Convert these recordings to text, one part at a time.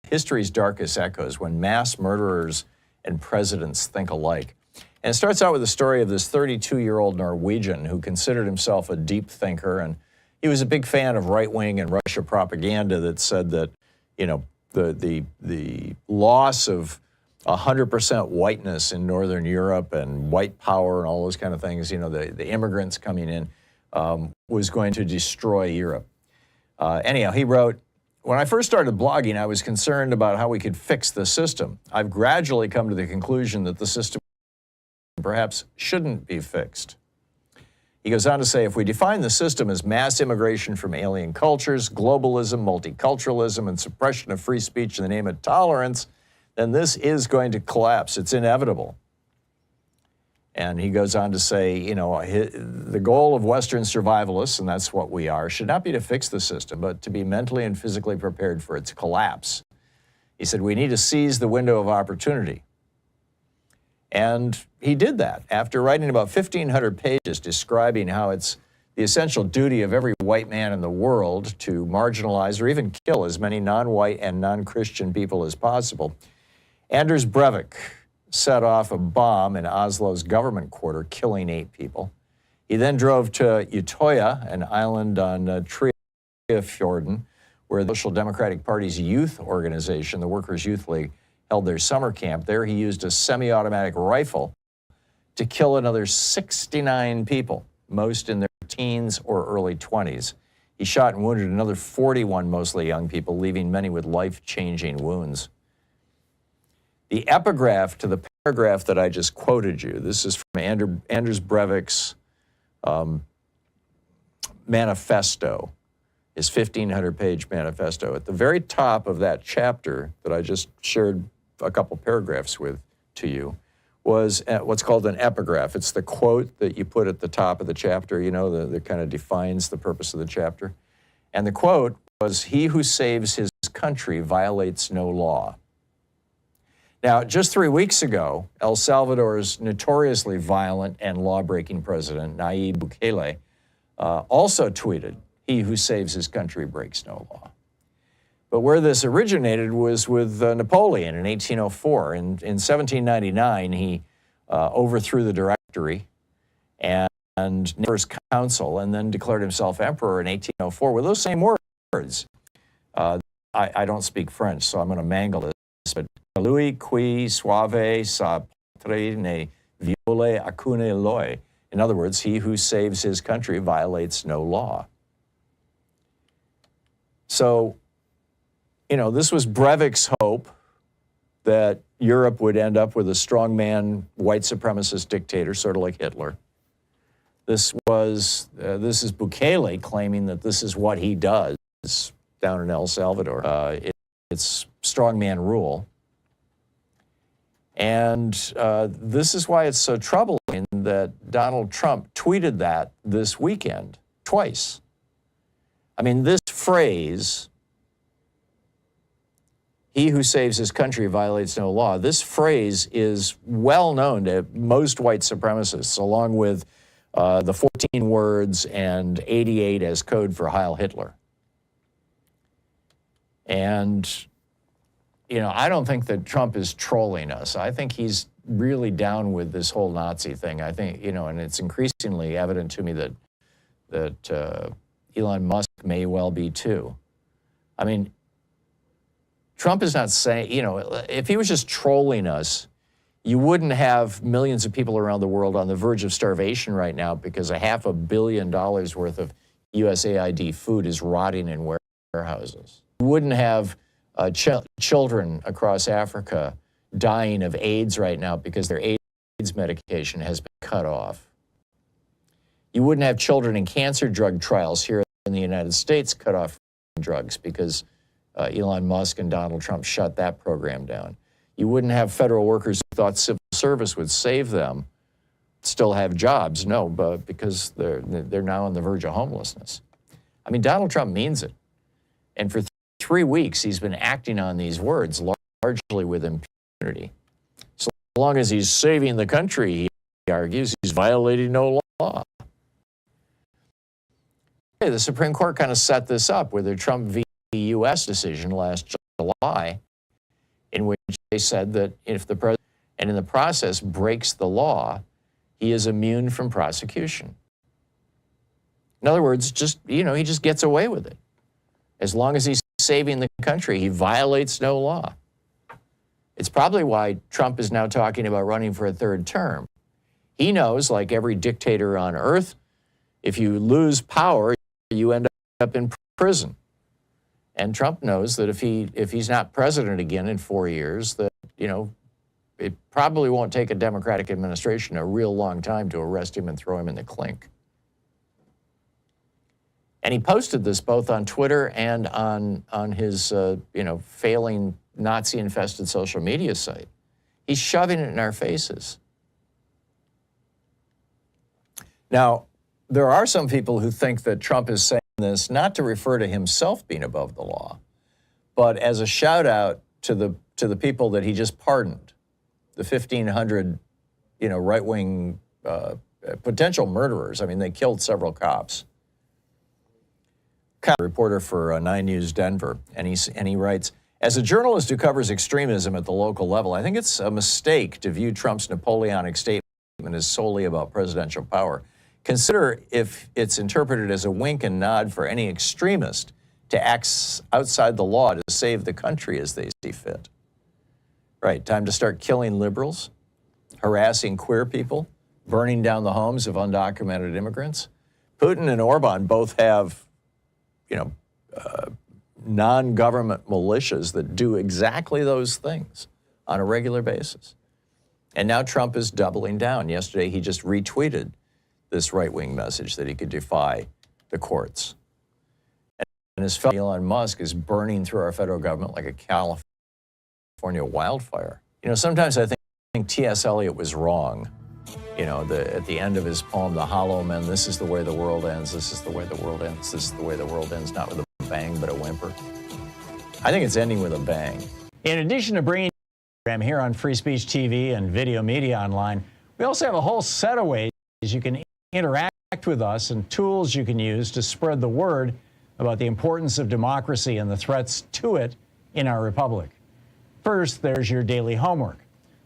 history's darkest echoes, when mass murderers and presidents think alike. And it starts out with the story of this 32-year-old Norwegian who considered himself a deep thinker, and he was a big fan of right-wing and Russia propaganda that said that, you know, the loss of 100% whiteness in Northern Europe and white power and all those kind of things, you know, the immigrants coming in, was going to destroy Europe. Anyhow, he wrote, "When I first started blogging, I was concerned about how we could fix the system. I've gradually come to the conclusion that the system perhaps shouldn't be fixed." He goes on to say, "If we define the system as mass immigration from alien cultures, globalism, multiculturalism, and suppression of free speech in the name of tolerance, then this is going to collapse. It's inevitable." And he goes on to say, you know, the goal of Western survivalists, and that's what we are, should not be to fix the system, but to be mentally and physically prepared for its collapse. He said, we need to seize the window of opportunity. And he did that after writing about 1,500 pages describing how it's the essential duty of every white man in the world to marginalize or even kill as many non-white and non-Christian people as possible. Anders Breivik set off a bomb in Oslo's government quarter, killing 8 people. He then drove to Utøya, an island on Tryfjorden, where the Social Democratic Party's youth organization, the Workers' Youth League, held their summer camp. There he used a semi-automatic rifle to kill another 69 people, most in their teens or early 20s. He shot and wounded another 41, mostly young people, leaving many with life-changing wounds. The epigraph to the paragraph that I just quoted you, this is from Anders Breivik's manifesto, his 1,500-page manifesto. At the very top of that chapter that I just shared a couple paragraphs with to you was what's called an epigraph. It's the quote that you put at the top of the chapter, you know, that kind of defines the purpose of the chapter. And the quote was, "He who saves his country violates no law." Now, just 3 weeks ago, El Salvador's notoriously violent and law-breaking president, Nayib Bukele, also tweeted, "He who saves his country breaks no law." But where this originated was with Napoleon in 1804. In 1799, he overthrew the Directory and first council, and then declared himself emperor in 1804 with those same words. I don't speak French, so I'm going to mangle this, but "Lui qui suave sa patrie ne viole aucune loi." In other words, he who saves his country violates no law. So, you know, this was Breivik's hope that Europe would end up with a strongman, white supremacist dictator, sort of like Hitler. This is Bukele claiming that this is what he does down in El Salvador. It's strongman rule. And this is why it's so troubling that Donald Trump tweeted that this weekend, twice. I mean, this phrase, "He who saves his country violates no law," this phrase is well known to most white supremacists, along with the 14 words and 88 as code for Heil Hitler. And you know, I don't think that Trump is trolling us. I think he's really down with this whole Nazi thing. I think, you know, and it's increasingly evident to me that Elon Musk may well be too. I mean, Trump is not saying, you know, if he was just trolling us, you wouldn't have millions of people around the world on the verge of starvation right now because $500 million worth of USAID food is rotting in warehouses. You wouldn't have children across Africa dying of AIDS right now because their AIDS medication has been cut off. You wouldn't have children in cancer drug trials here in the United States cut off drugs because Elon Musk and Donald Trump shut that program down. You wouldn't have federal workers who thought civil service would save them still have jobs. No, but because they're now on the verge of homelessness. I mean, Donald Trump means it. And for 3 weeks, he's been acting on these words largely with impunity. So long as he's saving the country, he argues, he's violating no law. The Supreme Court kind of set this up with their Trump v. U.S. decision last July. in which they said that if the president, and in the process breaks the law, he is immune from prosecution. In other words, he just gets away with it. As long as he's saving the country, he violates no law. It's probably why Trump is now talking about running for a third term. He knows, like every dictator on earth, if you lose power, you end up in prison. And Trump knows that if he's not president again in 4 years, that, it probably won't take a Democratic administration a real long time to arrest him and throw him in the clink. And he posted this both on Twitter and on his, failing Nazi-infested social media site. He's shoving it in our faces. Now, there are some people who think that Trump is saying this not to refer to himself being above the law, but as a shout out to the people that he just pardoned, the 1,500, right-wing potential murderers. I mean, they killed several cops. A reporter for 9 News Denver, and he writes, as a journalist who covers extremism at the local level, I think it's a mistake to view Trump's Napoleonic statement as solely about presidential power. Consider if it's interpreted as a wink and nod for any extremist to act outside the law to save the country as they see fit. Right, time to start killing liberals, harassing queer people, burning down the homes of undocumented immigrants. Putin and Orban both have, non-government militias that do exactly those things on a regular basis. And now Trump is doubling down. Yesterday, he just retweeted this right-wing message that he could defy the courts. And his fellow Elon Musk is burning through our federal government like a California wildfire. Sometimes I think T.S. Eliot was wrong. At the end of his poem, The Hollow Men, this is the way the world ends, this is the way the world ends, this is the way the world ends, not with a bang, but a whimper. I think it's ending with a bang. In addition to bringing the program here on Free Speech TV and Video Media Online, we also have a whole set of ways you can interact with us and tools you can use to spread the word about the importance of democracy and the threats to it in our republic. First, there's your daily homework.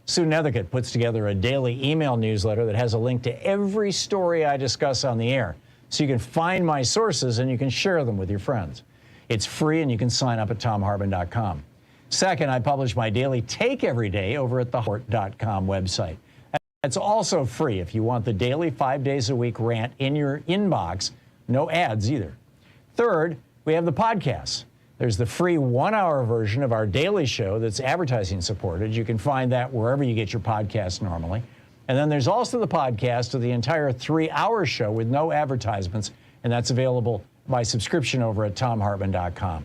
Sue Nethercutt puts together a daily email newsletter that has a link to every story I discuss on the air, so you can find my sources and you can share them with your friends. It's free and you can sign up at thomhartmann.com. Second, I publish my daily take every day over at thehort.com website. It's also free if you want the daily 5 days a week rant in your inbox, no ads either. Third, we have the podcasts. There's the free 1-hour version of our daily show that's advertising supported. You can find that wherever you get your podcasts normally. And then there's also the podcast of the entire 3-hour show with no advertisements, and that's available by subscription over at thomhartmann.com.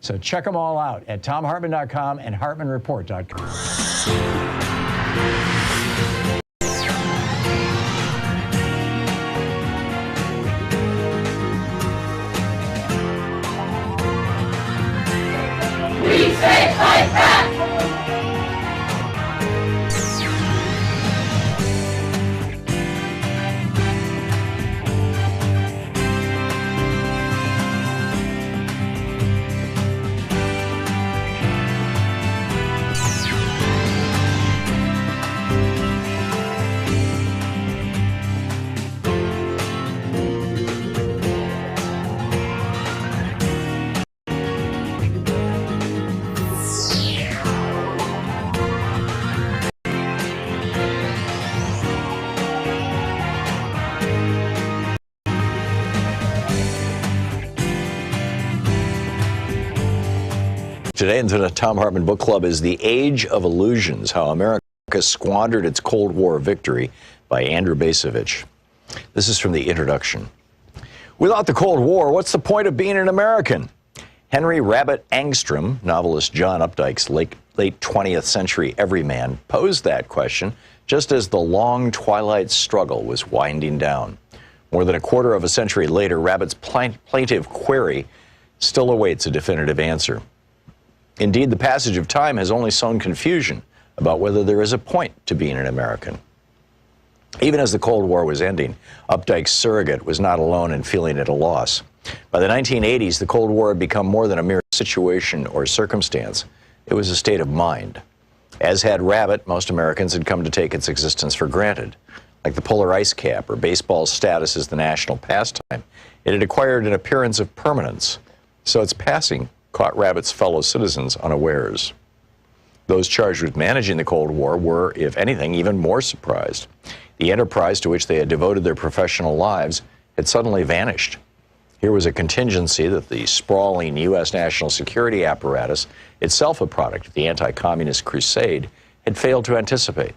So check them all out at thomhartmann.com and hartmannreport.com. Today in the Thom Hartmann Book Club is The Age of Illusions, How America Squandered Its Cold War Victory by Andrew Bacevich. This is from the introduction. Without the Cold War, what's the point of being an American? Henry Rabbit Angstrom, novelist John Updike's late 20th century everyman, posed that question just as the long twilight struggle was winding down. More than a quarter of a century later, Rabbit's plaintive query still awaits a definitive answer. Indeed, the passage of time has only sown confusion about whether there is a point to being an American. Even as the Cold War was ending, Updike's surrogate was not alone in feeling at a loss. By the 1980s, the Cold War had become more than a mere situation or circumstance. It was a state of mind. As had rabbit, most Americans had come to take its existence for granted. Like the polar ice cap or baseball's status as the national pastime, it had acquired an appearance of permanence, so its passing caught rabbit's fellow citizens unawares. Those charged with managing the Cold War were, if anything, even more surprised. The enterprise to which they had devoted their professional lives had suddenly vanished. Here was a contingency that the sprawling U.S. national security apparatus, itself a product of the anti-communist crusade, had failed to anticipate.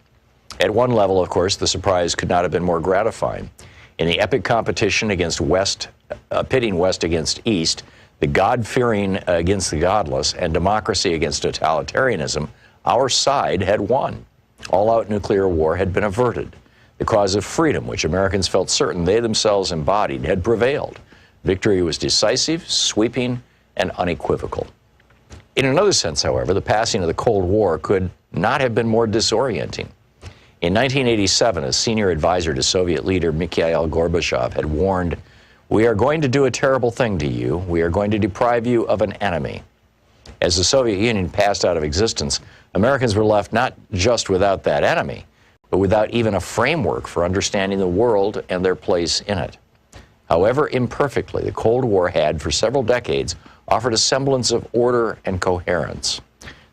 At one level, of course, the surprise could not have been more gratifying. In the epic competition against pitting West against East, the God-fearing against the godless, and democracy against totalitarianism, our side had won. All-out nuclear war had been averted. The cause of freedom, which Americans felt certain they themselves embodied, had prevailed. Victory was decisive, sweeping, and unequivocal. In another sense, however, the passing of the Cold War could not have been more disorienting. In 1987, a senior advisor to Soviet leader Mikhail Gorbachev had warned, "We are going to do a terrible thing to you. We are going to deprive you of an enemy." As the Soviet Union passed out of existence, Americans were left not just without that enemy, but without even a framework for understanding the world and their place in it. However imperfectly, the Cold War had, for several decades, offered a semblance of order and coherence.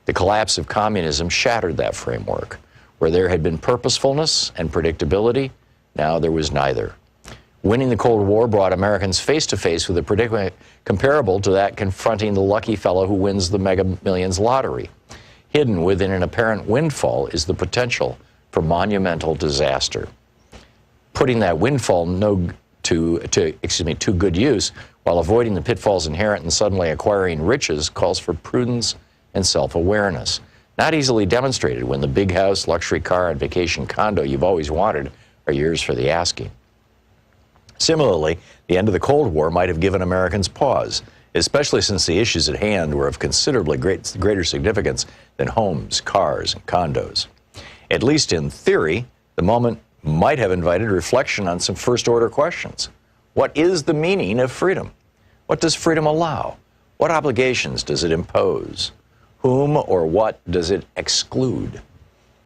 The collapse of communism shattered that framework. Where there had been purposefulness and predictability, now there was neither. Winning the Cold War brought Americans face to face with a predicament comparable to that confronting the lucky fellow who wins the Mega Millions lottery. Hidden within an apparent windfall is the potential for monumental disaster. Putting that windfall to good use while avoiding the pitfalls inherent in suddenly acquiring riches calls for prudence and self-awareness. Not easily demonstrated when the big house, luxury car, and vacation condo you've always wanted are yours for the asking. Similarly, the end of the Cold War might have given Americans pause, especially since the issues at hand were of considerably greater significance than homes, cars, and condos. At least in theory, the moment might have invited reflection on some first-order questions. What is the meaning of freedom? What does freedom allow? What obligations does it impose? Whom or what does it exclude?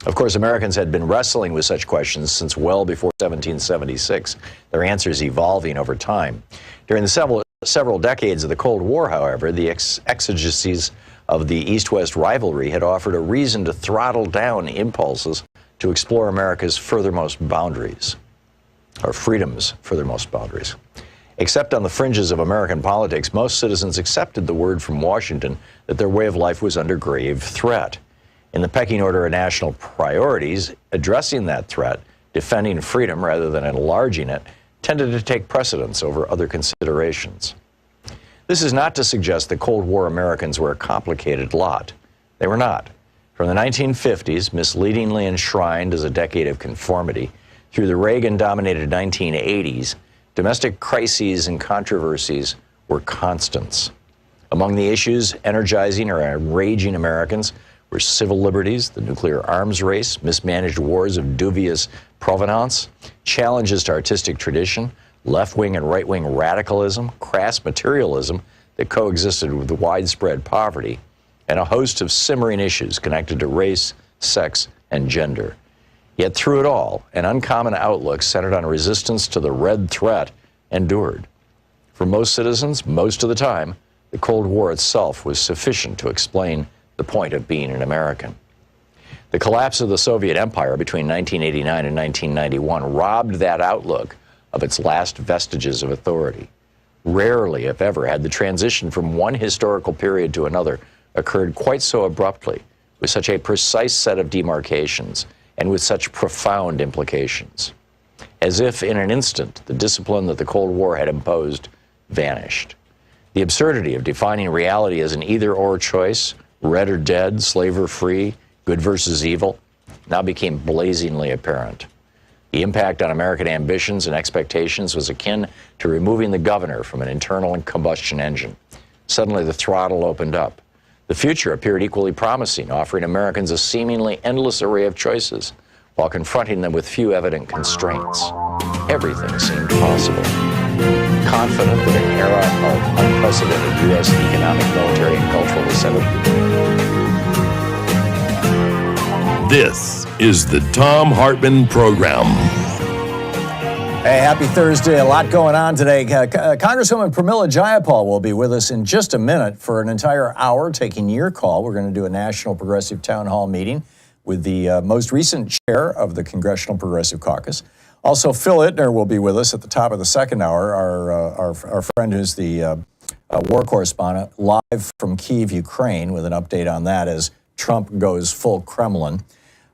Of course, Americans had been wrestling with such questions since well before 1776, their answers evolving over time. During the several decades of the Cold War, however, the exigencies of the East-West rivalry had offered a reason to throttle down impulses to explore America's furthermost boundaries, or freedom's furthermost boundaries. Except on the fringes of American politics, most citizens accepted the word from Washington that their way of life was under grave threat. In the pecking order of national priorities, addressing that threat, defending freedom rather than enlarging it, tended to take precedence over other considerations. This is not to suggest that Cold War Americans were a complicated lot. They were not. From the 1950s, misleadingly enshrined as a decade of conformity, through the Reagan-dominated 1980s, domestic crises and controversies were constants. Among the issues energizing or enraging Americans were civil liberties, the nuclear arms race, mismanaged wars of dubious provenance, challenges to artistic tradition, left-wing and right-wing radicalism, crass materialism that coexisted with widespread poverty, and a host of simmering issues connected to race, sex, and gender. Yet through it all, an uncommon outlook centered on resistance to the red threat endured. For most citizens, most of the time, the Cold War itself was sufficient to explain the point of being an American. The collapse of the Soviet Empire between 1989 and 1991 robbed that outlook of its last vestiges of authority. Rarely, if ever, had the transition from one historical period to another occurred quite so abruptly, with such a precise set of demarcations, and with such profound implications. As if in an instant, the discipline that the Cold War had imposed vanished. The absurdity of defining reality as an either-or choice, red or dead, slave or free, good versus evil, now became blazingly apparent. The impact on American ambitions and expectations was akin to removing the governor from an internal combustion engine. Suddenly the throttle opened up. The future appeared equally promising, offering Americans a seemingly endless array of choices, while confronting them with few evident constraints. Everything seemed possible. Confident that an era of unprecedented U.S. economic, military, and cultural ascent This is the Thom Hartmann Program. Hey, happy Thursday. A lot going on today. Congresswoman Pramila Jayapal will be with us in just a minute for an entire hour taking your call. We're going to do a National Progressive Town Hall meeting with the most recent chair of the Congressional Progressive Caucus. Also, Phil Ittner will be with us at the top of the second hour, our friend who's the war correspondent, live from Kyiv, Ukraine, with an update on that as Trump goes full Kremlin.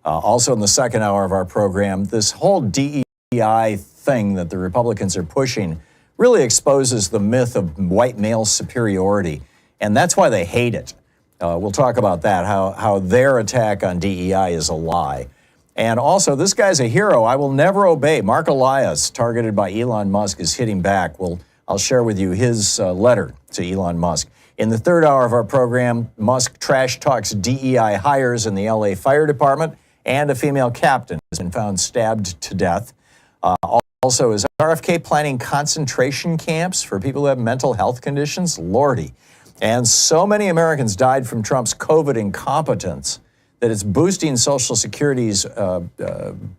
Also in the second hour of our program, this whole DEI thing that the Republicans are pushing really exposes the myth of white male superiority, and that's why they hate it. We'll talk about that, how their attack on DEI is a lie. And also, this guy's a hero. I will never obey. Mark Elias, targeted by Elon Musk, is hitting back. I'll share with you his letter to Elon Musk. In the third hour of our program, Musk trash talks DEI hires in the LA Fire Department, and a female captain has been found stabbed to death. Also, is RFK planning concentration camps for people who have mental health conditions? Lordy. And so many Americans died from Trump's COVID incompetence that it's boosting Social Security's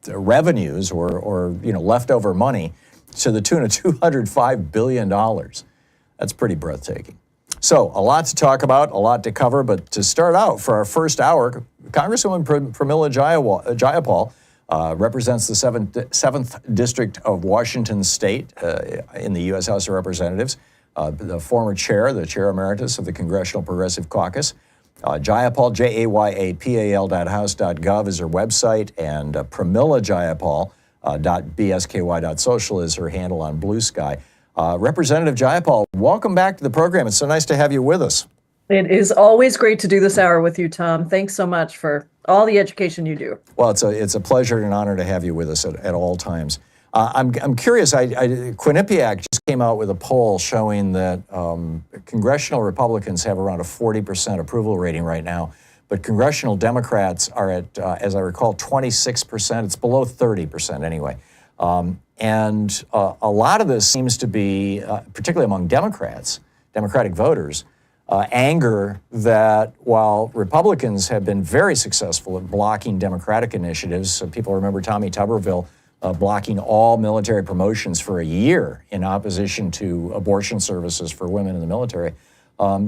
revenues or leftover money to the tune of $205 billion. That's pretty breathtaking. So a lot to talk about, a lot to cover, but to start out for our first hour, Congresswoman Pramila Jayapal represents the 7th District of Washington State in the U.S. House of Representatives, the former chair, the chair emeritus of the Congressional Progressive Caucus. Jayapal, Jayapal.house.gov is her website, and Pramila Jayapal .bsky.social is her handle on Blue Sky. Representative Jayapal, welcome back to the program. It's so nice to have you with us. It is always great to do this hour with you, Tom. Thanks so much for all the education you do. Well, it's a pleasure and an honor to have you with us at all times. I'm curious. Quinnipiac just came out with a poll showing that congressional Republicans have around a 40% approval rating right now, but congressional Democrats are at, as I recall, 26%. It's below 30% anyway. And a lot of this seems to be, particularly among Democratic voters, anger that while Republicans have been very successful at blocking Democratic initiatives, so people remember Tommy Tuberville blocking all military promotions for a year in opposition to abortion services for women in the military,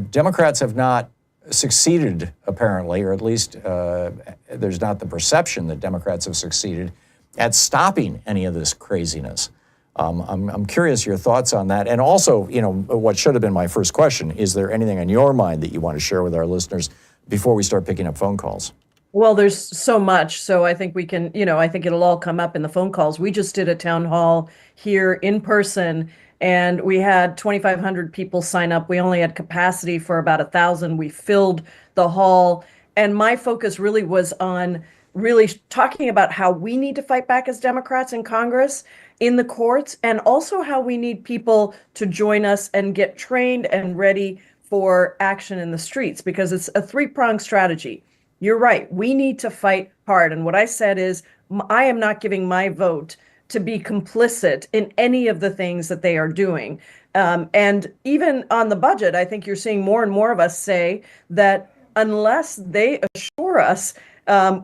Democrats have not succeeded, apparently, or at least there's not the perception that Democrats have succeeded at stopping any of this craziness. I'm curious your thoughts on that. And also, what should have been my first question, is there anything on your mind that you want to share with our listeners before we start picking up phone calls? Well, there's so much. So I think we can, I think it'll all come up in the phone calls. We just did a town hall here in person, and we had 2,500 people sign up. We only had capacity for about 1,000. We filled the hall. And my focus really was on really talking about how we need to fight back as Democrats in Congress, in the courts, and also how we need people to join us and get trained and ready for action in the streets, because it's a three-pronged strategy. You're right. We need to fight hard. And what I said is, I am not giving my vote to be complicit in any of the things that they are doing. And even on the budget, I think you're seeing more and more of us say that unless they assure us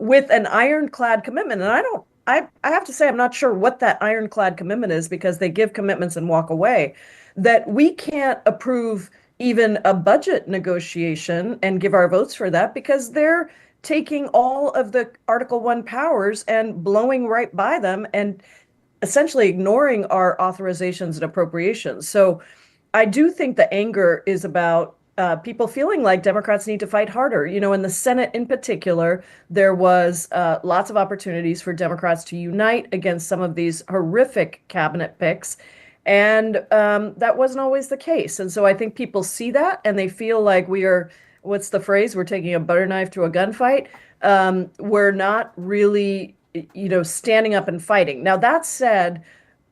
with an ironclad commitment, and I have to say, I'm not sure what that ironclad commitment is, because they give commitments and walk away, that we can't approve even a budget negotiation and give our votes for that, because they're taking all of the Article 1 powers and blowing right by them and essentially ignoring our authorizations and appropriations. So I do think the anger is about people feeling like Democrats need to fight harder. In the Senate in particular, there was lots of opportunities for Democrats to unite against some of these horrific cabinet picks. And that wasn't always the case. And so I think people see that and they feel like we are, what's the phrase? We're taking a butter knife to a gunfight. We're not really, standing up and fighting. Now, that said,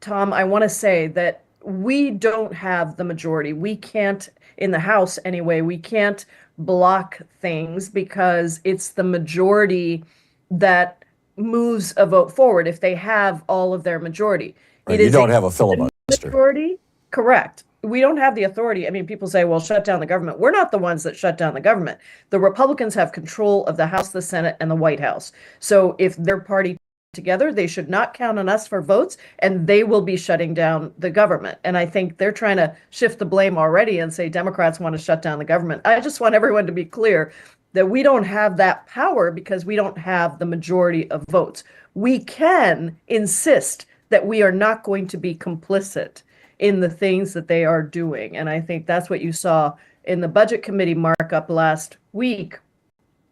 Tom, I want to say that we don't have the majority. We can't, in the House anyway, we can't block things because it's the majority that moves a vote forward if they have all of their majority. Right, you don't have a filibuster. Majority, correct. we don't have the authority. I mean, people say, well, shut down the government. We're not the ones that shut down the government. The Republicans have control of the House, the Senate, and the White House. So if their party together, they should not count on us for votes, and they will be shutting down the government. And I think they're trying to shift the blame already and say Democrats want to shut down the government. I just want everyone to be clear that we don't have that power because we don't have the majority of votes. We can insist that we are not going to be complicit in the things that they are doing. And I think that's what you saw in the budget committee markup last week.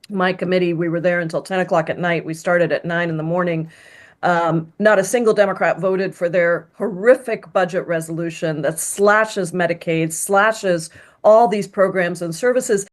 My committee, we were there until 10 o'clock at night. We started at 9 in the morning. Not a single Democrat voted for their horrific budget resolution that slashes Medicaid, slashes all these programs and services,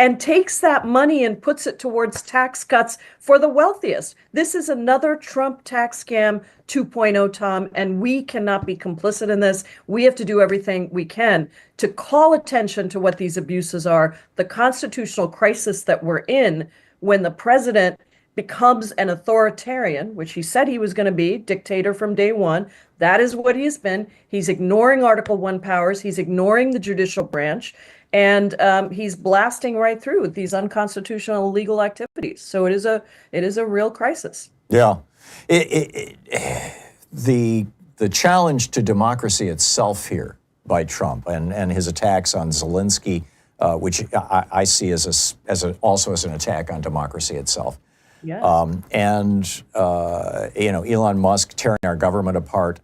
and takes that money and puts it towards tax cuts for the wealthiest. This is another Trump tax scam 2.0, Tom, and we cannot be complicit in this. We have to do everything we can to call attention to what these abuses are, the constitutional crisis that we're in when the president becomes an authoritarian, which he said he was going to be, dictator from day one. That is what he's been. He's ignoring Article 1 powers. He's ignoring the judicial branch. And he's blasting right through with these unconstitutional illegal activities. So it is a real crisis. Yeah. The challenge to democracy itself here by Trump and his attacks on Zelensky, which I see also as an attack on democracy itself. Yes. Elon Musk tearing our government apart.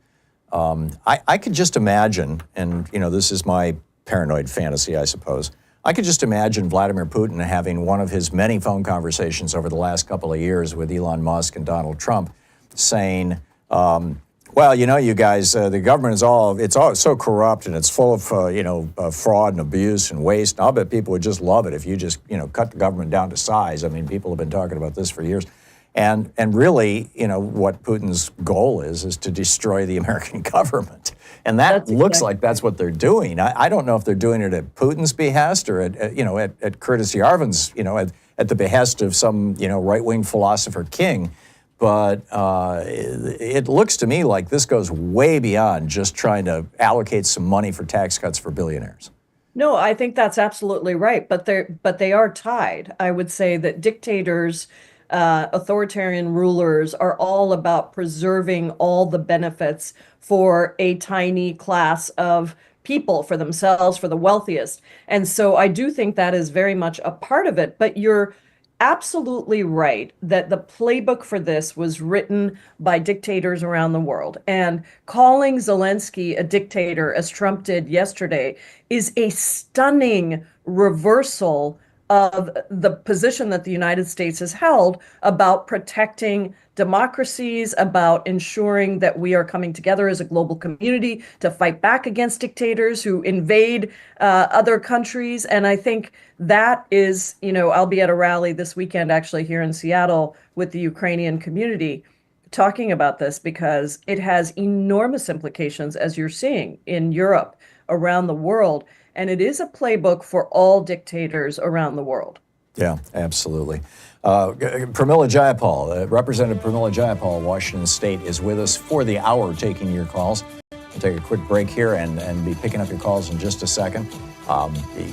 I could just imagine, and this is my paranoid fantasy, I suppose. I could just imagine Vladimir Putin having one of his many phone conversations over the last couple of years with Elon Musk and Donald Trump saying, well, you guys, the government is it's all so corrupt and it's full of, fraud and abuse and waste. And I'll bet people would just love it if you just, cut the government down to size. I mean, people have been talking about this for years. And really, what Putin's goal is to destroy the American government. And that looks like that's what they're doing. I don't know if they're doing it at Putin's behest or at Curtis Yarvin's, at the behest of some, right-wing philosopher king. But it looks to me like this goes way beyond just trying to allocate some money for tax cuts for billionaires. No, I think that's absolutely right. But they are tied. I would say that dictators, authoritarian rulers are all about preserving all the benefits for a tiny class of people, for themselves, for the wealthiest. And so I do think that is very much a part of it. But you're absolutely right that the playbook for this was written by dictators around the world. And calling Zelensky a dictator, as Trump did yesterday, is a stunning reversal of the position that the United States has held about protecting democracies, about ensuring that we are coming together as a global community to fight back against dictators who invade other countries. And I think that is, I'll be at a rally this weekend actually here in Seattle with the Ukrainian community talking about this because it has enormous implications, as you're seeing in Europe, around the world. And it is a playbook for all dictators around the world. Yeah, absolutely. Pramila Jayapal, Representative Pramila Jayapal, Washington State, is with us for the hour taking your calls. We'll take a quick break here and be picking up your calls in just a second.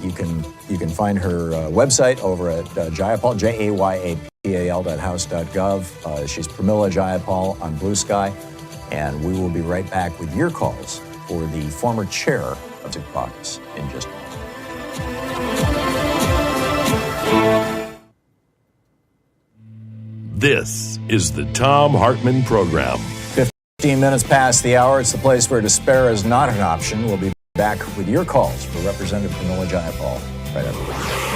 You can find her website over at Jayapal, jayapal.house.gov. She's Pramila Jayapal on Blue Sky. And we will be right back with your calls for the former chair of the caucus in just a moment. This is the Thom Hartmann Program. 15 minutes past the hour. It's the place where despair is not an option. We'll be back with your calls for Representative Pramila Jayapal right after this.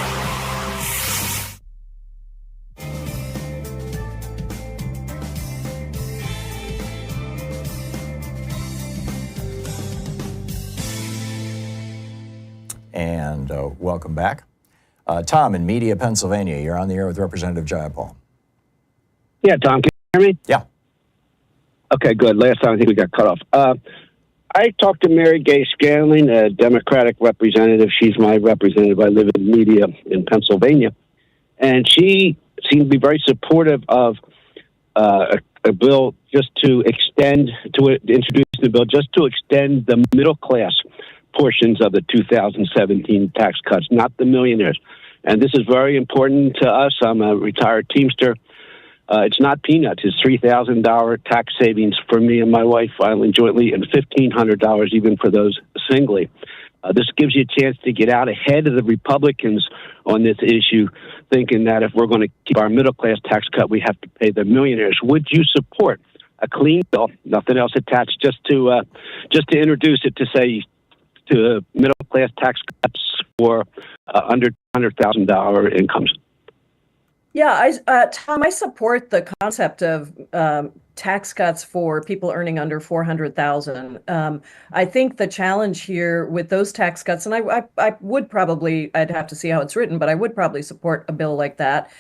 And welcome back. Tom in Media, Pennsylvania. You're on the air with Representative Jayapal. Yeah, Tom, can you hear me? Yeah. Okay, good. Last time I think we got cut off. I talked to Mary Gay Scanlon, a Democratic representative. She's my representative. I live in Media in Pennsylvania. And she seemed to be very supportive of a bill just to introduce the bill just to extend the middle class portions of the 2017 tax cuts, not the millionaires. And this is very important to us. I'm a retired Teamster. It's not peanuts. It's $3,000 tax savings for me and my wife filing jointly, and $1,500 even for those singly. This gives you a chance to get out ahead of the Republicans on this issue, thinking that if we're going to keep our middle-class tax cut, we have to pay the millionaires. Would you support a clean bill, nothing else attached, just to introduce it, to say to middle-class tax cuts for under $100,000 incomes? Yeah, Tom, I support the concept of tax cuts for people earning under $400,000. I think the challenge here with those tax cuts, and I would probably, I'd have to see how it's written, but I would probably support a bill like that.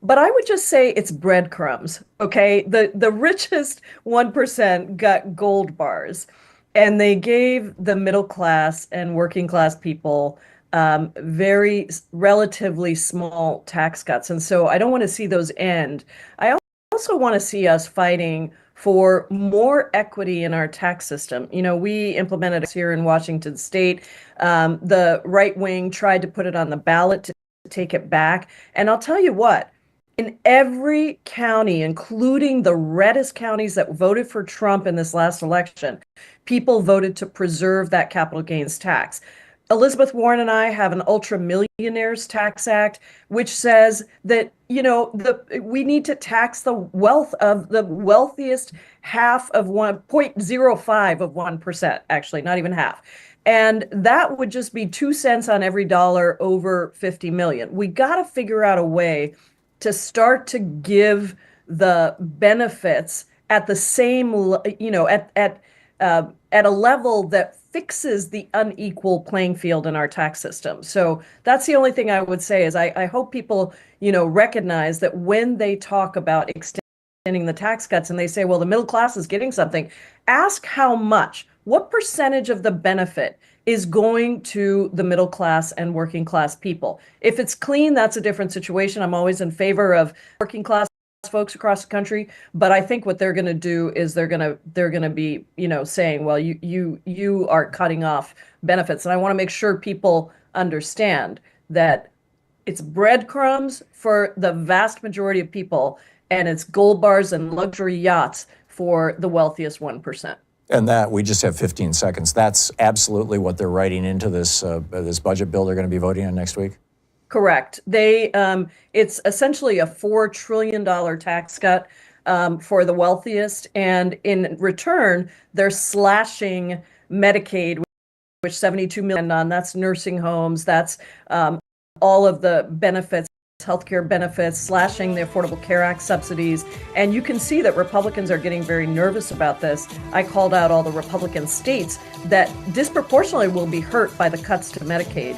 But I would just say it's breadcrumbs, okay? The richest 1% got gold bars, and they gave the middle class and working class people very relatively small tax cuts. And so I don't want to see those end. I also want to see us fighting for more equity in our tax system. You know, we implemented it here in Washington State. The right wing tried to put it on the ballot to take it back. And I'll tell you what, in every county, including the reddest counties that voted for Trump in this last election, people voted to preserve that capital gains tax. Elizabeth Warren and I have an Ultra Millionaires Tax Act, which says that, you know, we need to tax the wealth of the wealthiest half of 1.05 of 1%, actually, not even half. And that would just be 2 cents on every dollar over 50 million. We got to figure out a way to start to give the benefits at the same, you know, at a level that fixes the unequal playing field in our tax system. So that's the only thing I would say is I hope people, you know, recognize that when they talk about extending the tax cuts and they say, well, the middle class is getting something, ask how much, what percentage of the benefit is going to the middle class and working class people. If it's clean, that's a different situation. I'm always in favor of working class folks across the country, but I think what they're going to do is they're going to be, you know, saying, well, you are cutting off benefits. And I want to make sure people understand that it's breadcrumbs for the vast majority of people, and it's gold bars and luxury yachts for the wealthiest 1%. And that, we just have 15 seconds. That's absolutely what they're writing into this this budget bill they're going to be voting on next week? Correct. It's essentially a $4 trillion tax cut for the wealthiest. And in return, they're slashing Medicaid, which 72 million on. That's nursing homes. That's all of the benefits, healthcare benefits, slashing the Affordable Care Act subsidies. And you can see that Republicans are getting very nervous about this. I called out all the Republican states that disproportionately will be hurt by the cuts to Medicaid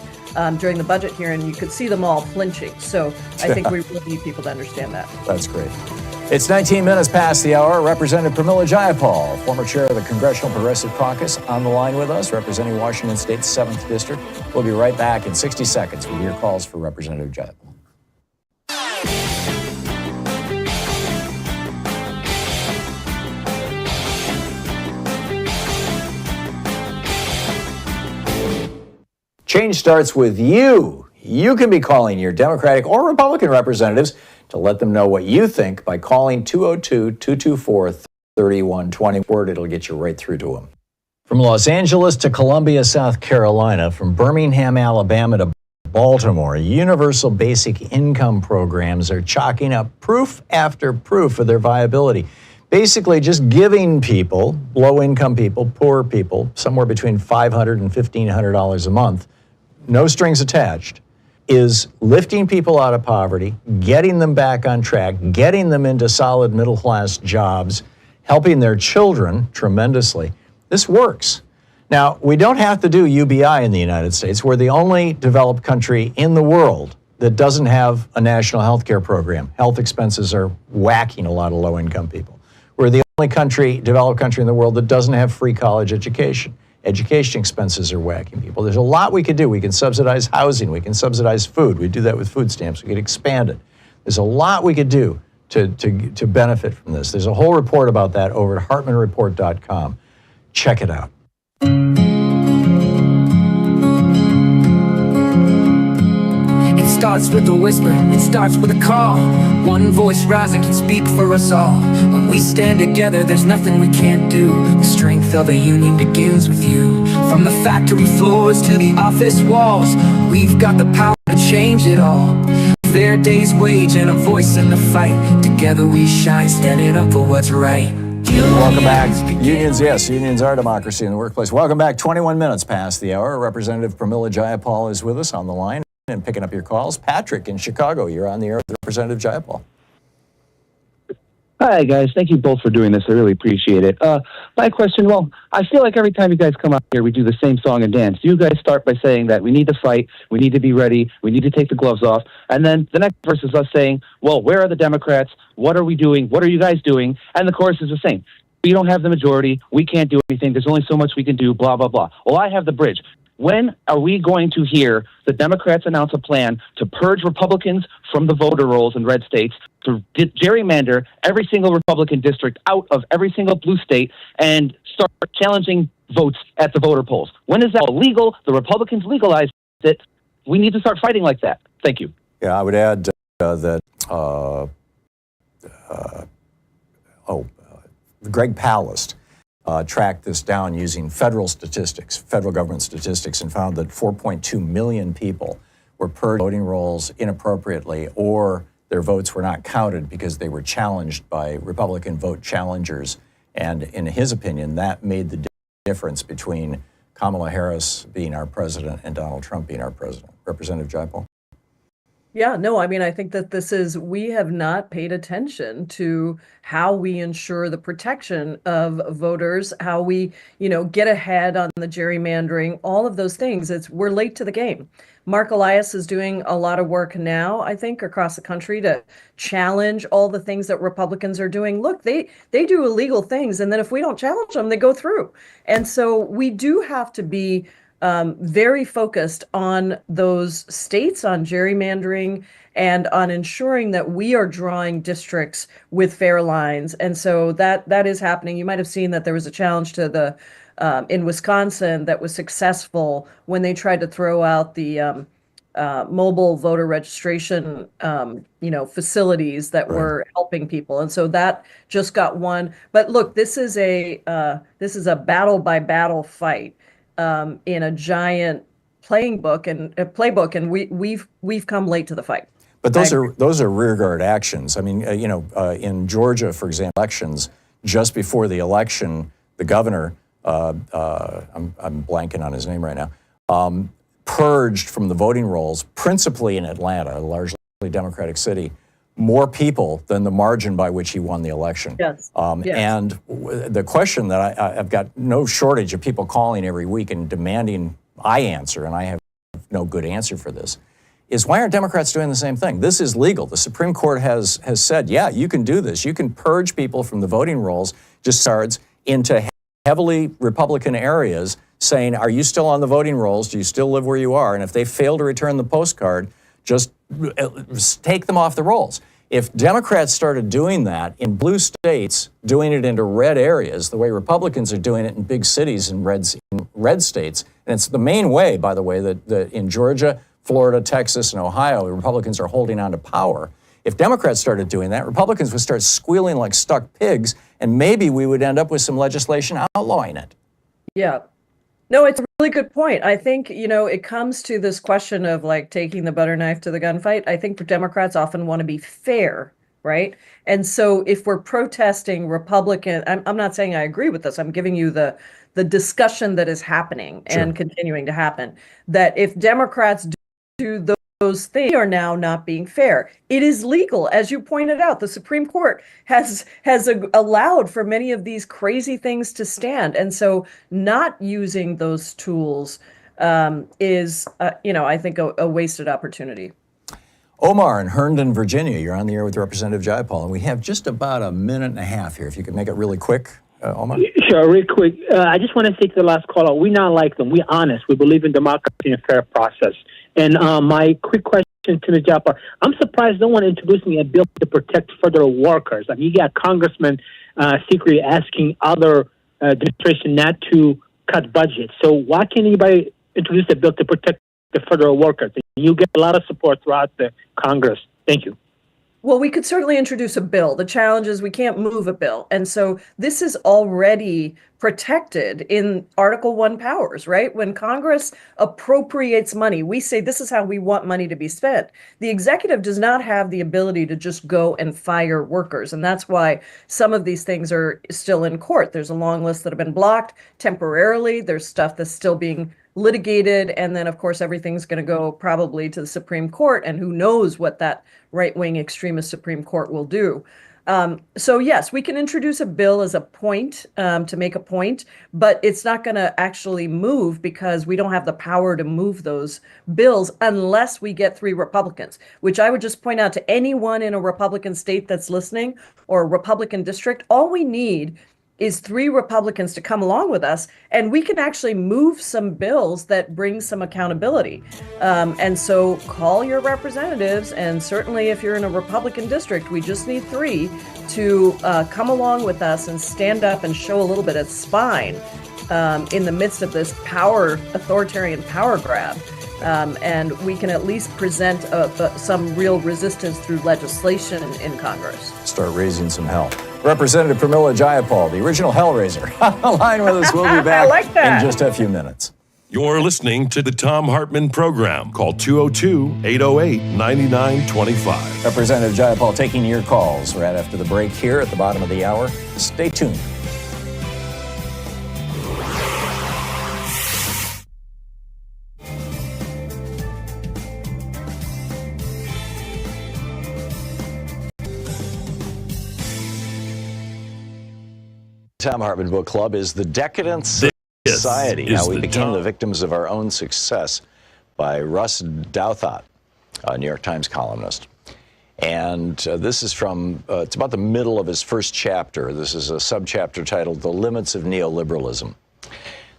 during the budget here, and you could see them all flinching. So I think we really need people to understand that. That's great. It's 19 minutes past the hour. Representative Pramila Jayapal, former chair of the Congressional Progressive Caucus, on the line with us, representing Washington State's 7th District. We'll be right back in 60 seconds with your calls for Representative Jayapal. Change starts with you. You can be calling your Democratic or Republican representatives to let them know what you think by calling 202-224-3120. It'll get you right through to them. From Los Angeles to Columbia, South Carolina, from Birmingham, Alabama to Baltimore, universal basic income programs are chalking up proof after proof of their viability. Basically just giving people, low-income people, poor people, somewhere between $500 and $1,500 a month, no strings attached, is lifting people out of poverty, getting them back on track, getting them into solid middle-class jobs, helping their children tremendously. This works. Now, we don't have to do UBI in the United States. We're the only developed country in the world that doesn't have a national health care program. Health expenses are whacking a lot of low-income people. We're the only developed country in the world that doesn't have free college education. Education expenses are whacking people. There's a lot we could do. We can subsidize housing. We can subsidize food. We do that with food stamps. We could expand it. There's a lot we could do to benefit from this. There's a whole report about that over at hartmanreport.com. Check it out. starts with a whisper, it starts with a call. One voice rising can speak for us all. When we stand together, there's nothing we can't do. The strength of a union begins with you. From the factory floors to the office walls, we've got the power to change it all. Fair day's wage and a voice in the fight. Together we shine, standing up for what's right. Welcome back. Unions, yes, unions are democracy in the workplace. Welcome back. 21 minutes past the hour. Representative Pramila Jayapal is with us on the line and picking up your calls. Patrick in Chicago, you're on the air with Representative Jayapal. Hi, guys. Thank you both for doing this. I really appreciate it. My question, well, I feel like every time you guys come out here, we do the same song and dance. You guys start by saying that we need to fight, we need to be ready, we need to take the gloves off. And then the next verse is us saying, well, where are the Democrats? What are we doing? What are you guys doing? And the chorus is the same. We don't have the majority. We can't do anything. There's only so much we can do, blah, blah, blah. Well, I have the bridge. When are we going to hear the Democrats announce a plan to purge Republicans from the voter rolls in red states, to gerrymander every single Republican district out of every single blue state, and start challenging votes at the voter polls? When is that illegal? The Republicans legalized it. We need to start fighting like that. Thank you. Yeah, I would add that Greg Palast tracked this down using federal statistics, federal government statistics, and found that 4.2 million people were purged voting rolls inappropriately, or their votes were not counted because they were challenged by Republican vote challengers. And in his opinion, that made the difference between Kamala Harris being our president and Donald Trump being our president. Representative Jayapal. Yeah, no, I mean, I think that we have not paid attention to how we ensure the protection of voters, how we, get ahead on the gerrymandering, all of those things. We're late to the game. Mark Elias is doing a lot of work now, I think, across the country to challenge all the things that Republicans are doing. Look, they do illegal things, and then if we don't challenge them, they go through. And so we do have to be very focused on those states, on gerrymandering, and on ensuring that we are drawing districts with fair lines. And so that is happening. You might have seen that there was a challenge to the in Wisconsin that was successful when they tried to throw out the mobile voter registration, facilities that were helping people. And so that just got won. But look, this is a battle by battle fight. In a giant playbook, and we've come late to the fight. But those are rearguard actions. I mean, in Georgia, for example, elections just before the election, the governor, I'm blanking on his name right now, purged from the voting rolls, principally in Atlanta, a largely Democratic city, more people than the margin by which he won the election. Yes. Yes. And the question that I've got no shortage of people calling every week and demanding I answer, and I have no good answer for this, is why aren't Democrats doing the same thing? This is legal. The Supreme Court has said, yeah, you can do this. You can purge people from the voting rolls, just cards, into heavily Republican areas, saying, are you still on the voting rolls? Do you still live where you are? And if they fail to return the postcard, just take them off the rolls. If Democrats started doing that in blue states, doing it into red areas, the way Republicans are doing it in big cities in red states, and it's the main way, by the way, that in Georgia, Florida, Texas, and Ohio, Republicans are holding on to power. If Democrats started doing that, Republicans would start squealing like stuck pigs, and maybe we would end up with some legislation outlawing it. Yeah. No, it's a really good point. I think, it comes to this question of like taking the butter knife to the gunfight. I think Democrats often want to be fair, right? And so if we're protesting Republican, I'm not saying I agree with this. I'm giving you the discussion that is happening and continuing to happen, that if Democrats do those things, are now not being fair. It is legal, as you pointed out. The Supreme Court has allowed for many of these crazy things to stand, and so not using those tools is, I think, a wasted opportunity. Omar in Herndon, Virginia, you're on the air with Representative Jayapal, and we have just about a minute and a half here. If you could make it really quick, Omar. Sure, real quick. I just want to say to the last caller, we're not like them. We're honest. We believe in democracy and a fair process. And my quick question to the Jayapal, I'm surprised no one introduced me a bill to protect federal workers. I mean, you got congressmen secretly asking other administration not to cut budgets. So why can't anybody introduce a bill to protect the federal workers. You get a lot of support throughout the Congress. Thank you. Well, we could certainly introduce a bill. The challenge is we can't move a bill. And so this is already protected in Article 1 powers, right? When Congress appropriates money, we say this is how we want money to be spent. The executive does not have the ability to just go and fire workers. And that's why some of these things are still in court. There's a long list that have been blocked temporarily. There's stuff that's still being litigated. And then, of course, everything's going to go probably to the Supreme Court. And who knows what that right-wing extremist Supreme Court will do. So yes, we can introduce a bill as a point, to make a point, but it's not going to actually move because we don't have the power to move those bills unless we get 3 Republicans, which I would just point out to anyone in a Republican state that's listening or a Republican district. All we need is 3 Republicans to come along with us, and we can actually move some bills that bring some accountability. And so call your representatives, and certainly if you're in a Republican district, we just need 3 to come along with us and stand up and show a little bit of spine in the midst of this authoritarian power grab. And we can at least present some real resistance through legislation in Congress. Start raising some hell. Representative Pramila Jayapal, the original Hellraiser, on the line with us. We'll be back I like that. in just a few minutes. You're listening to the Thom Hartmann Program. Call 202-808-9925. Representative Jayapal taking your calls right after the break here at the bottom of the hour. Stay tuned. Thom Hartmann Book Club is The Decadence of Society, How We Became the Victims of Our Own Success, by Russ Douthat, a New York Times columnist. And this is from, it's about the middle of his first chapter. This is a subchapter titled The Limits of Neoliberalism.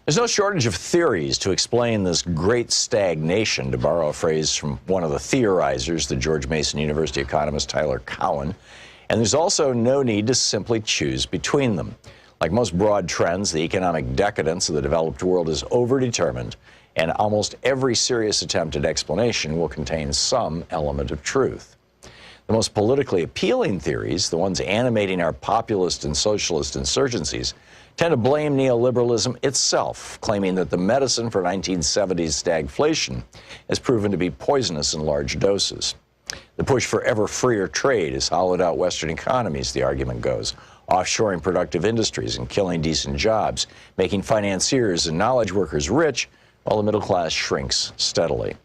There's no shortage of theories to explain this great stagnation, to borrow a phrase from one of the theorizers, the George Mason University economist Tyler Cowen. And there's also no need to simply choose between them. Like most broad trends, the economic decadence of the developed world is overdetermined, and almost every serious attempt at explanation will contain some element of truth. The most politically appealing theories, the ones animating our populist and socialist insurgencies, tend to blame neoliberalism itself, claiming that the medicine for 1970s stagflation has proven to be poisonous in large doses. The push for ever freer trade has hollowed out Western economies, the argument goes, offshoring productive industries and killing decent jobs, making financiers and knowledge workers rich while the middle class shrinks steadily.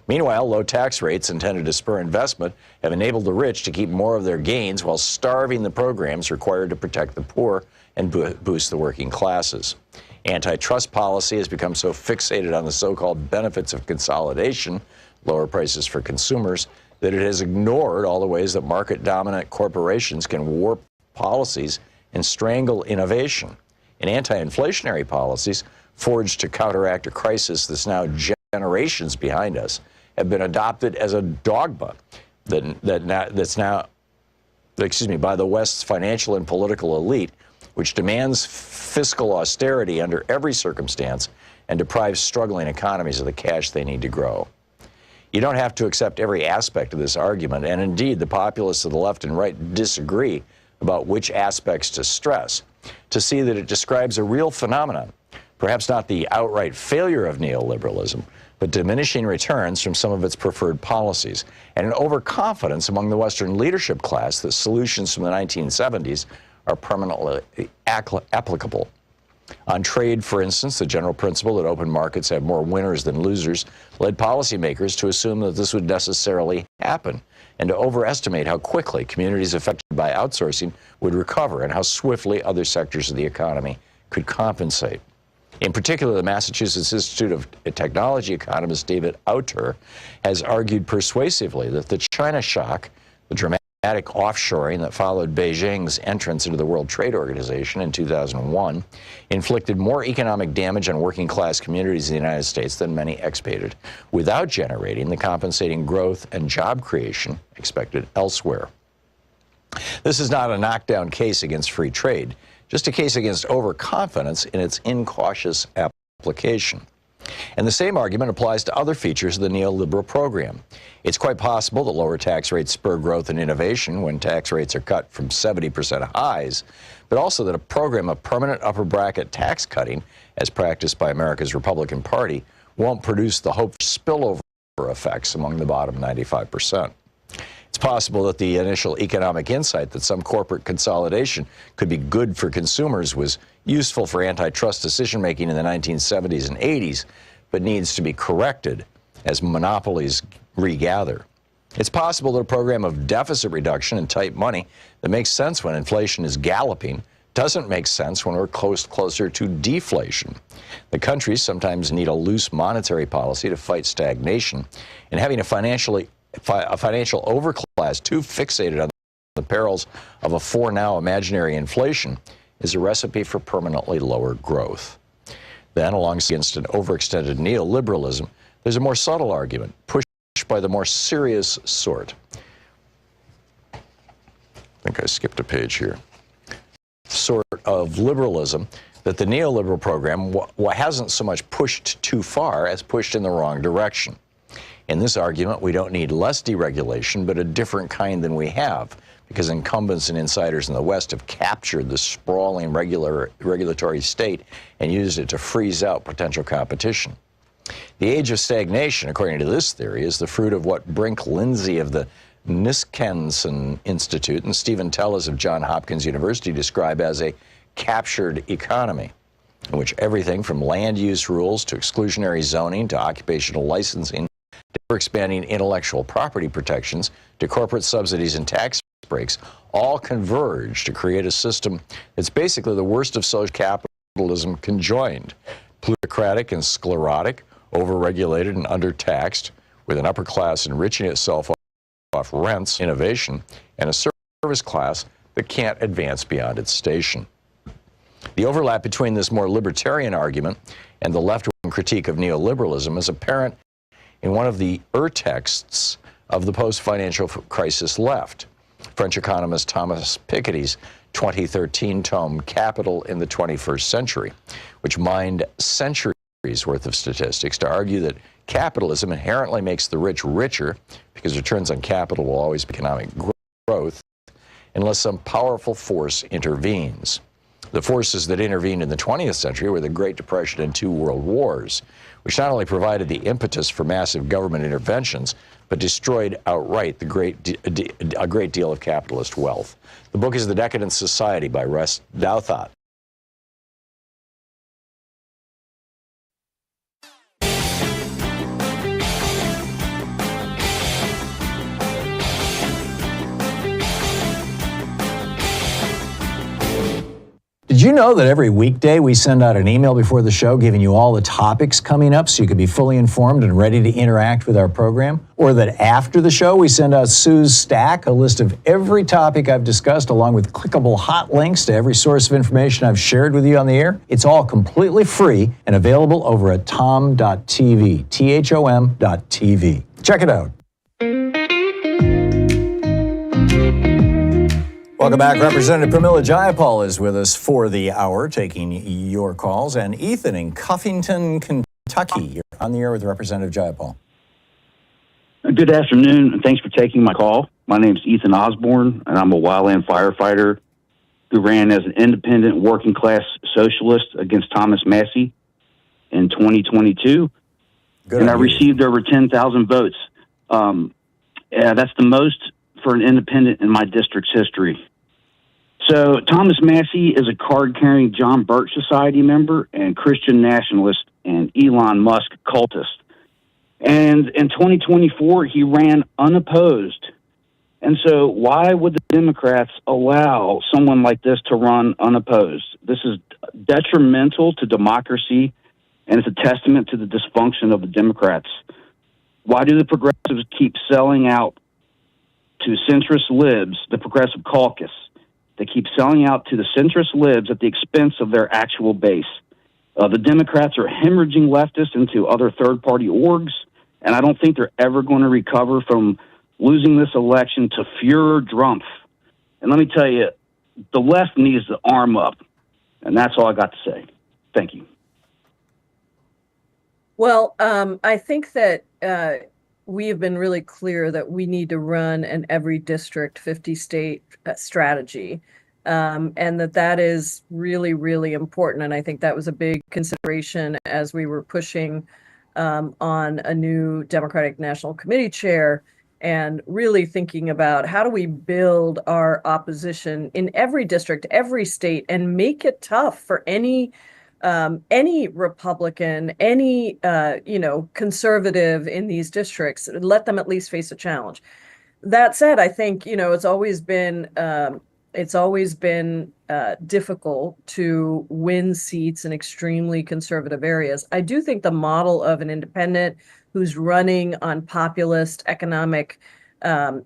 Meanwhile, low tax rates intended to spur investment have enabled the rich to keep more of their gains while starving the programs required to protect the poor and boost the working classes. Antitrust policy has become so fixated on the so-called benefits of consolidation, lower prices for consumers, that it has ignored all the ways that market-dominant corporations can warp policies and strangle innovation. And anti-inflationary policies, forged to counteract a crisis that's now generations behind us, have been adopted as a dogma that's now by the West's financial and political elite, which demands fiscal austerity under every circumstance and deprives struggling economies of the cash they need to grow. You don't have to accept every aspect of this argument, and indeed the populists of the left and right disagree about which aspects to stress, to see that it describes a real phenomenon, perhaps not the outright failure of neoliberalism, but diminishing returns from some of its preferred policies, and an overconfidence among the Western leadership class that solutions from the 1970s are permanently applicable. On trade, for instance, the general principle that open markets have more winners than losers led policymakers to assume that this would necessarily happen, and to overestimate how quickly communities affected by outsourcing would recover and how swiftly other sectors of the economy could compensate. In particular, the Massachusetts Institute of Technology economist David Ittner has argued persuasively that the China shock, the dramatic offshoring that followed Beijing's entrance into the World Trade Organization in 2001, inflicted more economic damage on working-class communities in the United States than many expected, without generating the compensating growth and job creation expected elsewhere. This is not a knockdown case against free trade, just a case against overconfidence in its incautious application. And the same argument applies to other features of the neoliberal program. It's quite possible that lower tax rates spur growth and innovation when tax rates are cut from 70% highs, but also that a program of permanent upper bracket tax cutting, as practiced by America's Republican Party, won't produce the hoped spillover effects among the bottom 95%. It's possible that the initial economic insight that some corporate consolidation could be good for consumers was useful for antitrust decision-making in the 1970s and 80s, but needs to be corrected as monopolies regather. It's possible that a program of deficit reduction and tight money that makes sense when inflation is galloping doesn't make sense when we're closer to deflation. The countries sometimes need a loose monetary policy to fight stagnation, and having a financial overclass too fixated on the perils of a for now imaginary inflation is a recipe for permanently lower growth. Then, against an overextended neoliberalism, there's a more subtle argument, pushed by the more serious sort. I think I skipped a page here. Sort of liberalism that the neoliberal program hasn't so much pushed too far as pushed in the wrong direction. In this argument, we don't need less deregulation, but a different kind than we have, because incumbents and insiders in the West have captured the sprawling regulatory state and used it to freeze out potential competition. The age of stagnation, according to this theory, is the fruit of what Brink Lindsay of the Niskenson Institute and Stephen Tellez of Johns Hopkins University describe as a captured economy, in which everything from land use rules to exclusionary zoning to occupational licensing to expanding intellectual property protections to corporate subsidies and tax breaks all converge to create a system that's basically the worst of social capitalism conjoined: plutocratic and sclerotic, overregulated and undertaxed, with an upper class enriching itself off rents, innovation, and a service class that can't advance beyond its station. The overlap between this more libertarian argument and the left-wing critique of neoliberalism is apparent in one of the texts of the post-financial crisis left, French economist Thomas Piketty's 2013 tome Capital in the 21st Century, which mined centuries worth of statistics to argue that capitalism inherently makes the rich richer because returns on capital will always be economic growth unless some powerful force intervenes. The forces that intervened in the 20th century were the Great Depression and 2 world wars, which not only provided the impetus for massive government interventions, but destroyed outright a great deal of capitalist wealth. The book is The Decadent Society by Russ Douthat. Did you know that every weekday we send out an email before the show giving you all the topics coming up so you can be fully informed and ready to interact with our program? Or that after the show we send out Sue's Stack, a list of every topic I've discussed along with clickable hot links to every source of information I've shared with you on the air? It's all completely free and available over at thom.tv, THOM.tv. Check it out. Welcome back. Representative Pramila Jayapal is with us for the hour, taking your calls. And Ethan in Cuffington, Kentucky, you're on the air with Representative Jayapal. Good afternoon, and thanks for taking my call. My name is Ethan Osborne, and I'm a wildland firefighter who ran as an independent working-class socialist against Thomas Massie in 2022. Good and I idea. received over 10,000 votes. That's the most for an independent in my district's history. So Thomas Massie is a card-carrying John Birch Society member and Christian nationalist and Elon Musk cultist. And in 2024, he ran unopposed. And so why would the Democrats allow someone like this to run unopposed? This is detrimental to democracy, and it's a testament to the dysfunction of the Democrats. Why do the progressives keep selling out to centrist libs, the progressive caucus? They keep selling out to the centrist libs at the expense of their actual base. The Democrats are hemorrhaging leftists into other third-party orgs, and I don't think they're ever going to recover from losing this election to Führer Drumpf. And let me tell you, the left needs to arm up, and that's all I got to say. Thank you. Well, I think that we have been really clear that we need to run an every district 50 state strategy. And that is really, really important. And I think that was a big consideration as we were pushing on a new Democratic National Committee chair and really thinking about how do we build our opposition in every district, every state, and make it tough for any Republican, any conservative in these districts. Let them at least face a challenge. That said, I think it's always been difficult to win seats in extremely conservative areas. I do think the model of an independent who's running on populist economic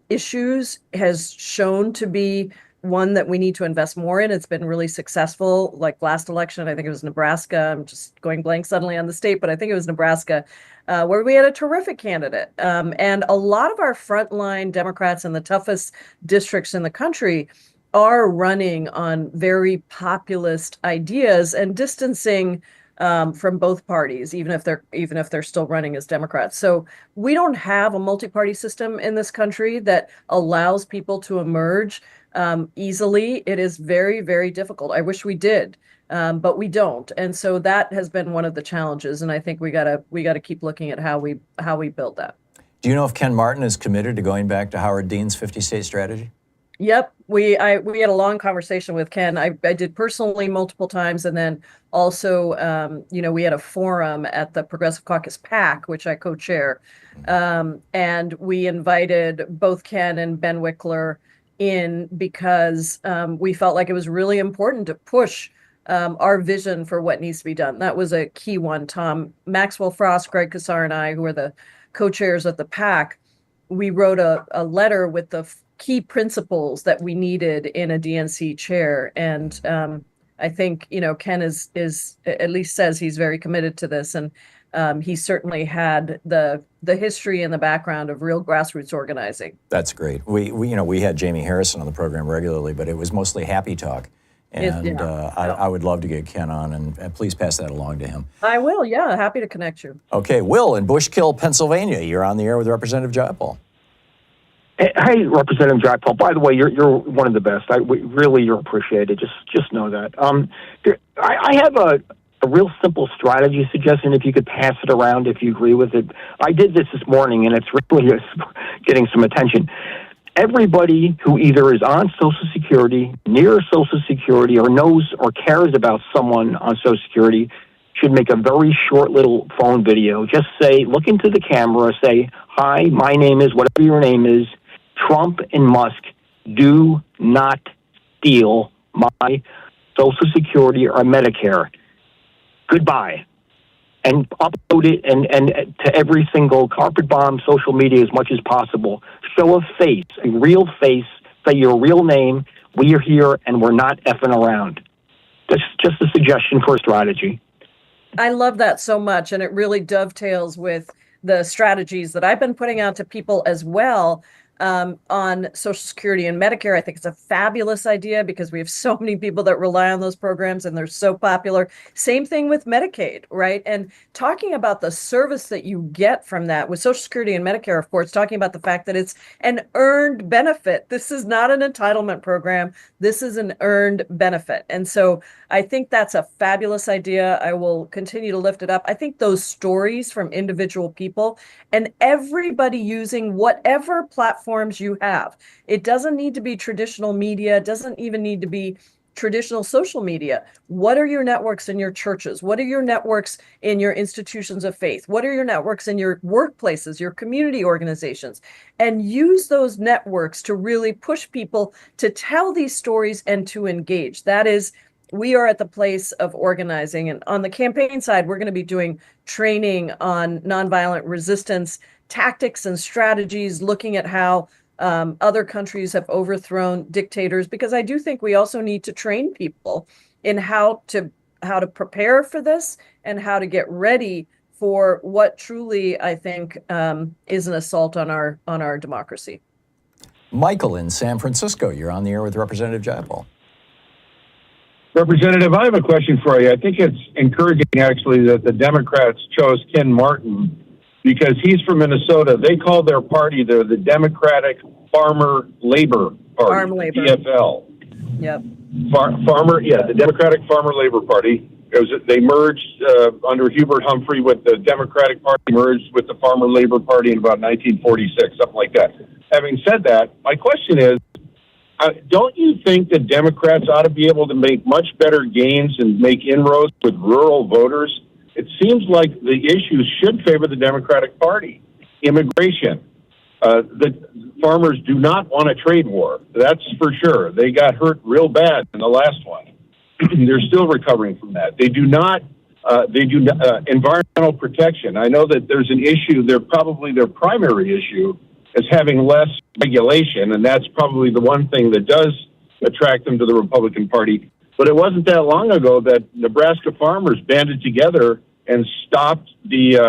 issues has shown to be one that we need to invest more in. It's been really successful. Like last election, I think it was Nebraska. I'm just going blank suddenly on the state, but I think it was Nebraska, where we had a terrific candidate. And a lot of our frontline Democrats in the toughest districts in the country are running on very populist ideas and distancing from both parties, even if they're still running as Democrats. So we don't have a multi-party system in this country that allows people to emerge easily. It is very, very difficult. I wish we did, but we don't. And so that has been one of the challenges. And I think we gotta keep looking at how we build that. Do you know if Ken Martin is committed to going back to Howard Dean's 50-state strategy? Yep, we had a long conversation with Ken. I did personally multiple times, and then also, we had a forum at the Progressive Caucus PAC, which I co-chair, and we invited both Ken and Ben Wickler in because we felt like it was really important to push our vision for what needs to be done. That was a key one. Maxwell Frost, Greg Casar, and I, who are the co-chairs of the PAC, we wrote a letter with the key principles that we needed in a DNC chair. And I think, Ken is at least says he's very committed to this. And he certainly had the history and the background of real grassroots organizing. That's great. We had Jamie Harrison on the program regularly, but it was mostly happy talk. And I would love to get Ken on, and please pass that along to him. I will, yeah. Happy to connect you. Okay, Will in Bushkill, Pennsylvania. You're on the air with Representative Jayapal. Hey, Representative Jayapal. By the way, you're one of the best. You're appreciated. Just know that. I have a real simple strategy suggestion. If you could pass it around, if you agree with it. I did this morning, and it's really getting some attention. Everybody who either is on Social Security, near Social Security, or knows or cares about someone on Social Security should make a very short little phone video. Just say, look into the camera, say, hi, my name is, whatever your name is, Trump and Musk do not steal my Social Security or Medicare. Goodbye. And upload it and to every single carpet bomb, social media as much as possible. Show a face, a real face, say your real name, we are here and we're not effing around. That's just a suggestion for a strategy. I love that so much, and it really dovetails with the strategies that I've been putting out to people as well on Social Security and Medicare. I think it's a fabulous idea because we have so many people that rely on those programs and they're so popular. Same thing with Medicaid, right? And talking about the service that you get from that with Social Security and Medicare, of course, talking about the fact that it's an earned benefit. This is not an entitlement program. This is an earned benefit. And so I think that's a fabulous idea. I will continue to lift it up. I think those stories from individual people and everybody using whatever platforms you have. It doesn't need to be traditional media. It doesn't even need to be traditional social media. What are your networks in your churches? What are your networks in your institutions of faith? What are your networks in your workplaces, your community organizations? And use those networks to really push people to tell these stories and to engage. That is, we are at the place of organizing. And on the campaign side, we're going to be doing training on nonviolent resistance tactics and strategies, looking at how other countries have overthrown dictators, because I do think we also need to train people in how to prepare for this and how to get ready for what truly, I think, is an assault on our democracy. Michael in San Francisco, you're on the air with Representative Jayapal. Representative, I have a question for you. I think it's encouraging, actually, that the Democrats chose Ken Martin because he's from Minnesota. They call their party the Democratic Farmer Labor Party, Farm labor. DFL. Yep. The Democratic Farmer Labor Party. They merged under Hubert Humphrey with the Democratic Party, merged with the Farmer Labor Party in about 1946, something like that. Having said that, my question is, don't you think that Democrats ought to be able to make much better gains and make inroads with rural voters? It seems like the issues should favor the Democratic Party. Immigration. The farmers do not want a trade war. That's for sure. They got hurt real bad in the last one. They're still recovering from that. They do not. Environmental protection. I know that there's an issue. They're probably their primary issue is having less regulation, and that's probably the one thing that does attract them to the Republican Party. But it wasn't that long ago that Nebraska farmers banded together and stopped the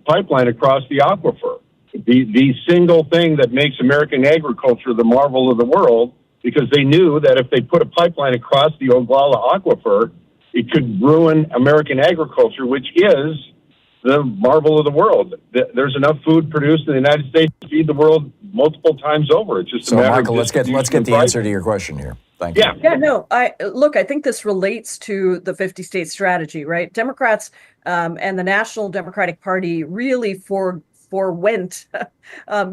pipeline across the aquifer. The single thing that makes American agriculture the marvel of the world, because they knew that if they put a pipeline across the Oglala aquifer, it could ruin American agriculture, which is the marvel of the world. There's enough food produced in the United States to feed the world multiple times over. It's just so, a matter Michael, of let's get the answer to your question here. Thank you. Yeah, no, I think this relates to the 50-state strategy, right? Democrats and the National Democratic Party really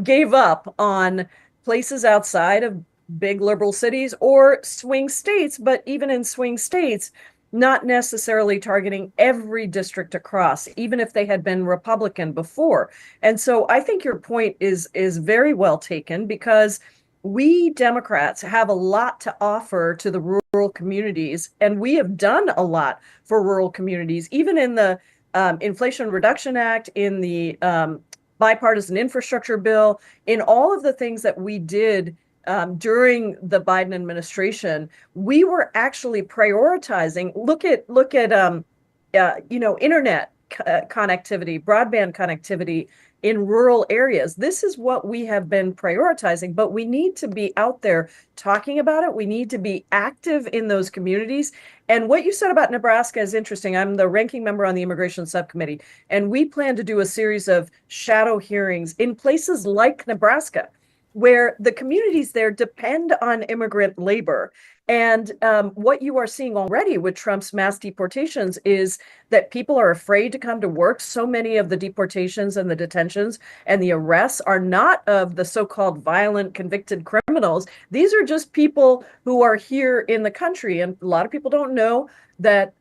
gave up on places outside of big liberal cities or swing states, but even in swing states, not necessarily targeting every district across, even if they had been Republican before. And so I think your point is very well taken, because we Democrats have a lot to offer to the rural communities, and we have done a lot for rural communities, even in the Inflation Reduction Act, in the bipartisan infrastructure bill, in all of the things that we did during the Biden administration. We were actually prioritizing. Look at internet connectivity, broadband connectivity in rural areas. This is what we have been prioritizing, but we need to be out there talking about it. We need to be active in those communities. And what you said about Nebraska is interesting. I'm the ranking member on the immigration subcommittee, and we plan to do a series of shadow hearings in places like Nebraska, where the communities there depend on immigrant labor. And what you are seeing already with Trump's mass deportations is that people are afraid to come to work. So many of the deportations and the detentions and the arrests are not of the so-called violent convicted criminals. These are just people who are here in the country. And a lot of people don't know that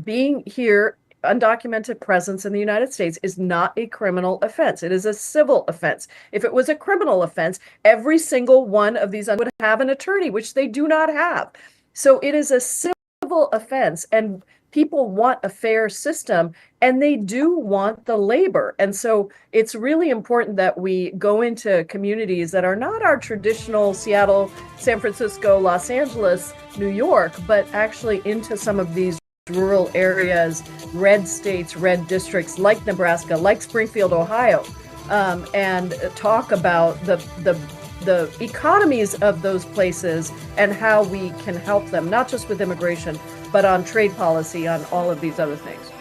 being here, undocumented presence in the United States, is not a criminal offense. It is a civil offense. If it was a criminal offense, every single one of these would have an attorney, which they do not have. So it is a civil offense, and people want a fair system, and they do want the labor. And so it's really important that we go into communities that are not our traditional Seattle, San Francisco, Los Angeles, New York, but actually into some of these rural areas, red states, red districts like Nebraska, like Springfield, Ohio, and talk about the economies of those places and how we can help them, not just with immigration, but on trade policy, on all of these other things.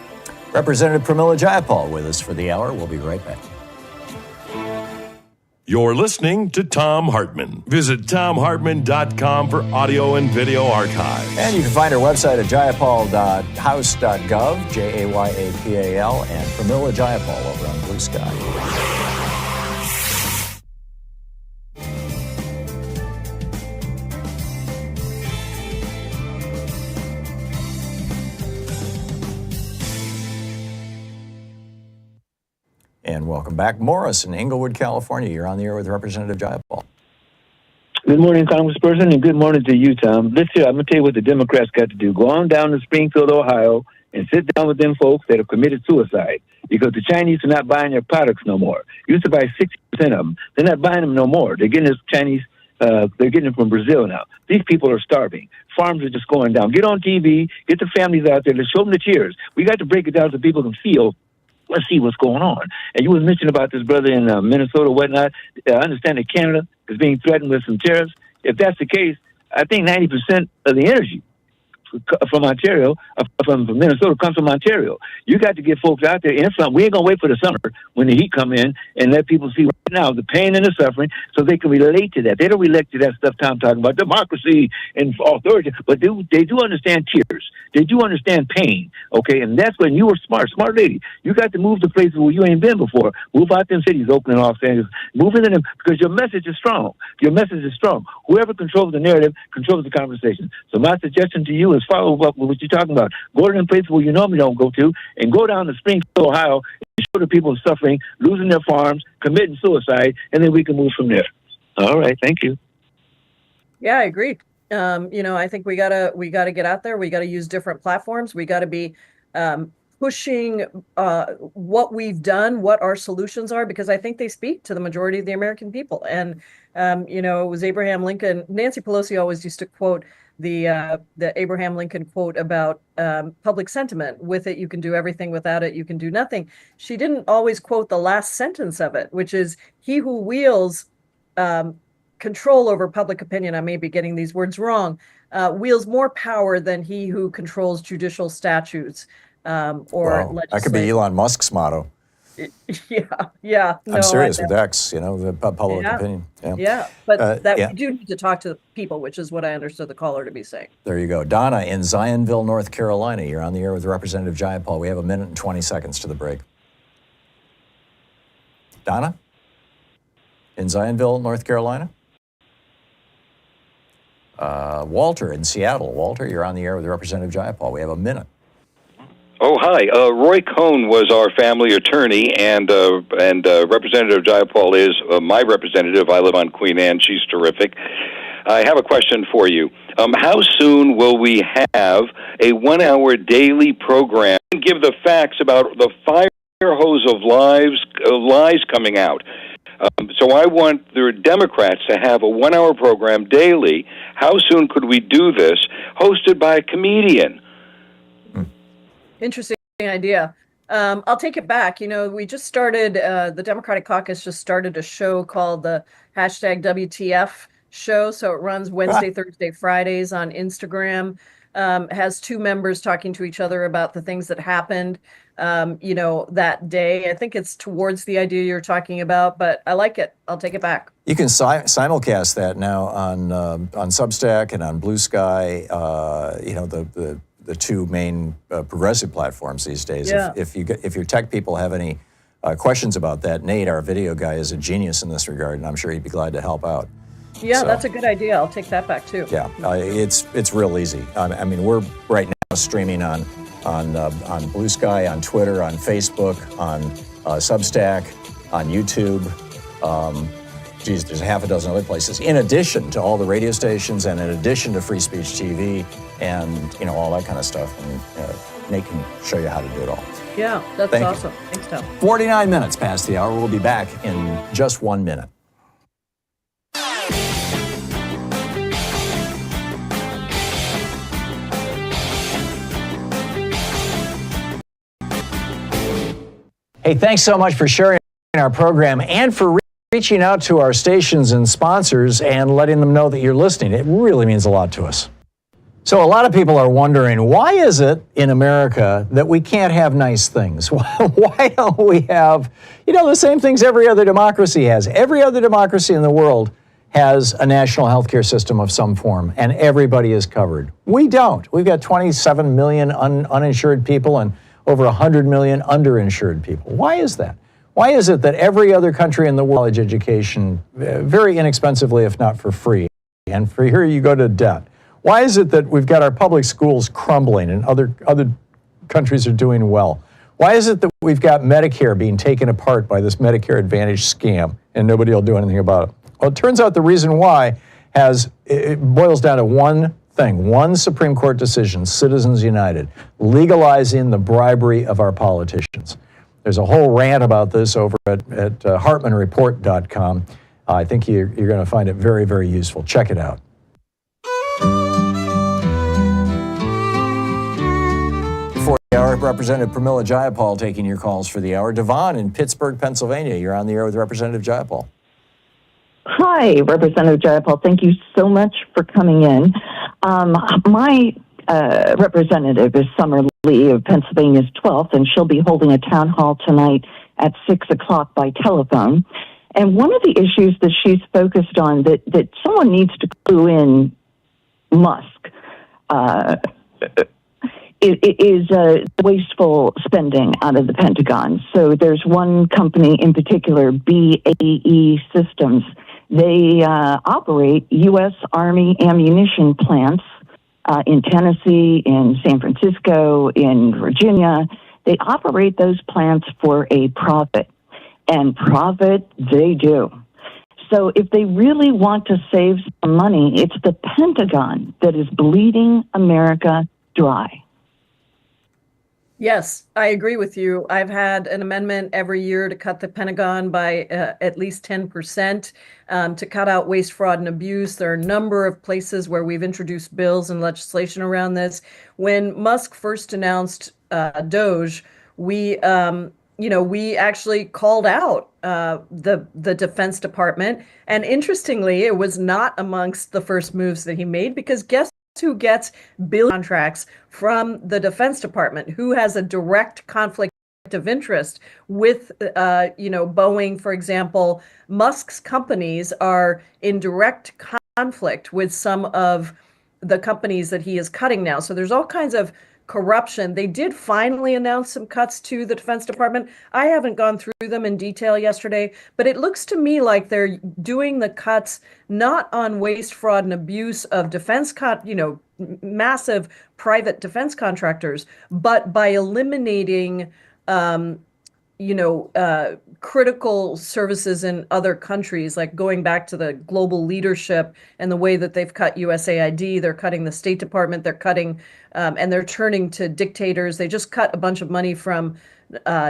Representative Pramila Jayapal with us for the hour. We'll be right back. You're listening to Thom Hartmann. Visit thomhartmann.com for audio and video archives. And you can find our website at jayapal.house.gov, Jayapal, and Pramila Jayapal over on Blue Sky. And welcome back. Morris in Inglewood, California. You're on the air with Representative Jayapal. Good morning, Congressperson, and good morning to you, Tom. This year, I'm going to tell you what the Democrats got to do. Go on down to Springfield, Ohio, and sit down with them folks that have committed suicide, because the Chinese are not buying their products no more. Used to buy 60% of them. They're not buying them no more. They're getting this Chinese, they're getting them from Brazil now. These people are starving. Farms are just going down. Get on TV, get the families out there, let's show them the tears. We got to break it down so people can feel. Let's see what's going on. And you was mentioning about this brother in Minnesota, whatnot. I understand that Canada is being threatened with some tariffs. If that's the case, I think 90% of the energy from Ontario, from Minnesota, comes from Ontario. You got to get folks out there in front. We ain't gonna wait for the summer when the heat come in and let people see right now the pain and the suffering, so they can relate to that. They don't relate to that stuff Tom talking about, democracy and authority, but they do understand tears. They do understand pain. Okay, and that's when you were smart lady. You got to move to places where you ain't been before. Move out them cities, Oakland, Los Angeles. Move into them because your message is strong. Your message is strong. Whoever controls the narrative controls the conversation. So my suggestion to you is follow up with what you're talking about. Go to them places where you normally don't go to, and go down to Springfield, Ohio, and show the people suffering, losing their farms, committing suicide, and then we can move from there. All right, thank you. Yeah, I agree. I think we gotta get out there. We gotta use different platforms. We gotta be pushing what we've done, what our solutions are, because I think they speak to the majority of the American people. And it was Abraham Lincoln. Nancy Pelosi always used to quote the Abraham Lincoln quote about public sentiment. With it, you can do everything. Without it, you can do nothing. She didn't always quote the last sentence of it, which is, "He who wields control over public opinion," I may be getting these words wrong, wields more power than he who controls judicial statutes or legislation. That could be Elon Musk's motto. Yeah. I'm serious with X, the public opinion. Yeah, but we do need to talk to people, which is what I understood the caller to be saying. There you go. Donna in Zionville, North Carolina. You're on the air with Representative Jayapal. We have 1 minute and 20 seconds to the break. Donna in Zionville, North Carolina? Walter in Seattle. Walter, you're on the air with Representative Jayapal. We have 1 minute. Oh, hi. Roy Cohn was our family attorney, and Representative Jayapal is my representative. I live on Queen Anne. She's terrific. I have a question for you. How soon will we have a 1-hour daily program and give the facts about the fire hose of lies coming out? So I want the Democrats to have a 1-hour program daily. How soon could we do this, hosted by a comedian? Interesting idea. I'll take it back. We just started, the Democratic Caucus just started a show called the #WTF show. So it runs Wednesday, Thursday, Fridays on Instagram. Has 2 members talking to each other about the things that happened, that day. I think it's towards the idea you're talking about, but I like it. I'll take it back. You can simulcast that now on Substack and on Blue Sky, the 2 main progressive platforms these days. Yeah. If your tech people have any questions about that, Nate, our video guy, is a genius in this regard, and I'm sure he'd be glad to help out. Yeah, that's a good idea. I'll take that back too. Yeah, it's real easy. I mean, we're right now streaming on Blue Sky, on Twitter, on Facebook, on Substack, on YouTube. There's a half a dozen other places, in addition to all the radio stations and in addition to Free Speech TV and, all that kind of stuff. And Nate can show you how to do it all. Yeah, that's awesome. Thanks, Tom. 49 minutes past the hour. We'll be back in just 1 minute. Hey, thanks so much for sharing our program and for reaching out to our stations and sponsors and letting them know that you're listening. It really means a lot to us. So a lot of people are wondering, why is it in America that we can't have nice things? Why don't we have, the same things every other democracy has? Every other democracy in the world has a national healthcare system of some form, and everybody is covered. We don't. We've got 27 million uninsured people and over 100 million underinsured people. Why is that? Why is it that every other country in the world college education very inexpensively, if not for free, and for here you go to debt? Why is it that we've got our public schools crumbling and other countries are doing well? Why is it that we've got Medicare being taken apart by this Medicare Advantage scam and nobody will do anything about it? Well, it turns out the reason why it boils down to one thing, one Supreme Court decision, Citizens United, legalizing the bribery of our politicians. There's a whole rant about this over at HartmannReport.com. I think you're going to find it very, very useful. Check it out. For the hour, Representative Pramila Jayapal taking your calls for the hour. Devon in Pittsburgh, Pennsylvania. You're on the air with Representative Jayapal. Hi, Representative Jayapal. Thank you so much for coming in. My representative is Summer Lee of Pennsylvania's 12th, and she'll be holding a town hall tonight at 6 o'clock by telephone. And one of the issues that she's focused on that someone needs to clue in Musk is wasteful spending out of the Pentagon. So there's one company in particular, BAE Systems. They operate U.S. Army ammunition plants in Tennessee, in San Francisco, in Virginia. They operate those plants for a profit, and profit they do. So if they really want to save some money, it's the Pentagon that is bleeding America dry. Yes, I agree with you. I've had an amendment every year to cut the Pentagon by at least 10%, to cut out waste, fraud, and abuse. There are a number of places where we've introduced bills and legislation around this. When Musk first announced Doge, we actually called out the Defense Department. And interestingly, it was not amongst the first moves that he made, because guess who gets billion contracts from the Defense Department? Who has a direct conflict of interest with, Boeing, for example? Musk's companies are in direct conflict with some of the companies that he is cutting now. So there's all kinds of corruption. They did finally announce some cuts to the Defense Department. I haven't gone through them in detail yesterday, but it looks to me like they're doing the cuts not on waste, fraud, and abuse of massive private defense contractors, but by eliminating critical services in other countries, like going back to the global leadership and the way that they've cut USAID. They're cutting the State Department. They're cutting, and they're turning to dictators. They just cut a bunch of money from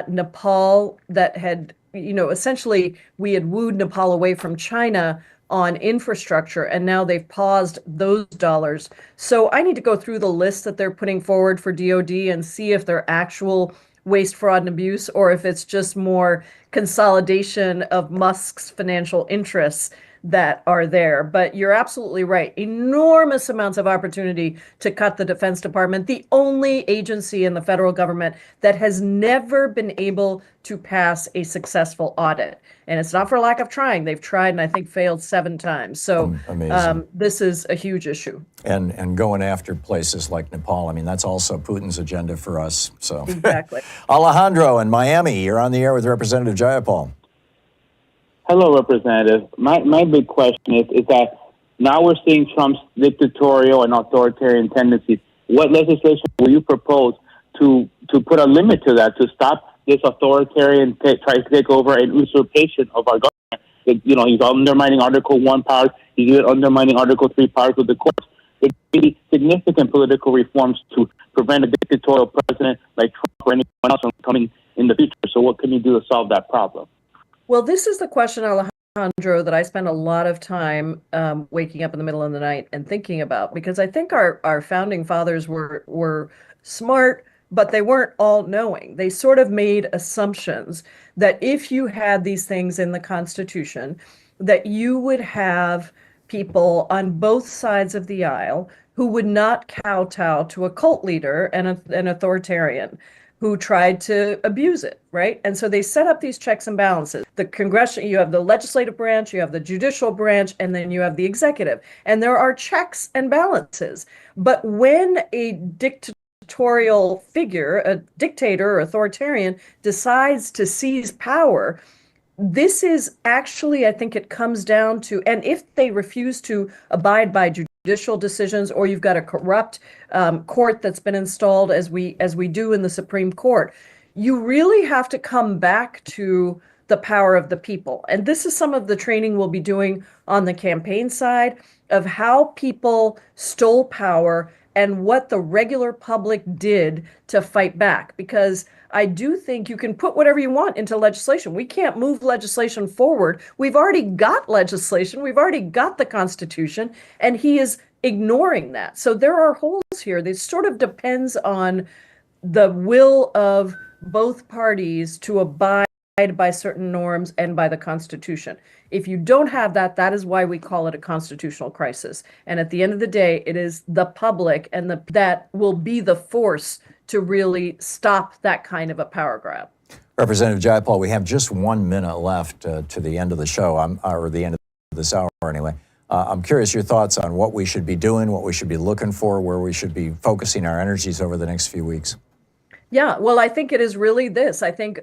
Nepal that had, essentially we had wooed Nepal away from China on infrastructure, and now they've paused those dollars. So I need to go through the list that they're putting forward for DOD and see if they're actual waste, fraud, and abuse, or if it's just more consolidation of Musk's financial interests that are there. But you're absolutely right. Enormous amounts of opportunity to cut the Defense Department, the only agency in the federal government that has never been able to pass a successful audit. And it's not for lack of trying. They've tried and I think failed 7 times. So this is a huge issue. And going after places like Nepal, that's also Putin's agenda for us. So exactly. Alejandro in Miami, you're on the air with Representative Jayapal. Hello, Representative. My big question is that now we're seeing Trump's dictatorial and authoritarian tendencies. What legislation will you propose to put a limit to that, to stop this authoritarian tries to take over and usurpation of our government? He's undermining Article 1 powers. He's undermining Article 3 powers with the courts. There be significant political reforms to prevent a dictatorial president like Trump or anyone else from coming in the future. So what can you do to solve that problem? Well, this is the question, Alejandro, that I spend a lot of time waking up in the middle of the night and thinking about, because I think our founding fathers were smart, but they weren't all knowing. They sort of made assumptions that if you had these things in the Constitution, that you would have people on both sides of the aisle who would not kowtow to a cult leader and an authoritarian who tried to abuse it, right? And so they set up these checks and balances. You have the legislative branch, you have the judicial branch, and then you have the executive. And there are checks and balances. But when a dictatorial figure, a dictator or authoritarian, decides to seize power, this is actually, I think it comes down to, and if they refuse to abide by judicial decisions, or you've got a corrupt court that's been installed, as we do in the Supreme Court, you really have to come back to the power of the people. And this is some of the training we'll be doing on the campaign side of how people stole power and what the regular public did to fight back. Because I do think you can put whatever you want into legislation. We can't move legislation forward. We've already got legislation. We've already got the Constitution, and he is ignoring that. So there are holes here. This sort of depends on the will of both parties to abide by certain norms and by the Constitution. If you don't have that, that is why we call it a constitutional crisis. And at the end of the day, it is the public and that will be the force to really stop that kind of a power grab. Representative Jayapal, we have just 1 minute left to the end of the show, or the end of this hour anyway. I'm curious your thoughts on what we should be doing, what we should be looking for, where we should be focusing our energies over the next few weeks. Yeah, well, I think it is really this. I think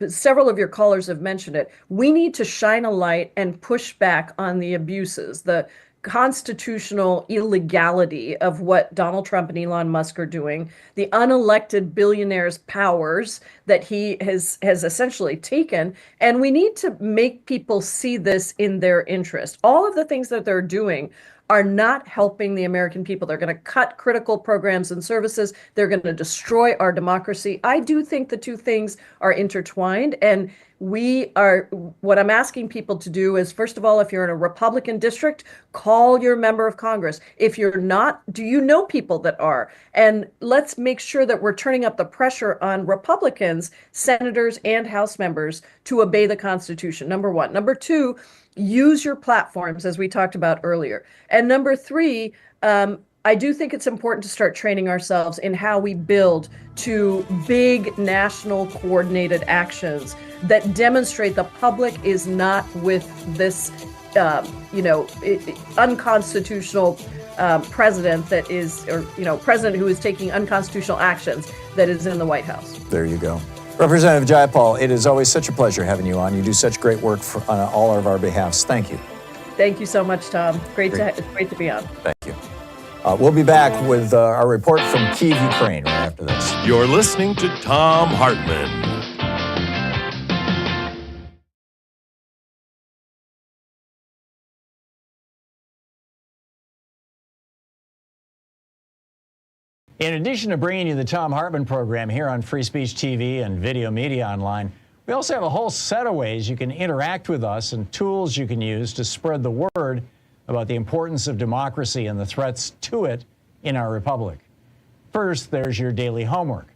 several of your callers have mentioned it. We need to shine a light and push back on the abuses, the constitutional illegality of what Donald Trump and Elon Musk are doing, the unelected billionaires' powers that he has essentially taken. And we need to make people see this in their interest. All of the things that they're doing are not helping the American people. They're going to cut critical programs and services. They're going to destroy our democracy. I do think the two things are intertwined. And what I'm asking people to do is, first of all, if you're in a Republican district, call your member of Congress. If you're not, do you know people that are? And let's make sure that we're turning up the pressure on Republicans, senators, and House members to obey the Constitution, number one. Number two, use your platforms, as we talked about earlier. And number three, I do think it's important to start training ourselves in how we build to big national coordinated actions that demonstrate the public is not with this, unconstitutional president that is, president who is taking unconstitutional actions that is in the White House. There you go. Representative Jayapal, it is always such a pleasure having you on. You do such great work on all of our behalfs. Thank you. Thank you so much, Tom. It's great to be on. Thank you. We'll be back with our report from Kyiv, Ukraine, right after this. You're listening to Thom Hartmann. In addition to bringing you the Thom Hartmann Program here on Free Speech TV and Video Media Online, we also have a whole set of ways you can interact with us and tools you can use to spread the word about the importance of democracy and the threats to it in our republic. First, there's your daily homework.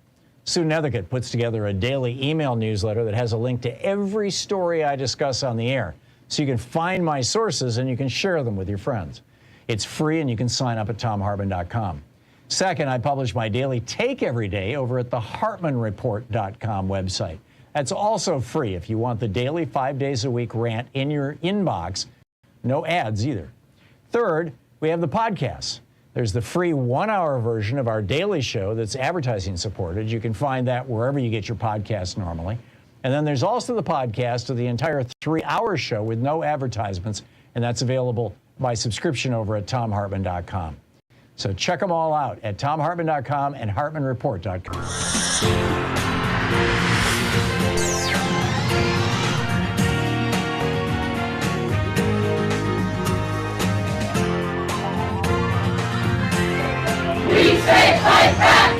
Sue Nethercutt puts together a daily email newsletter that has a link to every story I discuss on the air, so you can find my sources and you can share them with your friends. It's free and you can sign up at thomhartmann.com. Second, I publish my daily take every day over at the hartmannreport.com website. That's also free if you want the daily 5 days a week rant in your inbox. No ads either. Third, we have the podcasts. There's the free 1-hour version of our daily show that's advertising supported. You can find that wherever you get your podcasts normally. And then there's also the podcast of the entire 3-hour show with no advertisements, and that's available by subscription over at thomhartmann.com. So check them all out at thomhartmann.com and hartmannreport.com. We say fight back!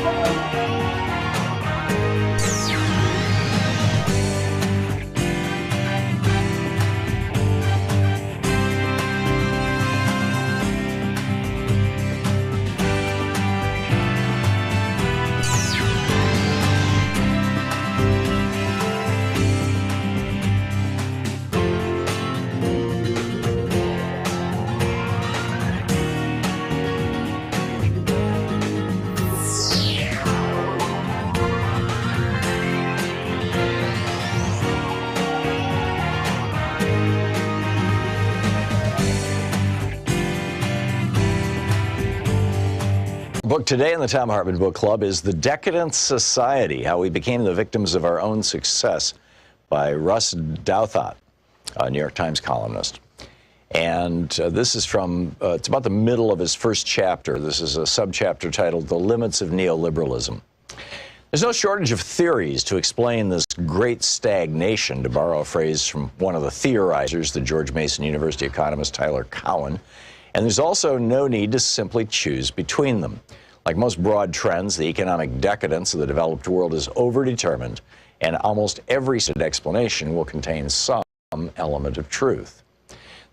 Book today in the Thom Hartmann Book Club is The Decadent Society, How We Became the Victims of Our Own Success by Russ Douthat, a New York Times columnist. And this is from, it's about the middle of his first chapter. This is a subchapter titled The Limits of Neoliberalism. There's no shortage of theories to explain this great stagnation, to borrow a phrase from one of the theorizers, the George Mason University economist Tyler Cowen. And there's also no need to simply choose between them. Like most broad trends, the economic decadence of the developed world is overdetermined, and almost every explanation will contain some element of truth.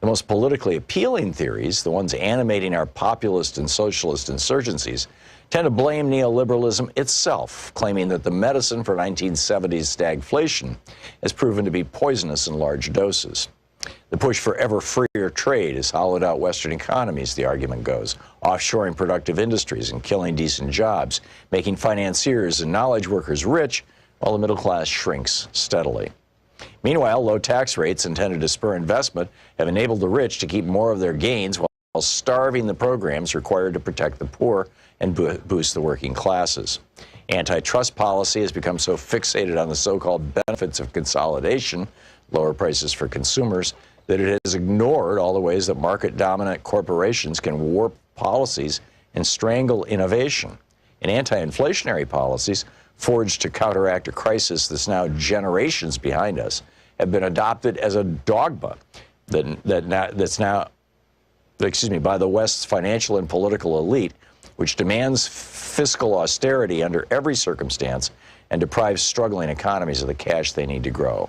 The most politically appealing theories, the ones animating our populist and socialist insurgencies, tend to blame neoliberalism itself, claiming that the medicine for 1970s stagflation has proven to be poisonous in large doses. The push for ever freer trade has hollowed out Western economies, the argument goes, offshoring productive industries and killing decent jobs, making financiers and knowledge workers rich while the middle class shrinks steadily. Meanwhile, low tax rates intended to spur investment have enabled the rich to keep more of their gains while starving the programs required to protect the poor and boost the working classes. Antitrust policy has become so fixated on the so-called benefits of consolidation, lower prices for consumers, that it has ignored all the ways that market-dominant corporations can warp policies and strangle innovation. And anti-inflationary policies, forged to counteract a crisis that's now generations behind us, have been adopted as a dogma that's now by the West's financial and political elite, which demands fiscal austerity under every circumstance and deprives struggling economies of the cash they need to grow.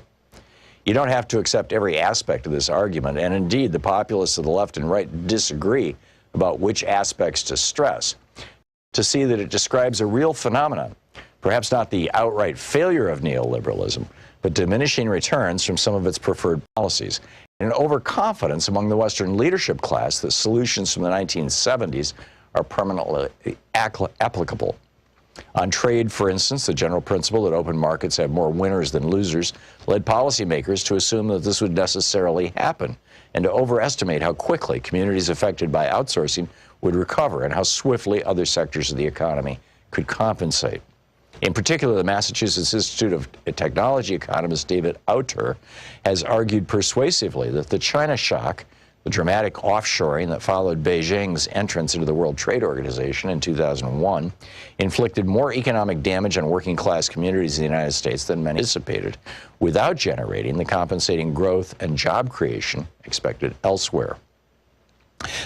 You don't have to accept every aspect of this argument, and indeed the populists of the left and right disagree about which aspects to stress, to see that it describes a real phenomenon, perhaps not the outright failure of neoliberalism, but diminishing returns from some of its preferred policies, and an overconfidence among the Western leadership class that solutions from the 1970s are permanently applicable. On trade, for instance, the general principle that open markets have more winners than losers led policymakers to assume that this would necessarily happen and to overestimate how quickly communities affected by outsourcing would recover and how swiftly other sectors of the economy could compensate. In particular, the Massachusetts Institute of Technology economist David Ittner has argued persuasively that the China shock, the dramatic offshoring that followed Beijing's entrance into the World Trade Organization in 2001, inflicted more economic damage on working-class communities in the United States than many anticipated, without generating the compensating growth and job creation expected elsewhere.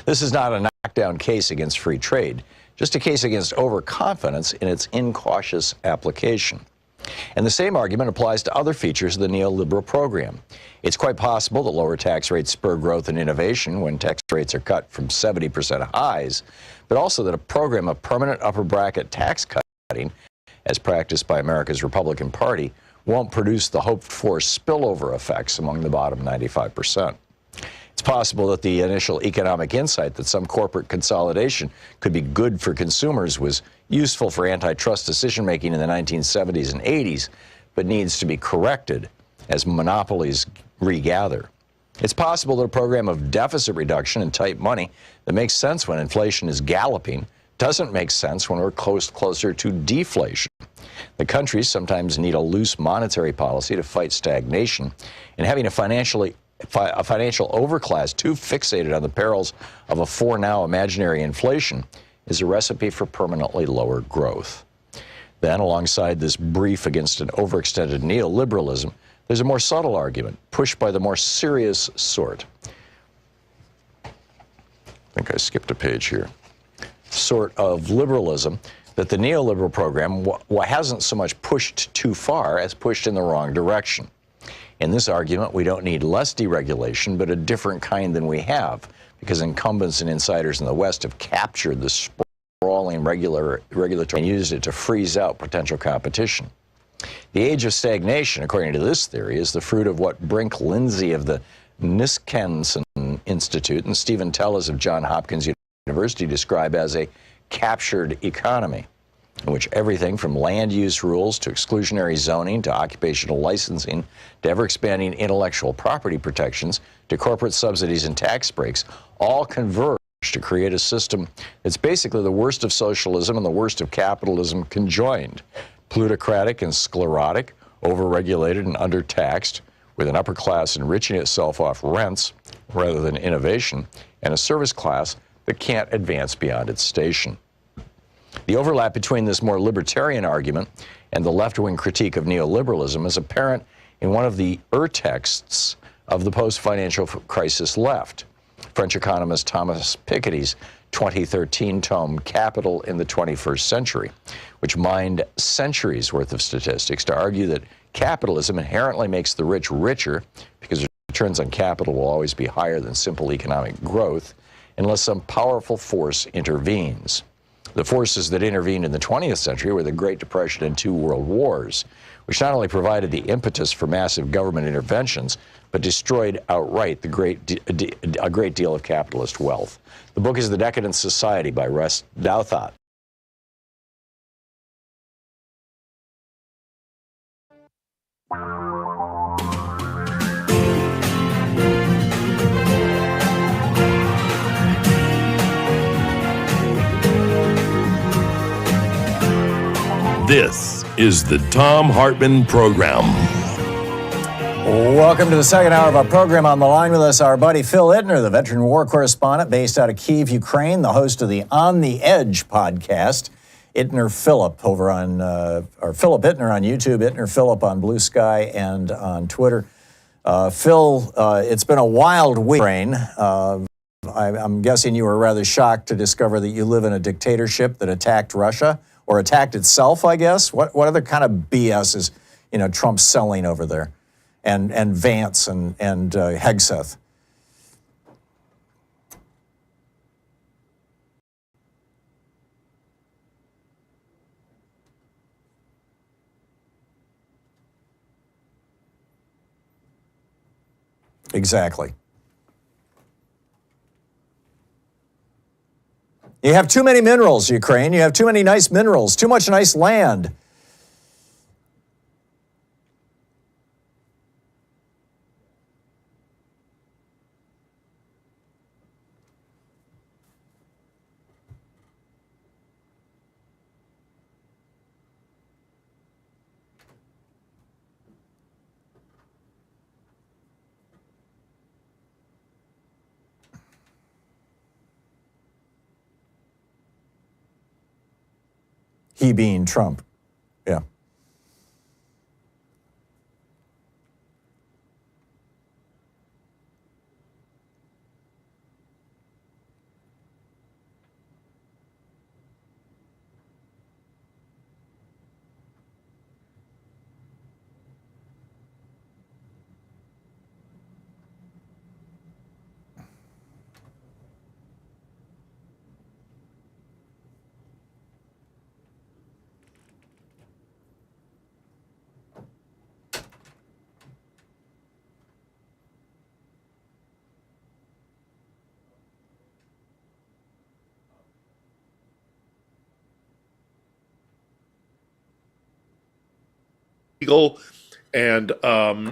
This is not a knockdown case against free trade, just a case against overconfidence in its incautious application. And the same argument applies to other features of the neoliberal program. It's quite possible that lower tax rates spur growth and innovation when tax rates are cut from 70% highs, but also that a program of permanent upper bracket tax cutting, as practiced by America's Republican Party, won't produce the hoped-for spillover effects among the bottom 95%. It's possible that the initial economic insight that some corporate consolidation could be good for consumers was useful for antitrust decision-making in the 1970s and 80s, but needs to be corrected as monopolies regather. It's possible that a program of deficit reduction and tight money that makes sense when inflation is galloping doesn't make sense when we're closer to deflation. The countries sometimes need a loose monetary policy to fight stagnation, and having a financial overclass too fixated on the perils of a for-now imaginary inflation is a recipe for permanently lower growth. Then, alongside this brief against an overextended neoliberalism, there's a more subtle argument, pushed by the more serious sort. I think I skipped a page here. Sort of liberalism that the neoliberal program hasn't so much pushed too far as pushed in the wrong direction. In this argument, we don't need less deregulation, but a different kind than we have, because incumbents and insiders in the West have captured the sprawling regulatory and used it to freeze out potential competition. The age of stagnation, according to this theory, is the fruit of what Brink Lindsay of the Niskenson Institute and Stephen Tellez of Johns Hopkins University describe as a captured economy, in which everything from land use rules to exclusionary zoning to occupational licensing to ever-expanding intellectual property protections to corporate subsidies and tax breaks all converge to create a system that's basically the worst of socialism and the worst of capitalism conjoined. Plutocratic and sclerotic, overregulated and undertaxed, with an upper class enriching itself off rents rather than innovation, and a service class that can't advance beyond its station. The overlap between this more libertarian argument and the left-wing critique of neoliberalism is apparent in one of the texts of the post-financial crisis left, French economist Thomas Piketty's 2013 tome Capital in the 21st Century, which mined centuries worth of statistics to argue that capitalism inherently makes the rich richer because they're returns on capital will always be higher than simple economic growth unless some powerful force intervenes. The forces that intervened in the 20th century were the Great Depression and 2 world wars, which not only provided the impetus for massive government interventions, but destroyed outright a great deal of capitalist wealth. The book is The Decadent Society by Russ Douthat. This is the Thom Hartmann Program. Welcome to the second hour of our program. On the line with us, our buddy Phil Ittner, the veteran war correspondent based out of Kyiv, Ukraine, the host of the On the Edge podcast. Ittner Philip over on, or Philip Ittner on YouTube, Ittner Philip on Blue Sky and on Twitter. Phil, it's been a wild week. I'm guessing you were rather shocked to discover that you live in a dictatorship that attacked Russia, or attacked itself, I guess. What other kind of BS is, Trump selling over there? And Vance and Hegseth. Exactly. You have too many minerals, Ukraine. You have too many nice minerals, too much nice land. He being Trump. Yeah. Legal, and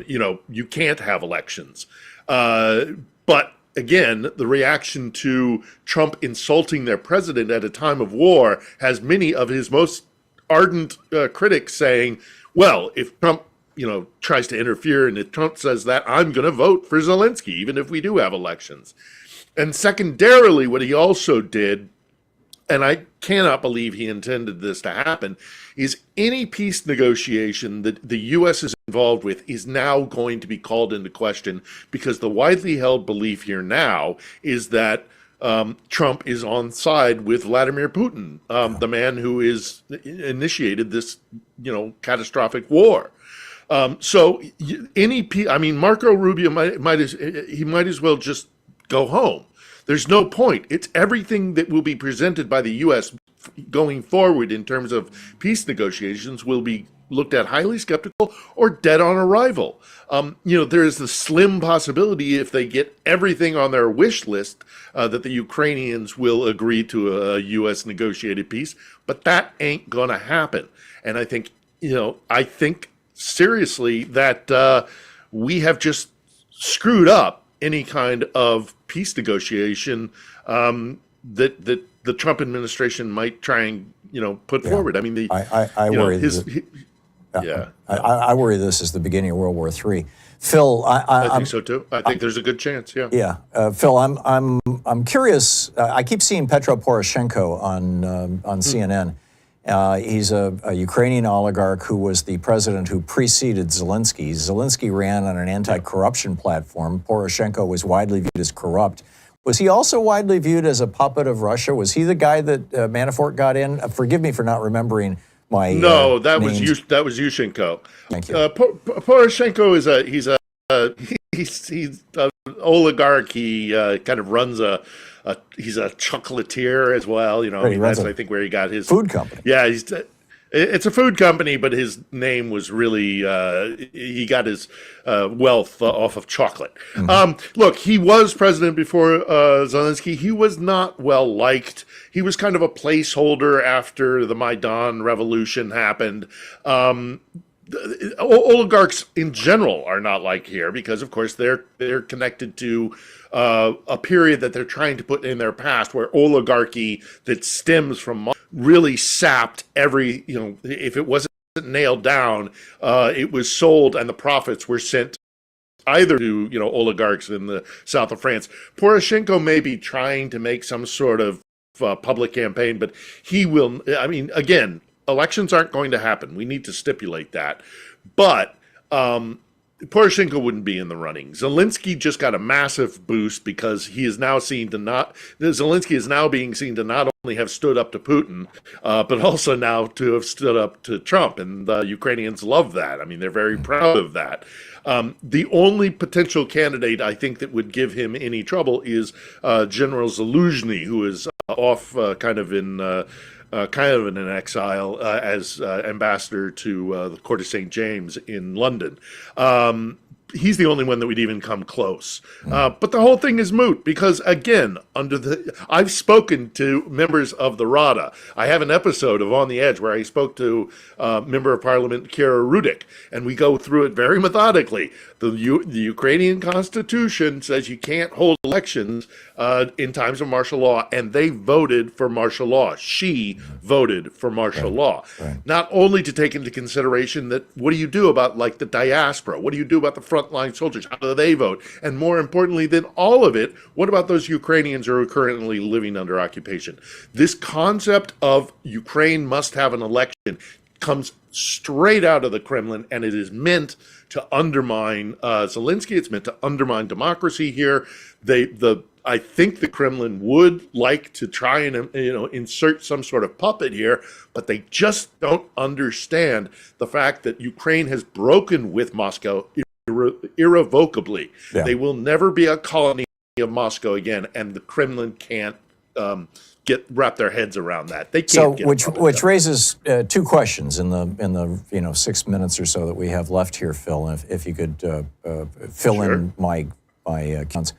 you can't have elections. But again, the reaction to Trump insulting their president at a time of war has many of his most ardent critics saying, well, if Trump tries to interfere, and if Trump says that, I'm going to vote for Zelensky, even if we do have elections. And secondarily, what he also did, and I cannot believe he intended this to happen, is any peace negotiation that the U.S. is involved with is now going to be called into question, because the widely held belief here now is that Trump is on side with Vladimir Putin, the man who is initiated this, catastrophic war. So Marco Rubio might as well just go home. There's no point. It's everything that will be presented by the U.S. going forward in terms of peace negotiations will be looked at highly skeptical or dead on arrival. There is the slim possibility, if they get everything on their wish list, that the Ukrainians will agree to a U.S. negotiated peace, but that ain't going to happen. And I think seriously that we have just screwed up any kind of peace negotiation that the Trump administration might try and put forward. I mean, I worry. I worry this is the beginning of World War III. Phil, I think so too. I think there's a good chance. Yeah. Yeah, Phil, I'm curious. I keep seeing Petro Poroshenko on CNN. He's a Ukrainian oligarch who was the president who preceded Zelensky. Zelensky ran on an anti-corruption platform. Poroshenko was widely viewed as corrupt. Was he also widely viewed as a puppet of Russia? Was he the guy that Manafort got in? Forgive me for not remembering my that names. was Yushchenko. Thank you. Poroshenko is he's an oligarch. He kind of runs he's a chocolatier as well. You know, Right, he runs that's a I think where he got his food company. Yeah, it's a food company, but his name was really he got his wealth off of chocolate. Look, he was president before Zelensky. He was not well liked. He was kind of a placeholder after the Maidan revolution happened. Oligarchs in general are not like here because, of course, they're connected to a period that they're trying to put in their past where oligarchy that stems from really sapped every, if it wasn't nailed down, it was sold and the profits were sent either to, oligarchs in the south of France. Poroshenko may be trying to make some sort of public campaign, but he will, again, elections aren't going to happen. We need to stipulate that. But Poroshenko wouldn't be in the running. Zelensky just got a massive boost because he is now Zelensky is now being seen to not only have stood up to Putin, but also now to have stood up to Trump. And the Ukrainians love that. They're very proud of that. The only potential candidate I think that would give him any trouble is General Zaluzhny, who is off kind of in an exile as ambassador to the Court of St. James in London. He's the only one that would even come close. But the whole thing is moot because, again, I've spoken to members of the Rada. I have an episode of On the Edge where I spoke to Member of Parliament Kira Rudik, and we go through it very methodically. The Ukrainian Constitution says you can't hold elections in times of martial law, and they voted for martial law. She voted for martial law. Right. Not only to take into consideration that what do you do about like the diaspora? What do you do about the frontline soldiers? How do they vote? And more importantly than all of it, what about those Ukrainians who are currently living under occupation? This concept of Ukraine must have an election comes straight out of the Kremlin, and it is meant to undermine Zelensky. It's meant to undermine democracy here. I think the Kremlin would like to try and insert some sort of puppet here, but they just don't understand the fact that Ukraine has broken with Moscow irrevocably. Yeah. They will never be a colony of Moscow again, and the Kremlin can't wrap their heads around that. They can't. So, which raises two questions in the 6 minutes or so that we have left here, Phil. If you could fill in my counts.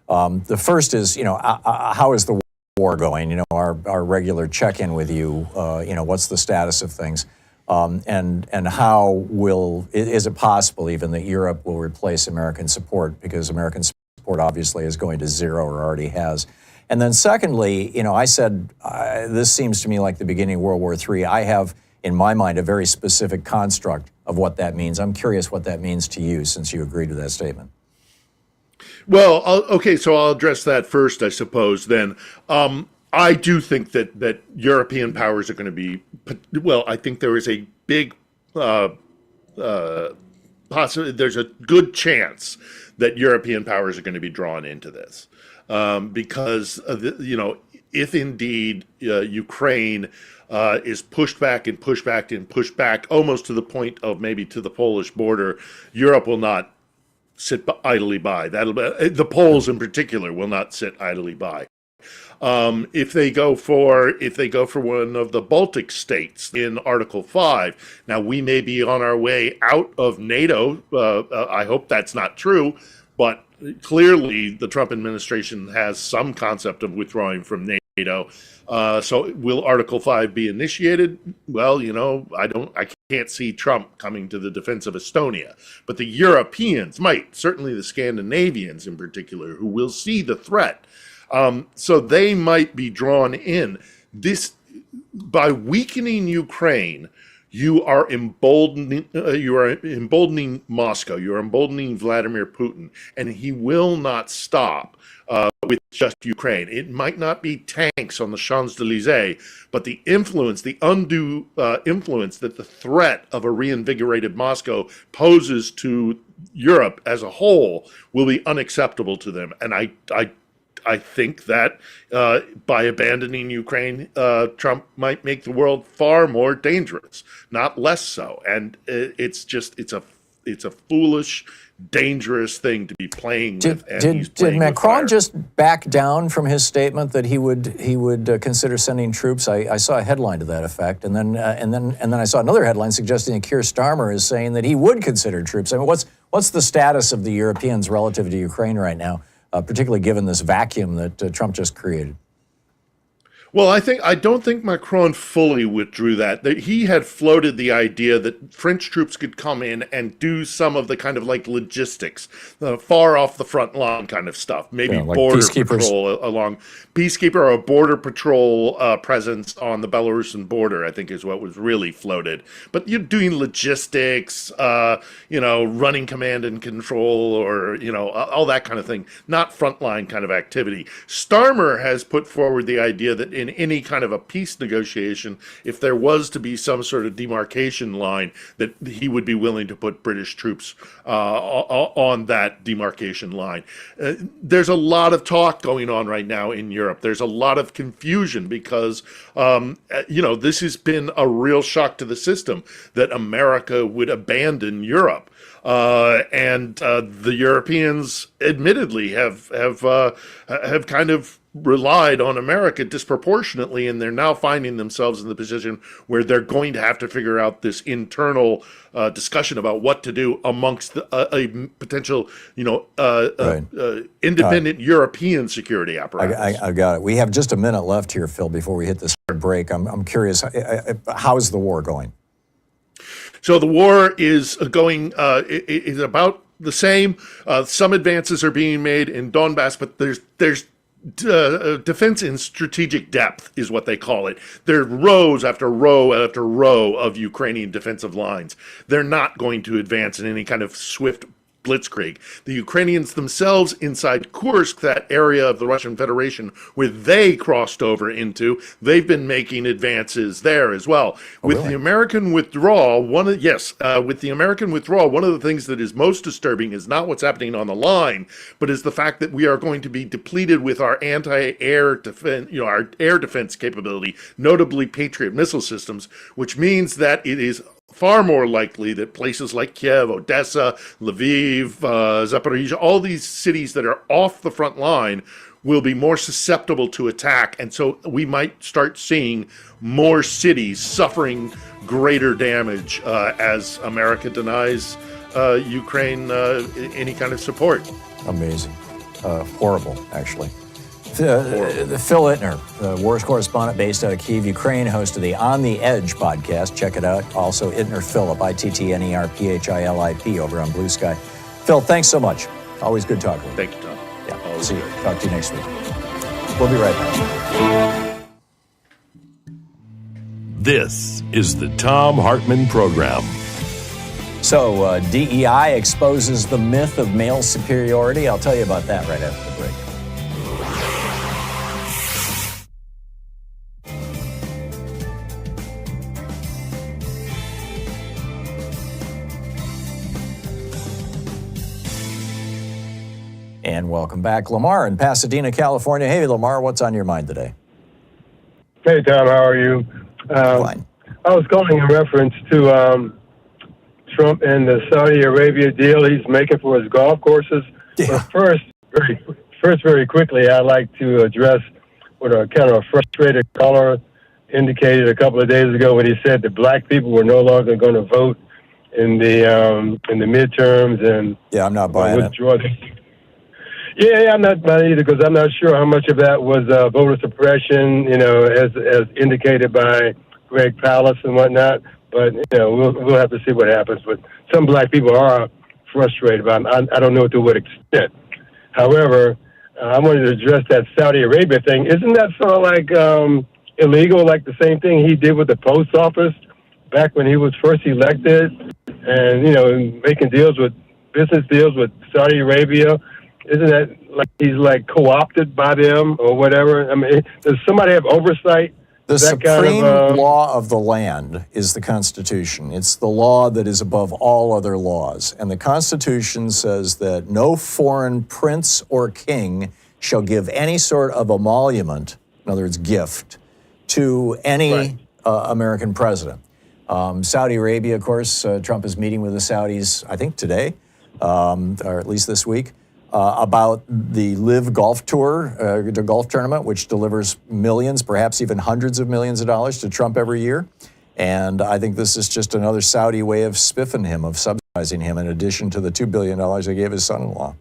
The first is, how is the war going? Our regular check-in with you. What's the status of things, and how is it possible even that Europe will replace American support, because American support obviously is going to zero or already has. And then secondly, I said, this seems to me like the beginning of World War III. I have, in my mind, a very specific construct of what that means. I'm curious what that means to you, since you agreed to that statement. Well, so I'll address that first, I suppose, then. I do think that European powers are going to be, I think there is a big, there's a good chance that European powers are going to be drawn into this. Because if indeed Ukraine is pushed back and pushed back and pushed back, almost to the point of maybe to the Polish border, Europe will not sit idly by. The Poles in particular will not sit idly by. If they go for one of the Baltic states in Article 5, now we may be on our way out of NATO. I hope that's not true, but clearly, the Trump administration has some concept of withdrawing from NATO. So will Article 5 be initiated? Well, I can't see Trump coming to the defense of Estonia. But the Europeans might, certainly the Scandinavians in particular, who will see the threat. So they might be drawn in. By weakening Ukraine, you are emboldening Moscow. You are emboldening Vladimir Putin, and he will not stop with just Ukraine. It might not be tanks on the Champs-Élysées, but the influence, the undue influence that the threat of a reinvigorated Moscow poses to Europe as a whole will be unacceptable to them. And I think that by abandoning Ukraine, Trump might make the world far more dangerous, not less so. And it's it's a foolish, dangerous thing to be playing with. And he's Did playing with Macron fire. just back down from his statement that he would consider sending troops? I saw a headline to that effect, and then I saw another headline suggesting that Keir Starmer is saying that he would consider troops. I mean, what's the status of the Europeans relative to Ukraine right now, particularly given this vacuum that Trump just created? Well, I don't think Macron fully withdrew that. He had floated the idea that French troops could come in and do some of the kind of like logistics, far off the front line kind of stuff. Maybe like border peacekeepers. patrol along peacekeeper or a border patrol presence on the Belarusian border, I think is what was really floated. But you're doing logistics, running command and control, or all that kind of thing, not frontline kind of activity. Starmer has put forward the idea that in any kind of a peace negotiation, if there was to be some sort of demarcation line, that he would be willing to put British troops on that demarcation line. There's a lot of talk going on right now in Europe. There's a lot of confusion because, this has been a real shock to the system that America would abandon Europe. And the Europeans, admittedly, have kind of relied on America disproportionately, and they're now finding themselves in the position where they're going to have to figure out this internal discussion about what to do amongst a potential, independent European security apparatus. I got it. We have just a minute left here, Phil, before we hit this break. I'm curious, how's the war going? So the war is going is about the same. Some advances are being made in Donbass, but there's defense in strategic depth is what they call it. There are rows after row after row of Ukrainian defensive lines. They're not going to advance in any kind of swift blitzkrieg. The Ukrainians themselves inside Kursk, that area of the Russian Federation where they crossed over into, they've been making advances there as well. With the American withdrawal, one of the things that is most disturbing is not what's happening on the line, but is the fact that we are going to be depleted with our anti-air defense, our air defense capability, notably Patriot missile systems, which means that it is far more likely that places like Kiev, Odessa, Lviv, Zaporizhia, all these cities that are off the front line will be more susceptible to attack. And so we might start seeing more cities suffering greater damage as America denies Ukraine any kind of support. Amazing. Horrible, actually. Phil Ittner, wars correspondent based out of Kyiv, Ukraine, host of the On the Edge podcast. Check it out. Also, Ittner Philip, ITTNERPHILIP over on Blue Sky. Phil, thanks so much. Always good talking with you. Thank you, Tom. Yeah, see you. Talk to you next week. We'll be right back. This is the Thom Hartmann Program. So, DEI exposes the myth of male superiority. I'll tell you about that right after the break. And welcome back. Lamar in Pasadena, California. Hey, Lamar, what's on your mind today? Hey, Tom, how are you? Fine. I was calling in reference to Trump and the Saudi Arabia deal he's making for his golf courses. Yeah. But very quickly, I'd like to address what a kind of a frustrated caller indicated a couple of days ago when he said that black people were no longer going to vote in the midterms and I'm not buying it. Yeah, I'm not buying either because I'm not sure how much of that was voter suppression, as indicated by Greg Palast and whatnot. But we'll have to see what happens. But some black people are frustrated about it. I don't know to what extent. However, I wanted to address that Saudi Arabia thing. Isn't that sort of like illegal, like the same thing he did with the post office back when he was first elected, and making business deals with Saudi Arabia? Isn't that like he's like co-opted by them or whatever? I mean, does somebody have oversight? The supreme law of the land is the Constitution. It's the law that is above all other laws. And the Constitution says that no foreign prince or king shall give any sort of emolument, in other words, gift, to any American president. Saudi Arabia, of course, Trump is meeting with the Saudis, I think today, or at least this week, about the Live Golf Tour, the golf tournament, which delivers millions, perhaps even hundreds of millions of dollars to Trump every year. And I think this is just another Saudi way of spiffing him, of subsidizing him, in addition to the $2 billion they gave his son-in-law.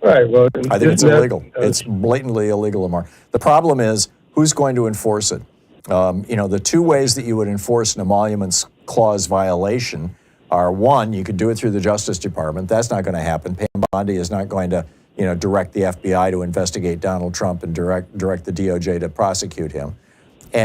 Right. Well, I think it's illegal. It's blatantly illegal, Lamar. The problem is, who's going to enforce it? The two ways that you would enforce an emoluments clause violation are, one, you could do it through the Justice Department. That's not going to happen. Pam Bondi is not going to, direct the FBI to investigate Donald Trump and direct the DOJ to prosecute him.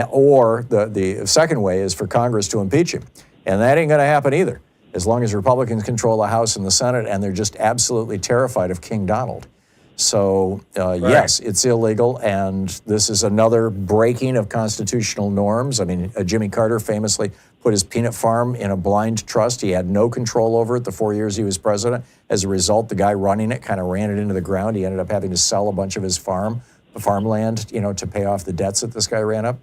Or the second way is for Congress to impeach him. And that ain't going to happen either, as long as Republicans control the House and the Senate, and they're just absolutely terrified of King Donald. So, yes, it's illegal, and this is another breaking of constitutional norms. I mean, Jimmy Carter famously put his peanut farm in a blind trust. He had no control over it the 4 years he was president. As a result, the guy running it kind of ran it into the ground. He ended up having to sell a bunch of his farmland, to pay off the debts that this guy ran up.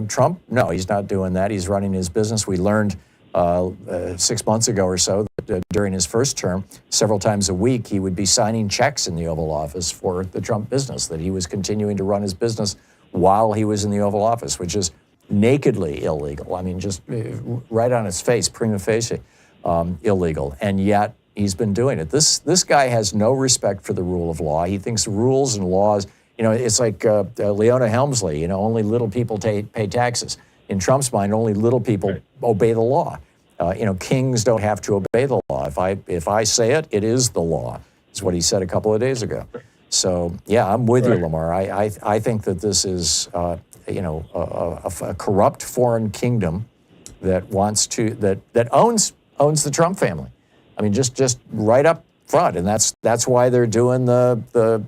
Trump, no, he's not doing that. He's running his business. We learned 6 months ago or so that during his first term, several times a week, he would be signing checks in the Oval Office for the Trump business, that he was continuing to run his business while he was in the Oval Office, which is nakedly illegal. I mean, just right on its face, prima facie, illegal. And yet he's been doing it. This guy has no respect for the rule of law. He thinks rules and laws, it's like Leona Helmsley, only little people pay taxes. In Trump's mind, only little people obey the law. Kings don't have to obey the law. If I say it, it is the law, is what he said a couple of days ago. So, yeah, I'm with you, Lamar. I think that this is, a corrupt foreign kingdom that wants to, that owns the Trump family. I mean, just right up front, and that's why they're doing the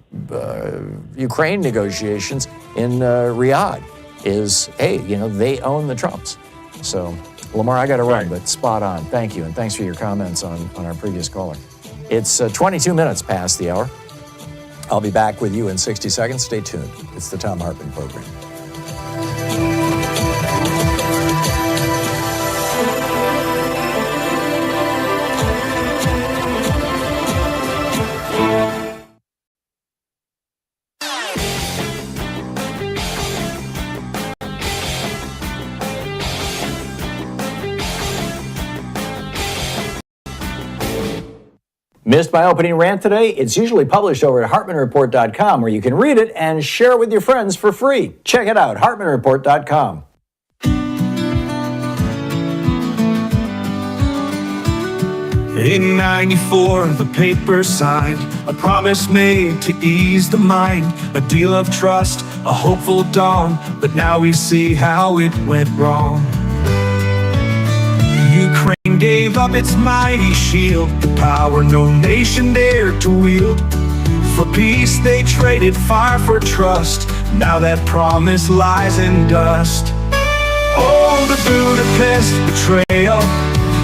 Ukraine negotiations in Riyadh. Is, hey, they own the Trumps. So, Lamar, I got to run, but spot on. Thank you, and thanks for your comments on our previous caller. It's 22 minutes past the hour. I'll be back with you in 60 seconds. Stay tuned. It's the Thom Hartmann Program. Missed my opening rant today? It's usually published over at HartmannReport.com, where you can read it and share it with your friends for free. Check it out, HartmannReport.com. In '94, the paper signed, a promise made to ease the mind, a deal of trust, a hopeful dawn, but now we see how it went wrong. Ukraine gave up its mighty shield, the power no nation dared to wield. For peace they traded fire for trust, now that promise lies in dust. Oh, the Budapest betrayal,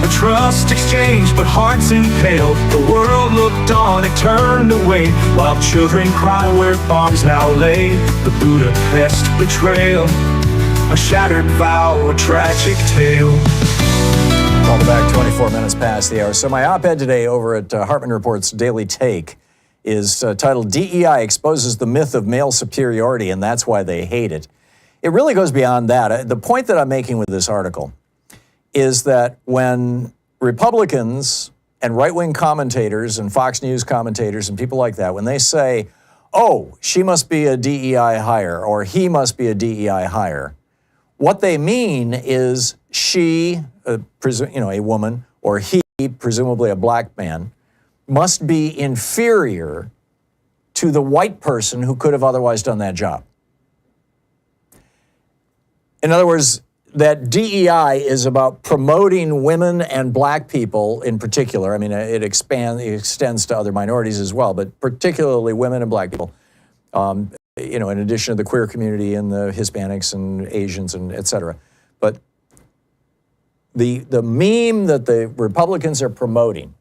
a trust exchange but hearts impaled. The world looked on, it turned away, while children cried where bombs now lay. The Budapest betrayal, a shattered vow, a tragic tale. Welcome back, 24 minutes past the hour. So my op-ed today over at Hartmann Report's Daily Take is titled, DEI Exposes the Myth of Male Superiority, and That's Why They Hate It. It really goes beyond that. The point that I'm making with this article is that when Republicans and right-wing commentators and Fox News commentators and people like that, when they say, oh, she must be a DEI hire or he must be a DEI hire, what they mean is she, a woman, or he, presumably a black man, must be inferior to the white person who could have otherwise done that job. In other words, that DEI is about promoting women and black people in particular. I mean, it extends to other minorities as well, but particularly women and black people, in addition to the queer community and the Hispanics and Asians and et cetera. But the meme that the Republicans are promoting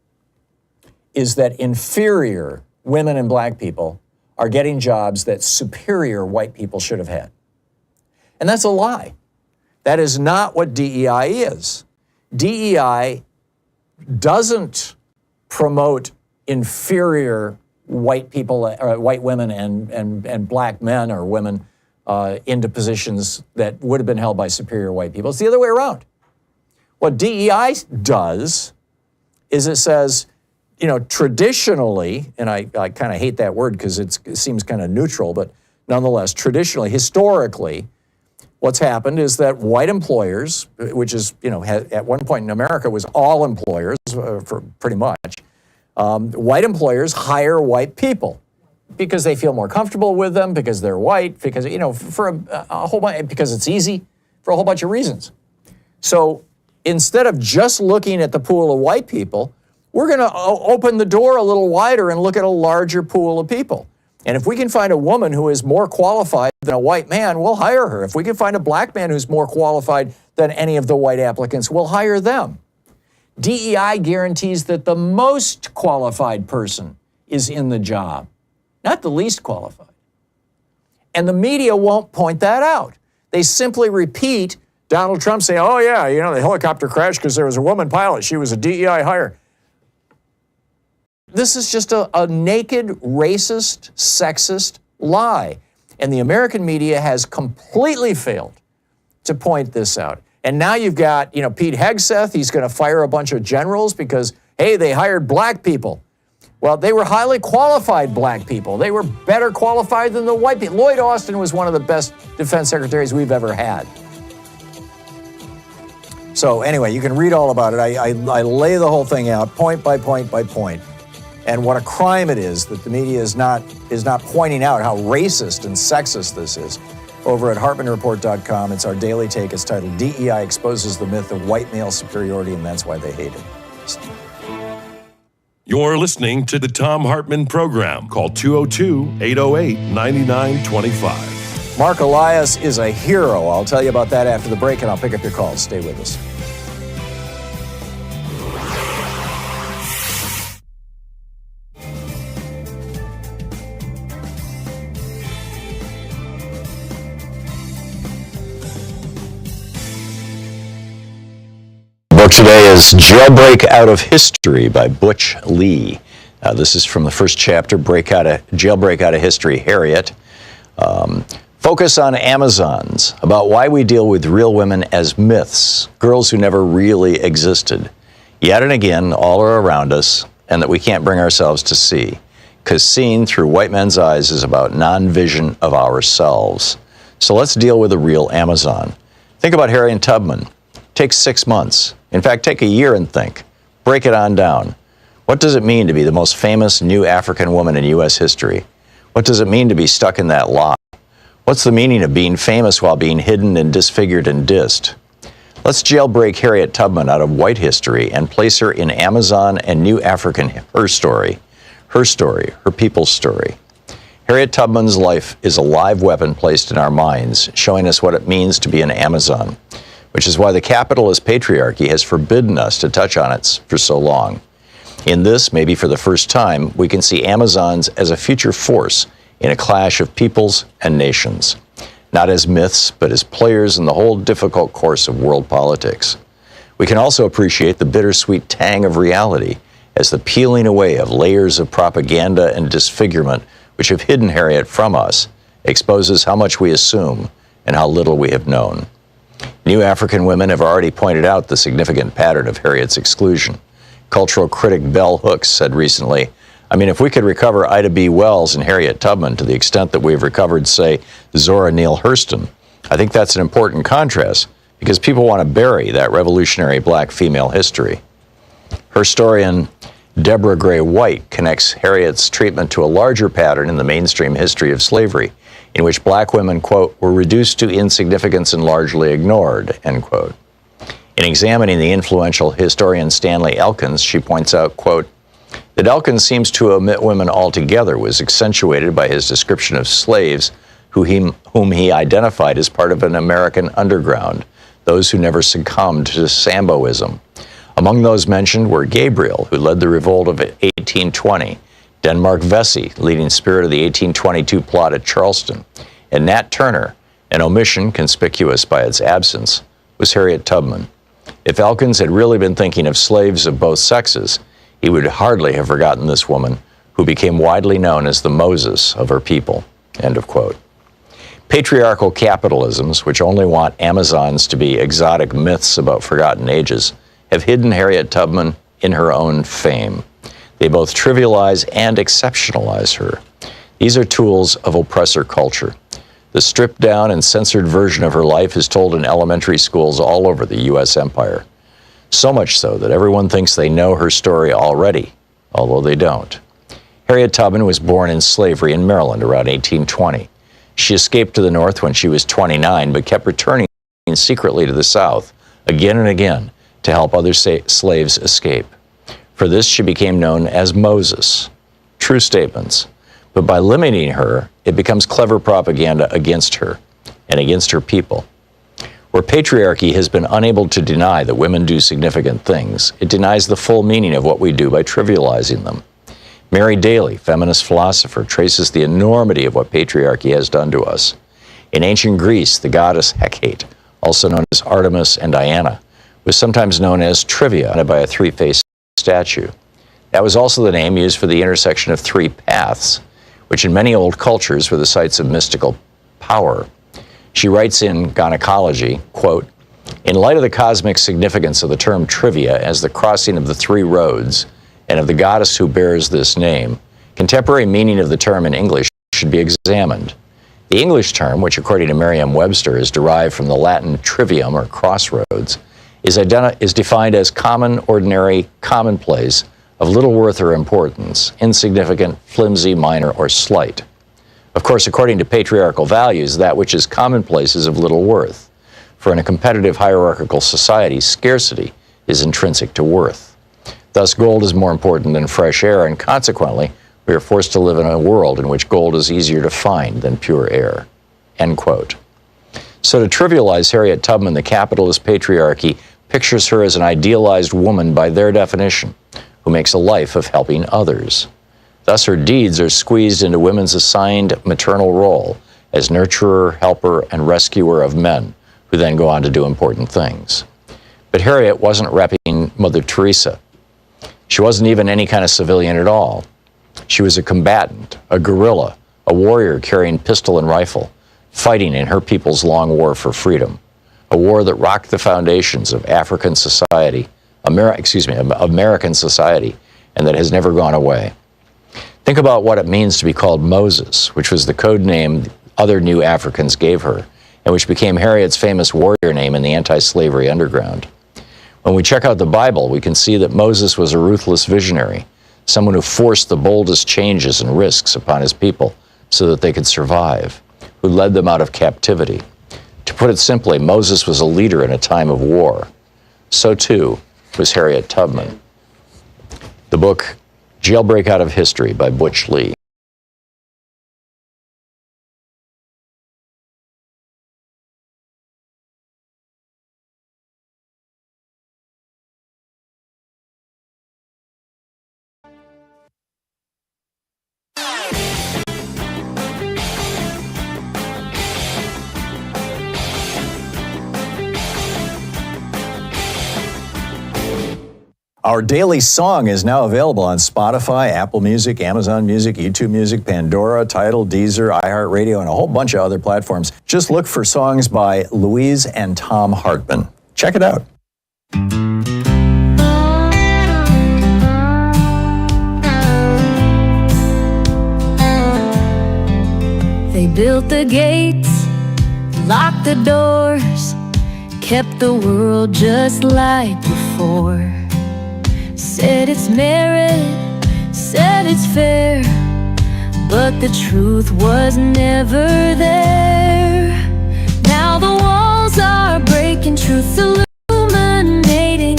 is that inferior women and black people are getting jobs that superior white people should have had. And that's a lie. That is not what DEI is. DEI doesn't promote inferior white people, or white women and black men or women into positions that would have been held by superior white people. It's the other way around. What DEI does is it says, you know, traditionally, and I kind of hate that word because it seems kind of neutral, but nonetheless, traditionally, historically, what's happened is that white employers, which is, you know, at one point in America was all employers, for pretty much, white employers hire white people because they feel more comfortable with them, because they're white, because, you know, for a whole bunch, because it's easy, for a whole bunch of reasons. So instead of just looking at the pool of white people, we're going to open the door a little wider and look at a larger pool of people. And if we can find a woman who is more qualified than a white man, we'll hire her. If we can find a black man who's more qualified than any of the white applicants, we'll hire them. DEI guarantees that the most qualified person is in the job, not the least qualified. And the media won't point that out. They simply repeat Donald Trump saying, oh yeah, you know, the helicopter crashed because there was a woman pilot. She was a DEI hire. This is just a naked, racist, sexist lie. And the American media has completely failed to point this out. And now you've got, you know, Pete Hegseth, he's going to fire a bunch of generals because, hey, they hired black people. Well, they were highly qualified black people. They were better qualified than the white people. Lloyd Austin was one of the best defense secretaries we've ever had. So anyway, you can read all about it. I lay the whole thing out, point by point by point. And what a crime it is that the media is not pointing out how racist and sexist this is. Over at HartmannReport.com, it's our daily take. It's titled, DEI Exposes the Myth of White Male Superiority, and That's Why They Hate It. You're listening to the Thom Hartmann Program. Call 202-808-9925. Mark Elias is a hero. I'll tell you about that after the break, and I'll pick up your calls. Stay with us. The book today is Jailbreak Out of History by Butch Lee. This is from the first chapter, Jailbreak Out of History, Harriet. Focus on Amazons, about why we deal with real women as myths, girls who never really existed. Yet and again, all are around us, and that we can't bring ourselves to see. Because seeing through white men's eyes is about non-vision of ourselves. So let's deal with a real Amazon. Think about Harriet Tubman. Take 6 months. In fact, take a year and think. Break it on down. What does it mean to be the most famous new African woman in U.S. history? What does it mean to be stuck in that lie? What's the meaning of being famous while being hidden and disfigured and dissed? Let's jailbreak Harriet Tubman out of white history and place her in Amazon and new African, her story, her people's story. Harriet Tubman's life is a live weapon placed in our minds, showing us what it means to be an Amazon, which is why the capitalist patriarchy has forbidden us to touch on it for so long. In this, maybe for the first time, we can see Amazons as a future force in a clash of peoples and nations, not as myths, but as players in the whole difficult course of world politics. We can also appreciate the bittersweet tang of reality as the peeling away of layers of propaganda and disfigurement which have hidden Harriet from us exposes how much we assume and how little we have known. New African women have already pointed out the significant pattern of Harriet's exclusion. Cultural critic Bell Hooks said recently, if we could recover Ida B. Wells and Harriet Tubman to the extent that we've recovered, say, Zora Neale Hurston, I think that's an important contrast because people want to bury that revolutionary black female history. Historian Deborah Gray White connects Harriet's treatment to a larger pattern in the mainstream history of slavery, in which black women, quote, were reduced to insignificance and largely ignored, end quote. In examining the influential historian Stanley Elkins, she points out, quote, that Elkins seems to omit women altogether was accentuated by his description of slaves whom he identified as part of an American underground, those who never succumbed to Samboism. Among those mentioned were Gabriel, who led the revolt of 1820, Denmark Vesey, leading spirit of the 1822 plot at Charleston, and Nat Turner, an omission conspicuous by its absence, was Harriet Tubman. If Elkins had really been thinking of slaves of both sexes, he would hardly have forgotten this woman, who became widely known as the Moses of her people. End of quote. Patriarchal capitalisms, which only want Amazons to be exotic myths about forgotten ages, have hidden Harriet Tubman in her own fame. They both trivialize and exceptionalize her. These are tools of oppressor culture. The stripped down and censored version of her life is told in elementary schools all over the U.S. empire. So much so that everyone thinks they know her story already, although they don't. Harriet Tubman was born in slavery in Maryland around 1820. She escaped to the North when she was 29, but kept returning secretly to the South again and again to help other slaves escape. For this, she became known as Moses. True statements. But by limiting her, it becomes clever propaganda against her and against her people. Where patriarchy has been unable to deny that women do significant things, it denies the full meaning of what we do by trivializing them. Mary Daly, feminist philosopher, traces the enormity of what patriarchy has done to us. In ancient Greece, the goddess Hecate, also known as Artemis and Diana, was sometimes known as Trivia by a three-faced statue. That was also the name used for the intersection of three paths, which in many old cultures were the sites of mystical power. She writes in Gynecology, quote, "In light of the cosmic significance of the term trivia as the crossing of the three roads, and of the goddess who bears this name, contemporary meaning of the term in English should be examined. The English term, which according to Merriam-Webster is derived from the Latin trivium or crossroads, is defined as common, ordinary, commonplace, of little worth or importance, insignificant, flimsy, minor, or slight. Of course, according to patriarchal values, that which is commonplace is of little worth. For in a competitive hierarchical society, scarcity is intrinsic to worth. Thus, gold is more important than fresh air, and consequently, we are forced to live in a world in which gold is easier to find than pure air." End quote. So to trivialize Harriet Tubman, the capitalist patriarchy pictures her as an idealized woman by their definition, who makes a life of helping others. Thus, her deeds are squeezed into women's assigned maternal role as nurturer, helper, and rescuer of men, who then go on to do important things. But Harriet wasn't repping Mother Teresa. She wasn't even any kind of civilian at all. She was a combatant, a guerrilla, a warrior carrying pistol and rifle, fighting in her people's long war for freedom, a war that rocked the foundations of American society, and that has never gone away. Think about what it means to be called Moses, which was the code name other new Africans gave her, and which became Harriet's famous warrior name in the anti-slavery underground. When we check out the Bible, we can see that Moses was a ruthless visionary, someone who forced the boldest changes and risks upon his people so that they could survive, who led them out of captivity. To put it simply, Moses was a leader in a time of war. So too was Harriet Tubman. The book Jailbreak Out of History by Butch Lee. Our daily song is now available on Spotify, Apple Music, Amazon Music, YouTube Music, Pandora, Tidal, Deezer, iHeartRadio, and a whole bunch of other platforms. Just look for songs by Louise and Thom Hartmann. Check it out. They built the gates, locked the doors, kept the world just like before. Said it's merit, said it's fair, but the truth was never there. Now the walls are breaking, truth illuminating.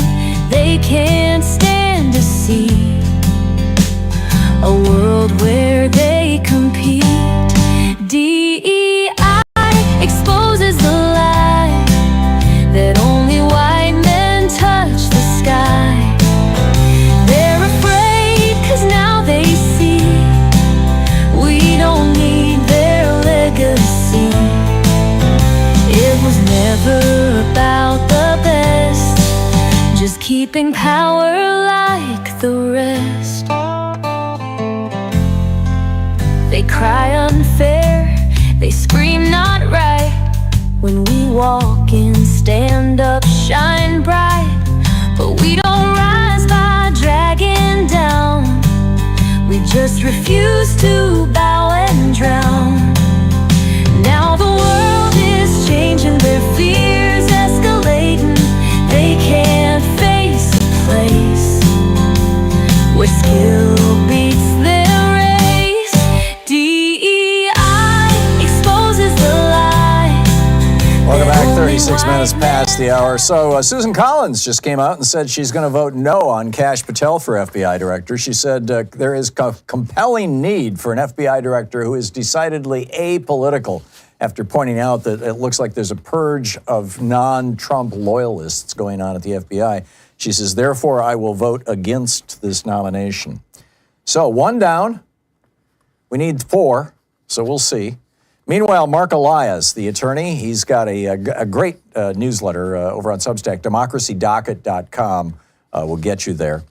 They can't stand to see a world where they compete. DEI exposes the lie that only white men touch the sky. They're afraid 'cause now they see we don't need their legacy. It was never about the usurping power like the rest. They cry unfair, they scream not right. When we walk in, stand up, shine bright. But we don't rise by dragging down. We just refuse to bow and drown. Now the world is changing, their fears escalating. They can't face a place where skill beats their race. DEI exposes the lie. Welcome back, 36 minutes past the hour. So Susan Collins just came out and said she's going to vote no on Kash Patel for FBI director. She said there is a compelling need for an FBI director who is decidedly apolitical, after pointing out that it looks like there's a purge of non-Trump loyalists going on at the FBI. She says, therefore, I will vote against this nomination. So 1 down. We need 4, so we'll see. Meanwhile, Mark Elias, the attorney, he's got a great newsletter over on Substack. DemocracyDocket.com will get you there.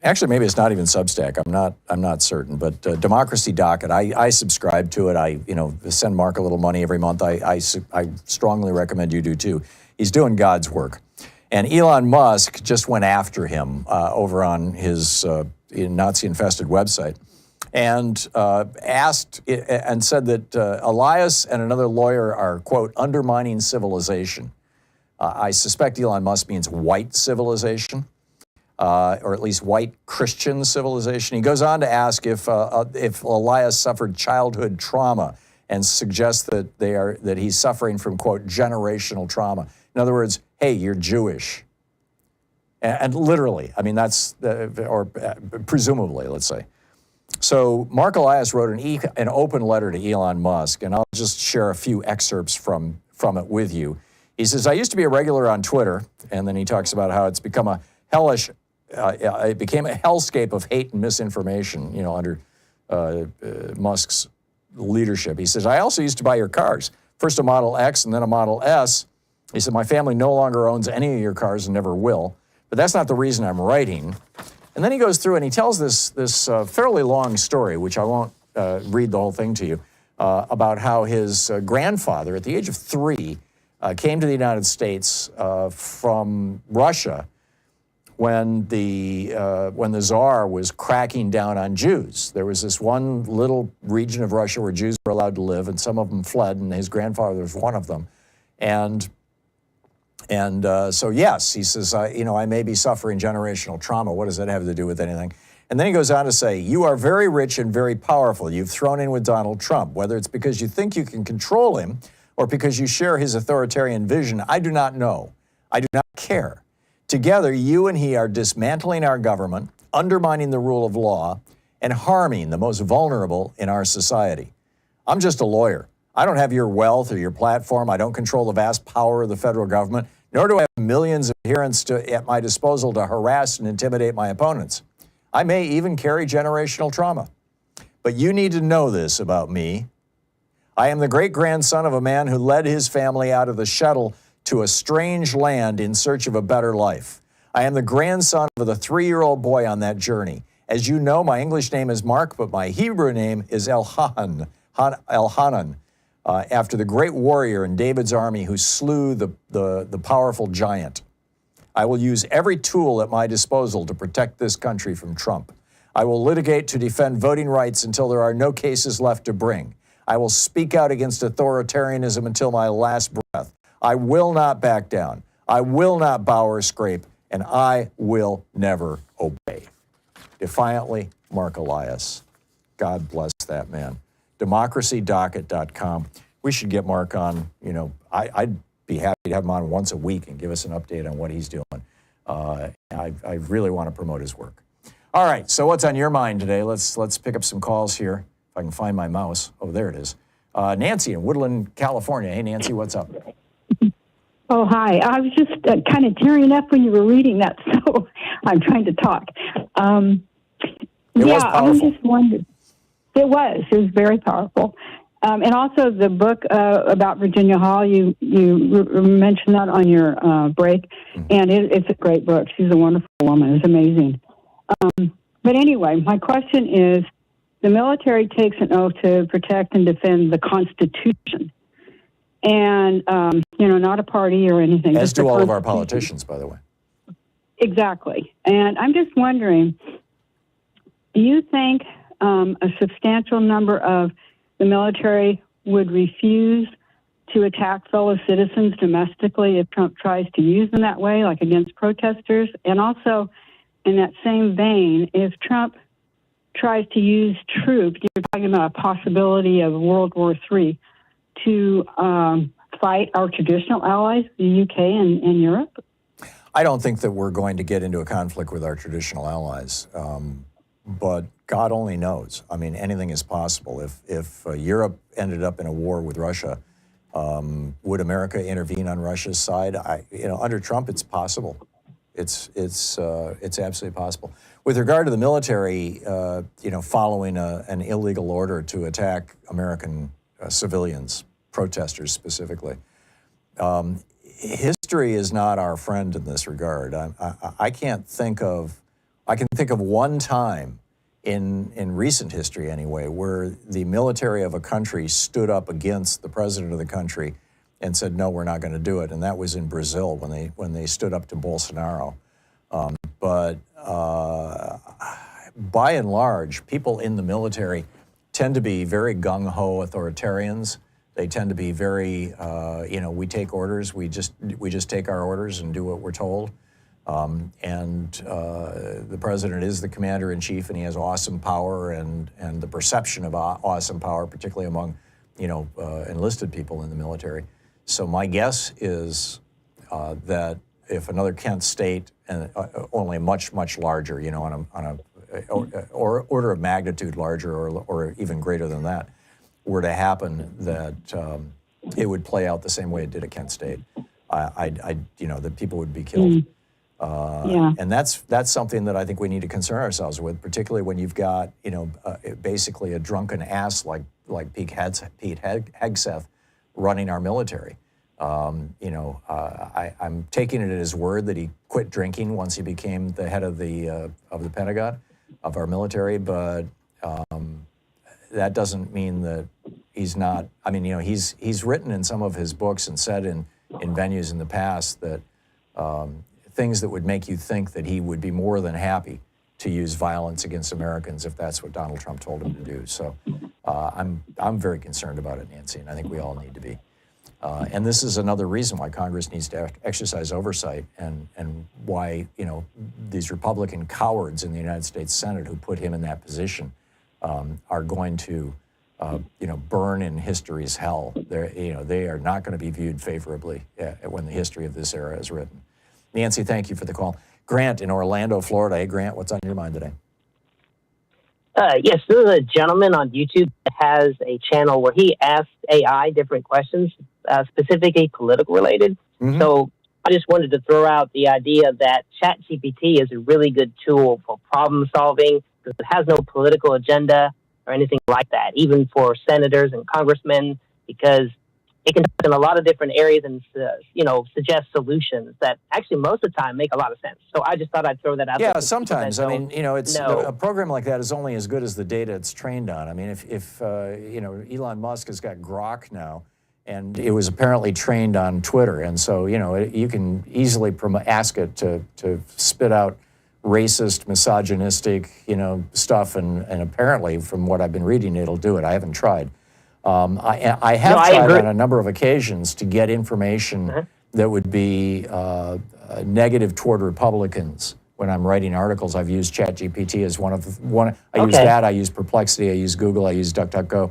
Actually, maybe it's not even Substack. I'm not certain. But Democracy Docket, I subscribe to it. I send Mark a little money every month. I strongly recommend you do too. He's doing God's work. And Elon Musk just went after him over on his Nazi-infested website, and asked and said that Elias and another lawyer are, quote, undermining civilization. I suspect Elon Musk means white civilization, or at least white Christian civilization. He goes on to ask if Elias suffered childhood trauma, and suggests that he's suffering from, quote, generational trauma. In other words, hey, you're Jewish. And literally, I mean, that's, or presumably, let's say. So Mark Elias wrote an open letter to Elon Musk, and I'll just share a few excerpts from it with you. He says, I used to be a regular on Twitter, and then he talks about how it's become a hellish, it became a hellscape of hate and misinformation, under Musk's leadership. He says, I also used to buy your cars, first a Model X and then a Model S. He said, my family no longer owns any of your cars and never will, but that's not the reason I'm writing. And then he goes through and he tells this fairly long story, which I won't read the whole thing to you, about how his grandfather, at the age of 3, came to the United States from Russia when the Tsar was cracking down on Jews. There was this one little region of Russia where Jews were allowed to live, and some of them fled, and his grandfather was one of them. And so, yes, he says, I may be suffering generational trauma. What does that have to do with anything? And then he goes on to say, you are very rich and very powerful. You've thrown in with Donald Trump. Whether it's because you think you can control him or because you share his authoritarian vision, I do not know. I do not care. Together, you and he are dismantling our government, undermining the rule of law, and harming the most vulnerable in our society. I'm just a lawyer. I don't have your wealth or your platform. I don't control the vast power of the federal government, nor do I have millions of adherents at my disposal to harass and intimidate my opponents. I may even carry generational trauma. But you need to know this about me. I am the great-grandson of a man who led his family out of the shuttle to a strange land in search of a better life. I am the grandson of the 3-year-old boy on that journey. As you know, my English name is Mark, but my Hebrew name is Elhanan, after the great warrior in David's army who slew the powerful giant. I will use every tool at my disposal to protect this country from Trump. I will litigate to defend voting rights until there are no cases left to bring. I will speak out against authoritarianism until my last breath. I will not back down. I will not bow or scrape, and I will never obey. Defiantly, Mark Elias. God bless that man. DemocracyDocket.com. We should get Mark on. I'd be happy to have him on once a week and give us an update on what he's doing. I really want to promote his work. All right, so what's on your mind today? Let's pick up some calls here. If I can find my mouse. Oh, there it is. Nancy in Woodland, California. Hey, Nancy, what's up? Oh, hi. I was just kind of tearing up when you were reading that, so I'm trying to talk. It was powerful. I just wondered. It was very powerful. And also the book about Virginia Hall, you mentioned that on your break, and it's a great book. She's a wonderful woman. It's amazing. But anyway, my question is, the military takes an oath to protect and defend the Constitution, and not a party or anything. As do all of our politicians, by the way. Exactly. And I'm just wondering, do you think a substantial number of the military would refuse to attack fellow citizens domestically if Trump tries to use them that way, like against protesters? And also, in that same vein, if Trump tries to use troops, you're talking about a possibility of World War III, to fight our traditional allies, the UK and Europe? I don't think that we're going to get into a conflict with our traditional allies, but God only knows. I mean, anything is possible. If Europe ended up in a war with Russia, would America intervene on Russia's side? Under Trump, it's possible. It's absolutely possible. With regard to the military, following an illegal order to attack American civilians, protesters specifically, history is not our friend in this regard. I can think of one time in recent history anyway, where the military of a country stood up against the president of the country and said, no, we're not going to do it. And that was in Brazil when they stood up to Bolsonaro. But by and large, people in the military tend to be very gung-ho authoritarians. They tend to be very, we take orders. We just take our orders and do what we're told. The president is the commander-in-chief, and he has awesome power and the perception of awesome power, particularly among, enlisted people in the military. So my guess is that if another Kent state, and only much, much larger, on a order of magnitude larger or even greater than that, were to happen, that it would play out the same way it did at Kent State. That people would be killed. And that's something that I think we need to concern ourselves with, particularly when you've got, basically a drunken ass like Pete Hegseth running our military. I'm taking it at his word that he quit drinking once he became the head of the Pentagon, of our military, but that doesn't mean that he's not. I mean, he's written in some of his books and said in venues in the past that things that would make you think that he would be more than happy to use violence against Americans if that's what Donald Trump told him to do. So I'm very concerned about it, Nancy, and I think we all need to be. And this is another reason why Congress needs to exercise oversight, and why these Republican cowards in the United States Senate who put him in that position are going to burn in history's hell. They are not going to be viewed favorably when the history of this era is written. Nancy, thank you for the call. Grant in Orlando, Florida. Hey, Grant, what's on your mind today? Yes, there's a gentleman on YouTube that has a channel where he asks AI different questions, specifically political related. Mm-hmm. So I just wanted to throw out the idea that ChatGPT is a really good tool for problem solving, because it has no political agenda or anything like that, even for senators and congressmen, because it can talk in a lot of different areas and, suggest solutions that actually most of the time make a lot of sense. So I just thought I'd throw that out there. Yeah, sometimes. I mean, a program like that is only as good as the data it's trained on. I mean, if Elon Musk has got Grok now, and it was apparently trained on Twitter, and so, you can easily ask it to spit out racist, misogynistic, stuff, and apparently, from what I've been reading, it'll do it. I haven't tried. I have tried on a number of occasions to get information that would be negative toward Republicans. When I'm writing articles, I've used ChatGPT as one. I use that. I use Perplexity. I use Google. I use DuckDuckGo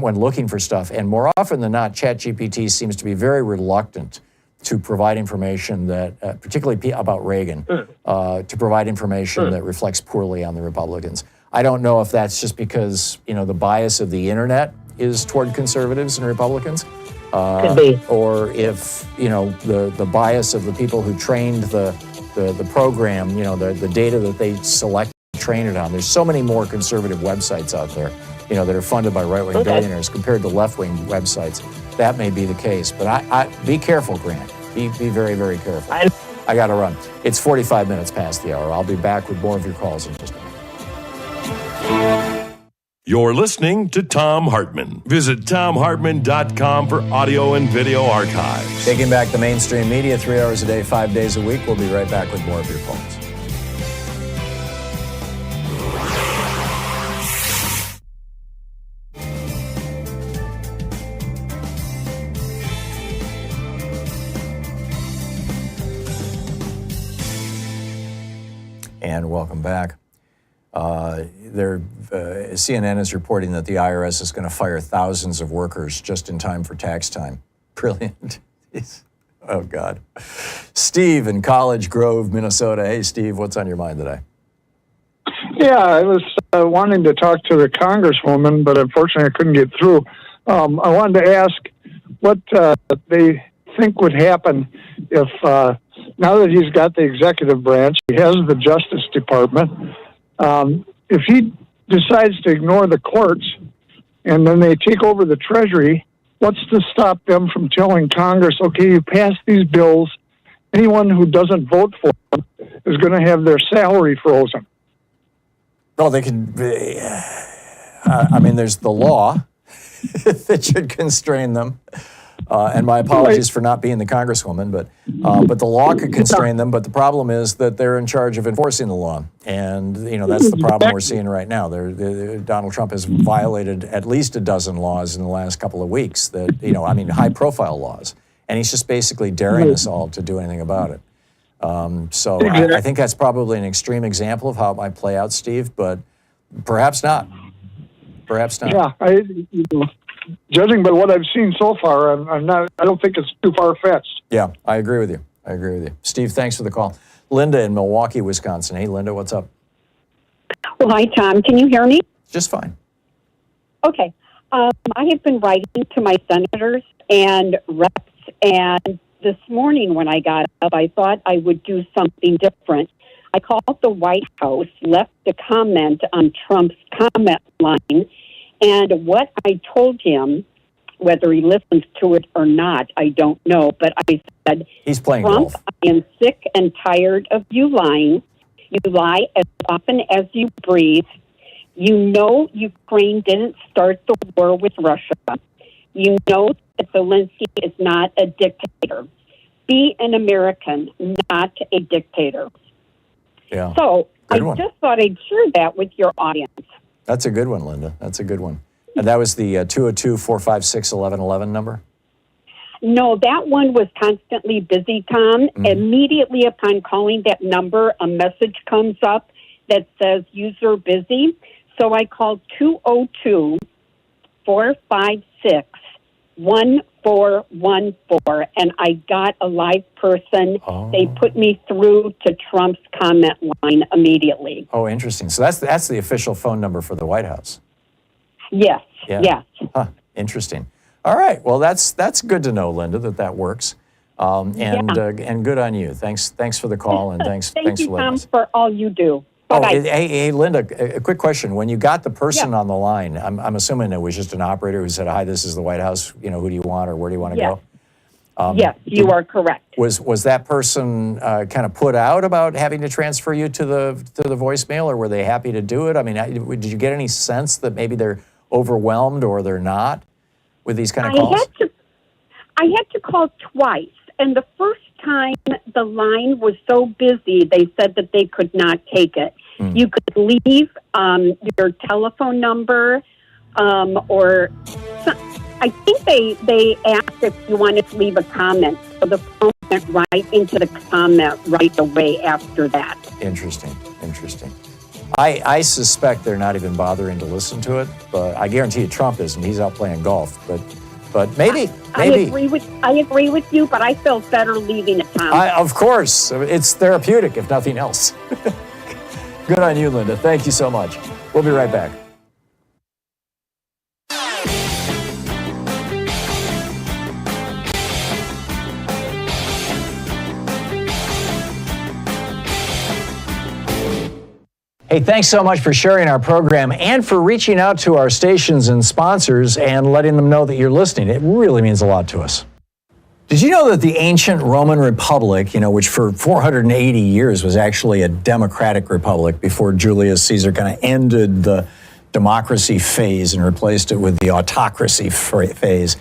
when looking for stuff. And more often than not, ChatGPT seems to be very reluctant to provide information that, particularly about Reagan, to provide information that reflects poorly on the Republicans. I don't know if that's just because the bias of the internet is toward conservatives and Republicans, could be, or if the bias of the people who trained the program, the data that they select train it on. There's so many more conservative websites out there, that are funded by right-wing billionaires compared to left-wing websites. That may be the case, but I be careful, Grant. Be very, very careful. I got to run. It's 45 minutes past the hour. I'll be back with more of your calls in just a minute. You're listening to Thom Hartmann. Visit thomhartmann.com for audio and video archives. Taking back the mainstream media 3 hours a day, 5 days a week. We'll be right back with more of your calls. And welcome back. CNN is reporting that the IRS is going to fire thousands of workers just in time for tax time. Brilliant. Oh, God. Steve in College Grove, Minnesota. Hey, Steve, what's on your mind today? Yeah, I was wanting to talk to the congresswoman, but unfortunately I couldn't get through. I wanted to ask what they think would happen if, now that he's got the executive branch, he has the Justice Department, if he decides to ignore the courts and then they take over the Treasury, what's to stop them from telling Congress, okay, you pass these bills, anyone who doesn't vote for them is going to have their salary frozen? Well, they can, there's the law that should constrain them. And my apologies for not being the congresswoman, but the law could constrain them. But the problem is that they're in charge of enforcing the law, and that's the problem we're seeing right now. Donald Trump has violated at least a dozen laws in the last couple of weeks. High-profile laws, and he's just basically daring us all to do anything about it. I think that's probably an extreme example of how it might play out, Steve. But perhaps not. Perhaps not. Yeah, judging by what I've seen so far, I don't think it's too far-fetched. Yeah, I agree with you. Steve, thanks for the call. Linda in Milwaukee, Wisconsin. Hey, Linda, what's up? Well, hi, Tom. Can you hear me? Just fine. Okay. I have been writing to my senators and reps, and this morning when I got up, I thought I would do something different. I called the White House, left a comment on Trump's comment line, and what I told him, whether he listens to it or not, I don't know, but I said, he's playing Trump, golf. I am sick and tired of you lying. You lie as often as you breathe. You know Ukraine didn't start the war with Russia. You know that Zelensky is not a dictator. Be an American, not a dictator. Yeah. So I one. just thought I'd share that with your audience. That's a good one, Linda. That's a good one. And that was the 202-456-1111 number? No, that one was constantly busy, Tom. Immediately upon calling that number, a message comes up that says user busy. So I called 202-456-1414, and I got a live person. Oh. They put me through to Trump's comment line immediately. Oh, interesting. So that's the official phone number for the White House. Yes. Yeah. Yes. Huh. Interesting. All right. Well, that's good to know, Linda, that works. And good on you. Thanks for the call, and thanks Thank thanks you, for letting Tom, us. for all you do. Oh, Bye-bye. hey, Linda, a quick question. When you got the person on the line, I'm assuming it was just an operator who said, "Hi, this is the White House. Who do you want, or where do you want to go?" Yes, you are correct. Was that person kind of put out about having to transfer you to the voicemail, or were they happy to do it? I mean, did you get any sense that maybe they're overwhelmed or they're not with these kind of calls? I had to call twice, and the first time the line was so busy, they said that they could not take it. You could leave your telephone number, or I think they asked if you wanted to leave a comment. So the phone went right into the comment right away after that. Interesting. I suspect they're not even bothering to listen to it, but I guarantee you Trump isn't. He's out playing golf, but maybe. I agree with you, but I felt better leaving it, Tom. Of course. It's therapeutic, if nothing else. Good on you, Linda. Thank you so much. We'll be right back. Hey, thanks so much for sharing our program and for reaching out to our stations and sponsors and letting them know that you're listening. It really means a lot to us. Did you know that the ancient Roman Republic, which for 480 years was actually a democratic republic before Julius Caesar kind of ended the democracy phase and replaced it with the autocracy phase,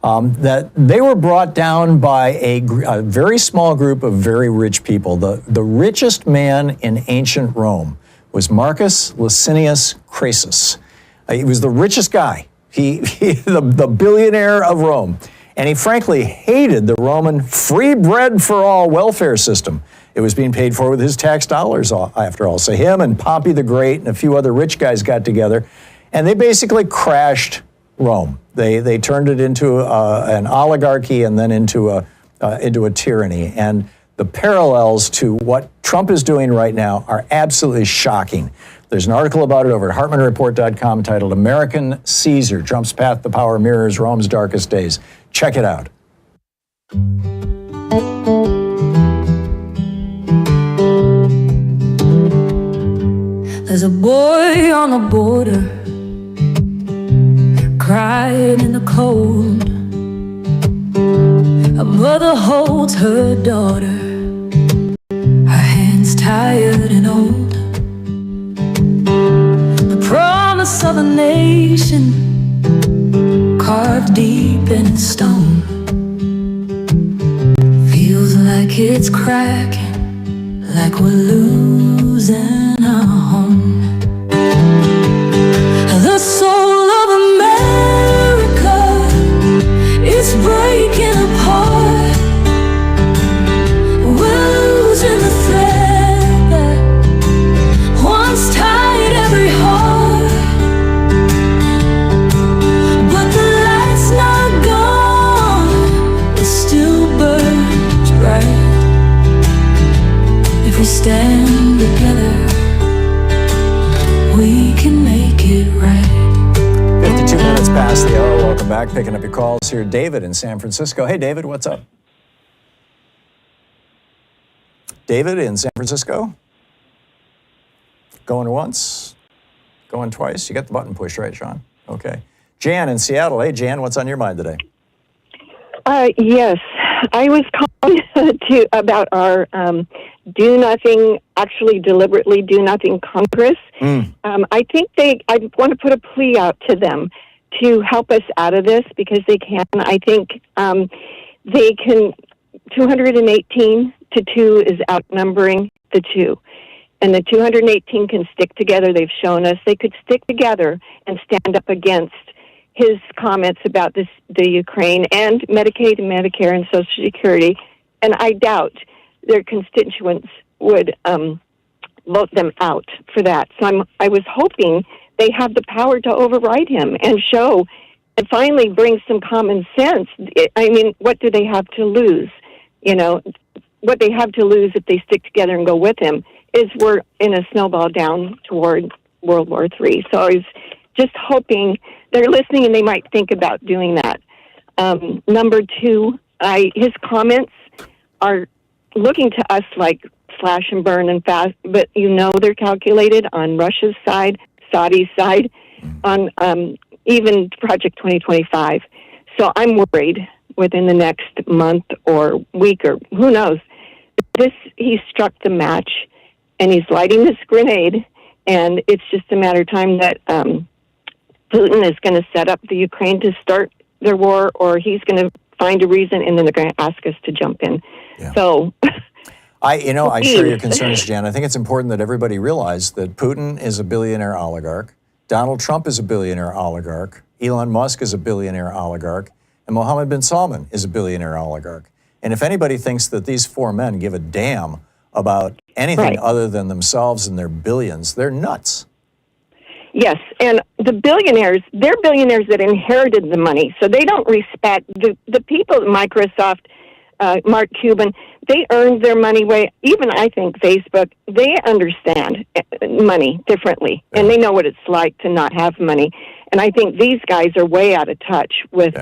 that they were brought down by a very small group of very rich people. The richest man in ancient Rome was Marcus Licinius Crassus. He was the richest guy, the billionaire of Rome. And he frankly hated the Roman free bread for all welfare system. It was being paid for with his tax dollars, after all. So him and Pompey the Great and a few other rich guys got together, and they basically crashed Rome. They turned it into an oligarchy and then into a tyranny. And the parallels to what Trump is doing right now are absolutely shocking. There's an article about it over at HartmannReport.com titled American Caesar, Trump's Path to Power Mirrors Rome's Darkest Days. Check it out. There's a boy on the border, crying in the cold. A mother holds her daughter, her hands tired and old. The promise of a nation carved deep in stone feels like it's cracking, like we're losing our home. The soul of America is breaking apart. We're losing the thread that once tied every heart. But the light's not gone, it still burns bright. If we stand together, we can make it right. 52 minutes past the hour. Welcome back. Picking up your calls here. David in San Francisco. Hey, David, what's up? David in San Francisco? Going once? Going twice? You got the button pushed, right, Sean? Okay. Jan in Seattle. Hey, Jan, what's on your mind today? Yes. I was calling about our do nothing, actually deliberately do nothing Congress. I think I want to put a plea out to them to help us out of this because they can. I think they can. 218 to 2 is outnumbering the 2. And the 218 can stick together. They've shown us they could stick together and stand up against his comments about the Ukraine and Medicaid and Medicare and Social Security. And I doubt their constituents would vote them out for that. So I was hoping they have the power to override him and show and finally bring some common sense. I mean, what do they have to lose? What they have to lose if they stick together and go with him is we're in a snowball down toward World War III. So I was just hoping they're listening and they might think about doing that. Number 2, his comments are looking to us like slash and burn and fast, but they're calculated on Russia's side, Saudi's side, on even Project 2025. So I'm worried within the next month or week or who knows. He struck the match and he's lighting this grenade, and it's just a matter of time that Putin is going to set up the Ukraine to start their war, or he's going to find a reason and then they're going to ask us to jump in. Yeah. So I share your concerns, Jan. I think it's important that everybody realize that Putin is a billionaire oligarch, Donald Trump is a billionaire oligarch, Elon Musk is a billionaire oligarch, and Mohammed bin Salman is a billionaire oligarch. And if anybody thinks that these 4 men give a damn about anything other than themselves and their billions, they're nuts. Yes, and the billionaires, they're billionaires that inherited the money, so they don't respect the people at Microsoft, Mark Cuban, they earned their money even I think Facebook, they understand money differently, and they know what it's like to not have money. And I think these guys are way out of touch with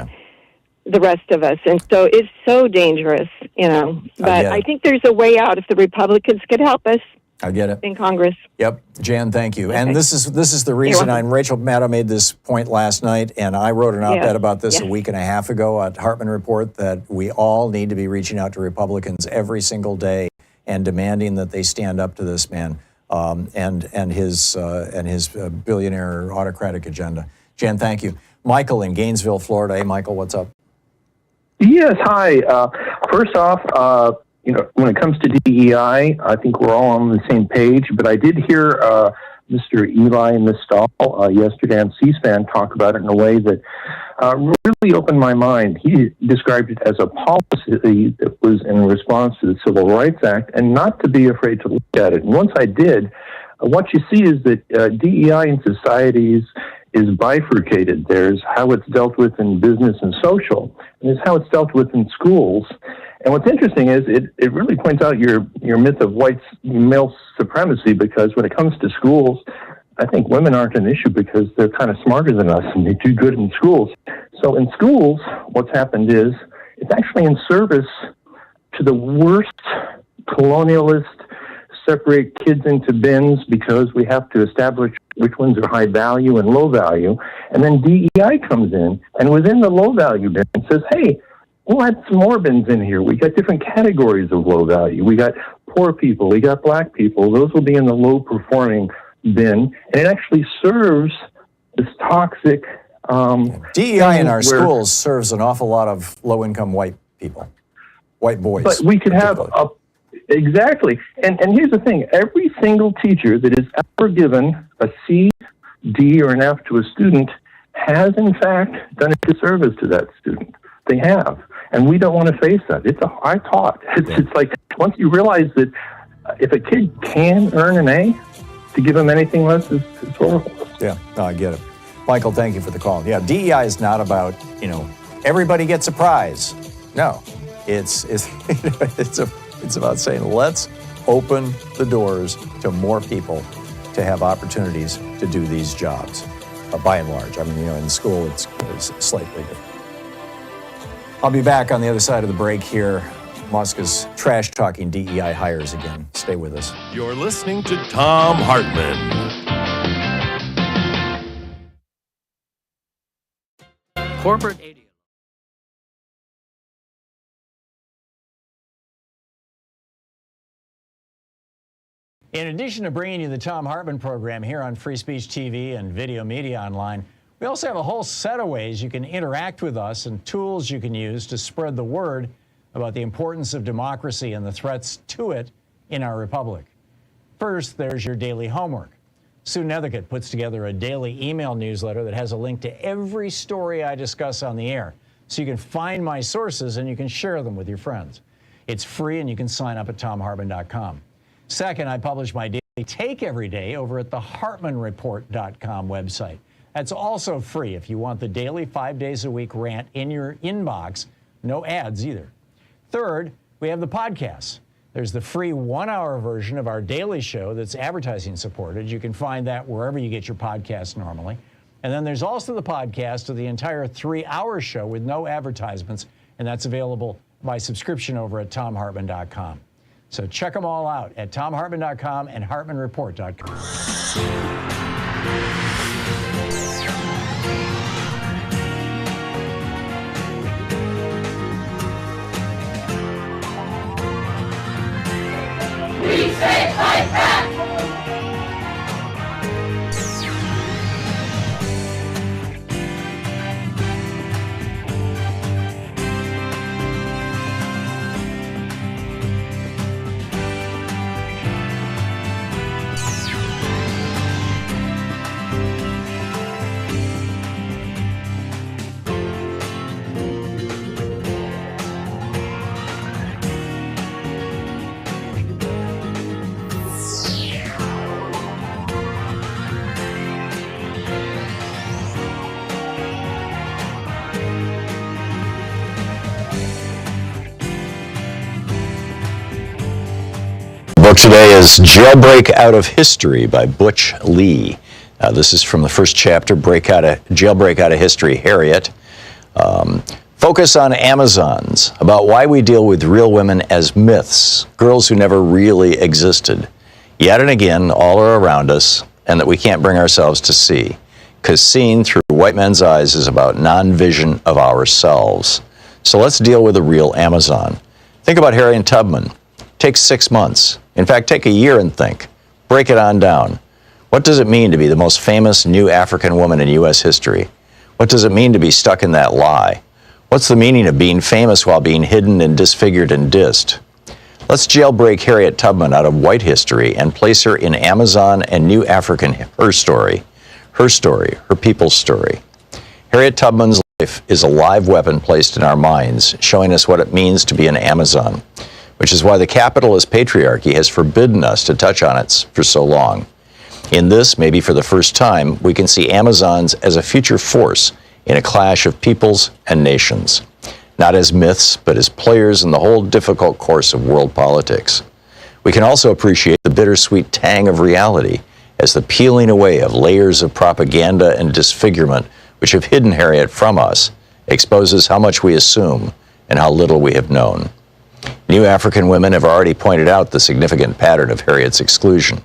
the rest of us, and so it's so dangerous, But I think there's a way out if the Republicans could help us. I get it. in Congress. Yep, Jan, thank you. And this is the reason. And Rachel Maddow made this point last night, and I wrote an op-ed about this a week and a half ago at Hartmann Report, that we all need to be reaching out to Republicans every single day and demanding that they stand up to this man and his billionaire autocratic agenda. Jan, thank you. Michael in Gainesville, Florida. Hey, Michael, what's up? Yes, hi. First off, when it comes to DEI, I think we're all on the same page, but I did hear Mr. Eli Mistal yesterday on C-SPAN talk about it in a way that really opened my mind. He described it as a policy that was in response to the Civil Rights Act, and not to be afraid to look at it. And once I did, what you see is that DEI in societies is bifurcated. There's how it's dealt with in business and social, and there's how it's dealt with in schools. And what's interesting is it really points out your myth of white male supremacy, because when it comes to schools, I think women aren't an issue because they're kind of smarter than us and they do good in schools. So in schools, what's happened is it's actually in service to the worst colonialist, separate kids into bins because we have to establish which ones are high value and low value. And then DEI comes in, and within the low value bin says, hey, we'll add some more bins in here. We got different categories of low value. We got poor people. We got black people. Those will be in the low performing bin. And it actually serves this toxic DEI in our schools serves an awful lot of low income white people, white boys. But we could have exactly. And here's the thing. Every single teacher that has ever given a C, D, or an F to a student has, in fact, done a disservice to that student. They have. And we don't want to face that. I taught. It's like, once you realize that if a kid can earn an A, to give him anything less is horrible. Yeah, no, I get it. Michael, thank you for the call. Yeah, DEI is not about, everybody gets a prize. No, it's about saying, let's open the doors to more people to have opportunities to do these jobs, by and large. I mean, in school, it's slightly different. I'll be back on the other side of the break here. Musk is trash-talking DEI hires again. Stay with us. You're listening to Thom Hartmann. Corporate AD. In addition to bringing you the Thom Hartmann Program here on Free Speech TV and Video Media Online, we also have a whole set of ways you can interact with us and tools you can use to spread the word about the importance of democracy and the threats to it in our republic. First, there's your daily homework. Sue Nethercutt puts together a daily email newsletter that has a link to every story I discuss on the air, so you can find my sources and you can share them with your friends. It's free and you can sign up at thomhartmann.com. Second, I publish my daily take every day over at the hartmannreport.com website. That's also free if you want the daily 5 days a week rant in your inbox. No ads either. Third, we have the podcasts. There's the free 1-hour version of our daily show that's advertising supported. You can find that wherever you get your podcasts normally. And then there's also the podcast of the entire 3-hour show with no advertisements, and that's available by subscription over at thomhartmann.com. So check them all out at thomhartmann.com and hartmannreport.com. We say fight back! Book today is Jailbreak Out of History by Butch Lee. This is from the first chapter, Jailbreak Out of History, Harriet. Focus on Amazons, about why we deal with real women as myths, girls who never really existed. Yet and again, all are around us, and that we can't bring ourselves to see, because seeing through white men's eyes is about non-vision of ourselves. So let's deal with the real Amazon. Think about Harriet Tubman. Take 6 months. In fact, take a year and think. Break it on down. What does it mean to be the most famous new African woman in U.S. history? What does it mean to be stuck in that lie? What's the meaning of being famous while being hidden and disfigured and dissed? Let's jailbreak Harriet Tubman out of white history and place her in Amazon and New African, her story, her people's story. Harriet Tubman's life is a live weapon placed in our minds, showing us what it means to be an Amazon, which is why the capitalist patriarchy has forbidden us to touch on it for so long. In this, maybe for the first time, we can see Amazons as a future force in a clash of peoples and nations, not as myths, but as players in the whole difficult course of world politics. We can also appreciate the bittersweet tang of reality as the peeling away of layers of propaganda and disfigurement which have hidden Harriet from us exposes how much we assume and how little we have known. New African women have already pointed out the significant pattern of Harriet's exclusion.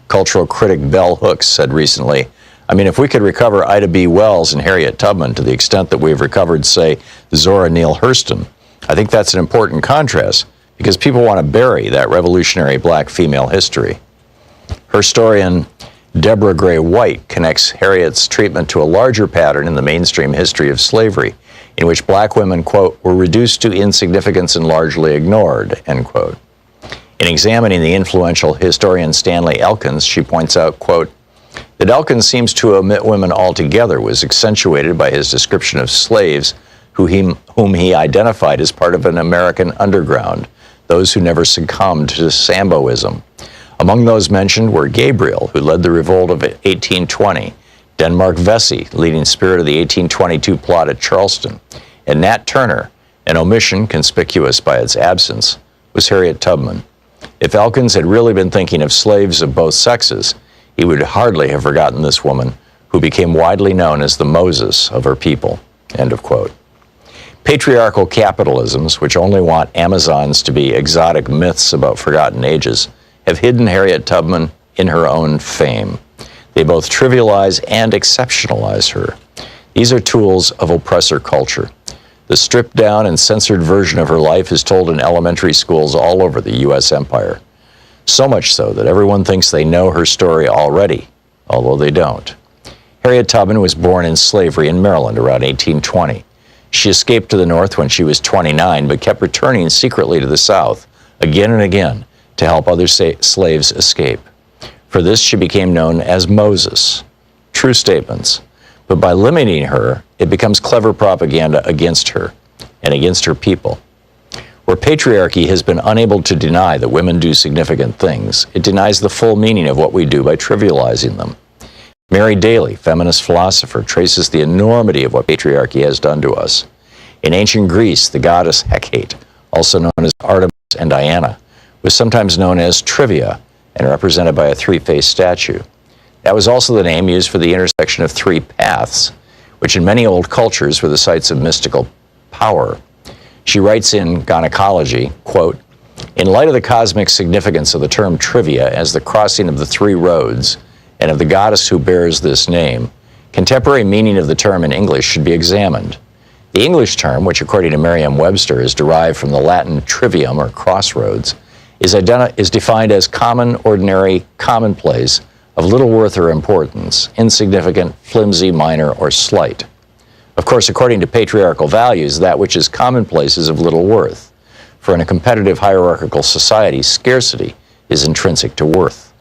Cultural critic Bell Hooks said recently, if we could recover Ida B. Wells and Harriet Tubman to the extent that we've recovered, say, Zora Neale Hurston, I think that's an important contrast because people want to bury that revolutionary black female history. Historian Deborah Gray White connects Harriet's treatment to a larger pattern in the mainstream history of slavery, in which black women, quote, were reduced to insignificance and largely ignored, end quote. In examining the influential historian Stanley Elkins, she points out, quote, that Elkins seems to omit women altogether was accentuated by his description of slaves whom he identified as part of an American underground, those who never succumbed to Samboism. Among those mentioned were Gabriel, who led the revolt of 1820, Denmark Vesey, leading spirit of the 1822 plot at Charleston, and Nat Turner, an omission conspicuous by its absence, was Harriet Tubman. If Elkins had really been thinking of slaves of both sexes, he would hardly have forgotten this woman, who became widely known as the Moses of her people, end of quote. Patriarchal capitalisms, which only want Amazons to be exotic myths about forgotten ages, have hidden Harriet Tubman in her own fame. They both trivialize and exceptionalize her. These are tools of oppressor culture. The stripped down and censored version of her life is told in elementary schools all over the U.S. empire. So much so that everyone thinks they know her story already, although they don't. Harriet Tubman was born in slavery in Maryland around 1820. She escaped to the North when she was 29, but kept returning secretly to the South again and again to help other slaves escape. For this, she became known as Moses. True statements. But by limiting her, it becomes clever propaganda against her and against her people. Where patriarchy has been unable to deny that women do significant things, it denies the full meaning of what we do by trivializing them. Mary Daly, feminist philosopher, traces the enormity of what patriarchy has done to us. In ancient Greece, the goddess Hecate, also known as Artemis and Diana, was sometimes known as Trivia and represented by a three-faced statue. That was also the name used for the intersection of three paths, which in many old cultures were the sites of mystical power. She writes in Gynecology, quote, in light of the cosmic significance of the term trivia as the crossing of the three roads and of the goddess who bears this name, contemporary meaning of the term in English should be examined. The English term, which according to Merriam-Webster is derived from the Latin trivium or crossroads, is defined as common, ordinary, commonplace, of little worth or importance, insignificant, flimsy, minor, or slight. Of course, according to patriarchal values, that which is commonplace is of little worth. For in a competitive hierarchical society, scarcity is intrinsic to worth.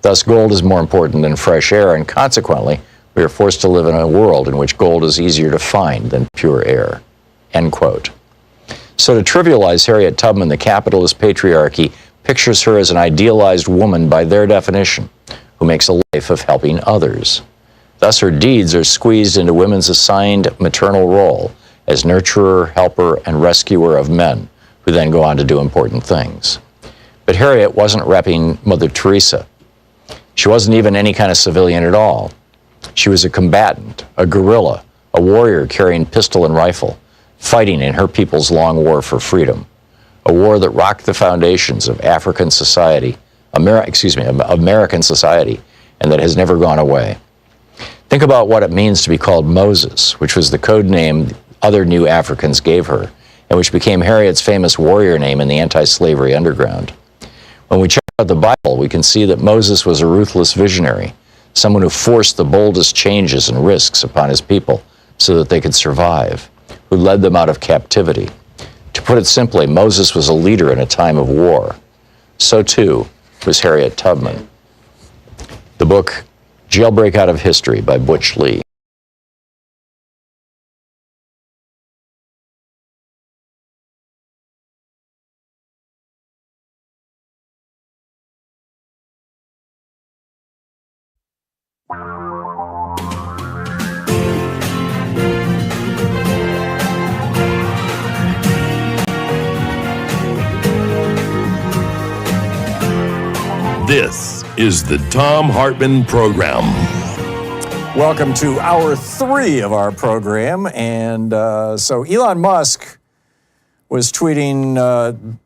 Thus, gold is more important than fresh air, and consequently, we are forced to live in a world in which gold is easier to find than pure air. End quote. So to trivialize Harriet Tubman, the capitalist patriarchy pictures her as an idealized woman by their definition, who makes a life of helping others. Thus, her deeds are squeezed into women's assigned maternal role as nurturer, helper, and rescuer of men, who then go on to do important things. But Harriet wasn't repping Mother Teresa. She wasn't even any kind of civilian at all. She was a combatant, a guerrilla, a warrior carrying pistol and rifle, fighting in her people's long war for freedom, a war that rocked the foundations of African society American society, and that has never gone away. Think about what it means to be called Moses, which was the code name other new Africans gave her, and which became Harriet's famous warrior name in the anti-slavery underground. When we check out the Bible, we can see that Moses was a ruthless visionary, someone who forced the boldest changes and risks upon his people so that they could survive, who led them out of captivity. To put it simply, Moses was a leader in a time of war. So too was Harriet Tubman. The book Jailbreak Out of History by Butch Lee. This is the Thom Hartmann Program. Welcome to hour 3 of our program. And so Elon Musk was tweeting,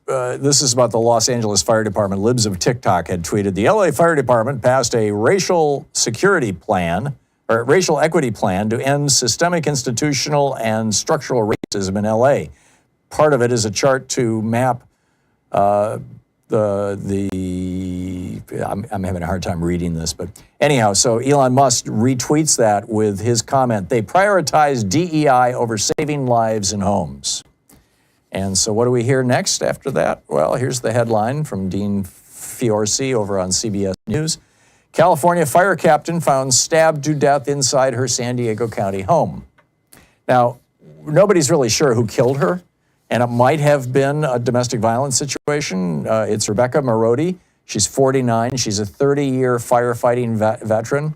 this is about the Los Angeles Fire Department. Libs of TikTok had tweeted, the LA Fire Department passed a racial security plan, or racial equity plan to end systemic institutional and structural racism in LA. Part of it is a chart to map I'm having a hard time reading this, but anyhow, so Elon Musk retweets that with his comment, they prioritize DEI over saving lives and homes. And so what do we hear next after that? Well, here's the headline from Dean Fiorsi over on CBS News. California fire captain found stabbed to death inside her San Diego County home. Now, nobody's really sure who killed her, and it might have been a domestic violence situation. It's Rebecca Marodi. She's 49. She's a 30-year firefighting veteran.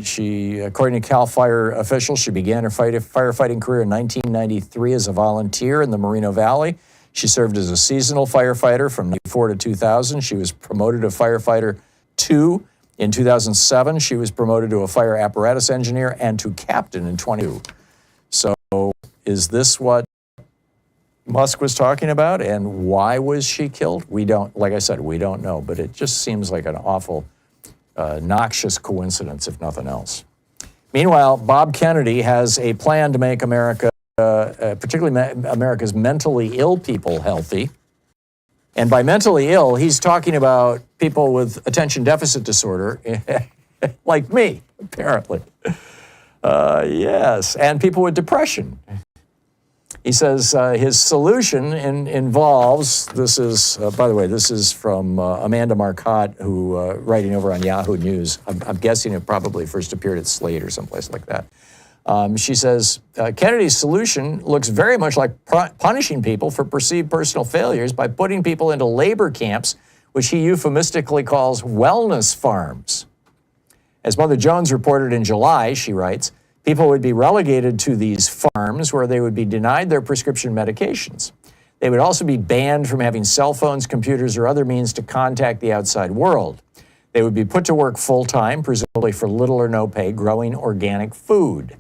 She, according to CAL FIRE officials, she began her firefighting career in 1993 as a volunteer in the Moreno Valley. She served as a seasonal firefighter from 1994 to 2000. She was promoted to firefighter 2 in 2007. She was promoted to a fire apparatus engineer and to captain in 2022. So is this what Musk was talking about, and why was she killed? We don't, like I said, we don't know, but it just seems like an awful, noxious coincidence, if nothing else. Meanwhile, Bob Kennedy has a plan to make America, particularly America's mentally ill people, healthy. And by mentally ill, he's talking about people with attention deficit disorder, like me, apparently. Yes, and people with depression. He says his solution involves, this is, by the way, this is from Amanda Marcotte, who, writing over on Yahoo News, I'm guessing it probably first appeared at Slate or someplace like that. She says, Kennedy's solution looks very much like punishing people for perceived personal failures by putting people into labor camps, which he euphemistically calls wellness farms. As Mother Jones reported in July, she writes, people would be relegated to these farms where they would be denied their prescription medications. They would also be banned from having cell phones, computers, or other means to contact the outside world. They would be put to work full-time, presumably for little or no pay, growing organic food.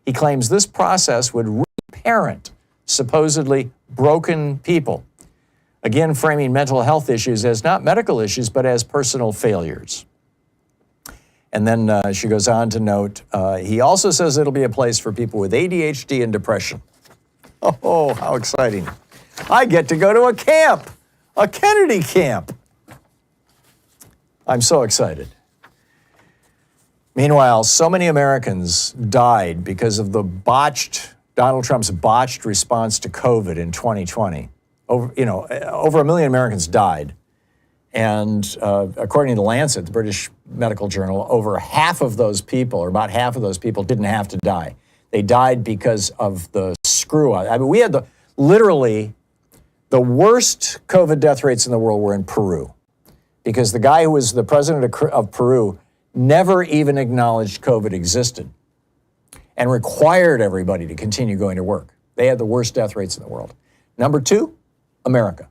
He claims this process would reparent supposedly broken people, again framing mental health issues as not medical issues, but as personal failures. And then she goes on to note, he also says it'll be a place for people with ADHD and depression. Oh, how exciting. I get to go to a camp, a Kennedy camp. I'm so excited. Meanwhile, so many Americans died because of the Donald Trump's botched response to COVID in 2020. Over 1 million Americans died. And according to The Lancet, the British medical journal, over half of those people, or about half of those people, didn't have to die. They died because of the screw-up. I mean, we had literally the worst COVID death rates in the world were in Peru, because the guy who was the president of Peru never even acknowledged COVID existed and required everybody to continue going to work. They had the worst death rates in the world. Number 2, America.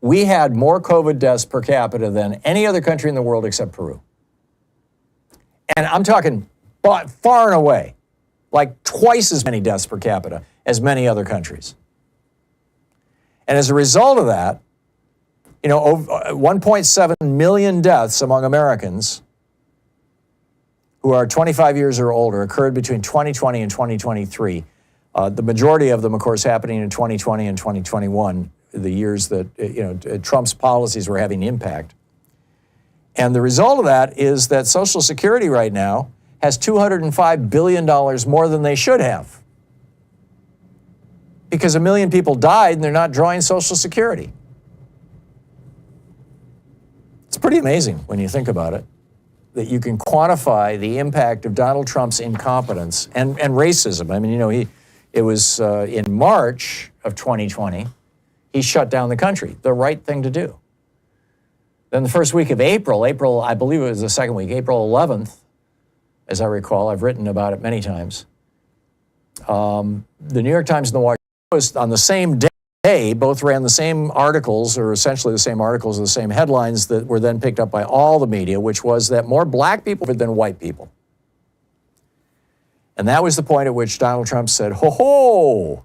We had more COVID deaths per capita than any other country in the world except Peru. And I'm talking far and away, like twice as many deaths per capita as many other countries. And as a result of that, 1.7 million deaths among Americans who are 25 years or older occurred between 2020 and 2023. The majority of them, of course, happening in 2020 and 2021, the years that Trump's policies were having impact. And the result of that is that Social Security right now has $205 billion more than they should have, because 1 million people died and they're not drawing Social Security. It's pretty amazing when you think about it, that you can quantify the impact of Donald Trump's incompetence and racism. I mean, it was in March of 2020, he shut down the country, the right thing to do. Then the first week of April, I believe it was the second week, April 11th, as I recall, I've written about it many times. The New York Times and the Washington Post on the same day both ran the same articles, or essentially the same articles, the same headlines that were then picked up by all the media, which was that more black people than white people. And that was the point at which Donald Trump said, ho ho,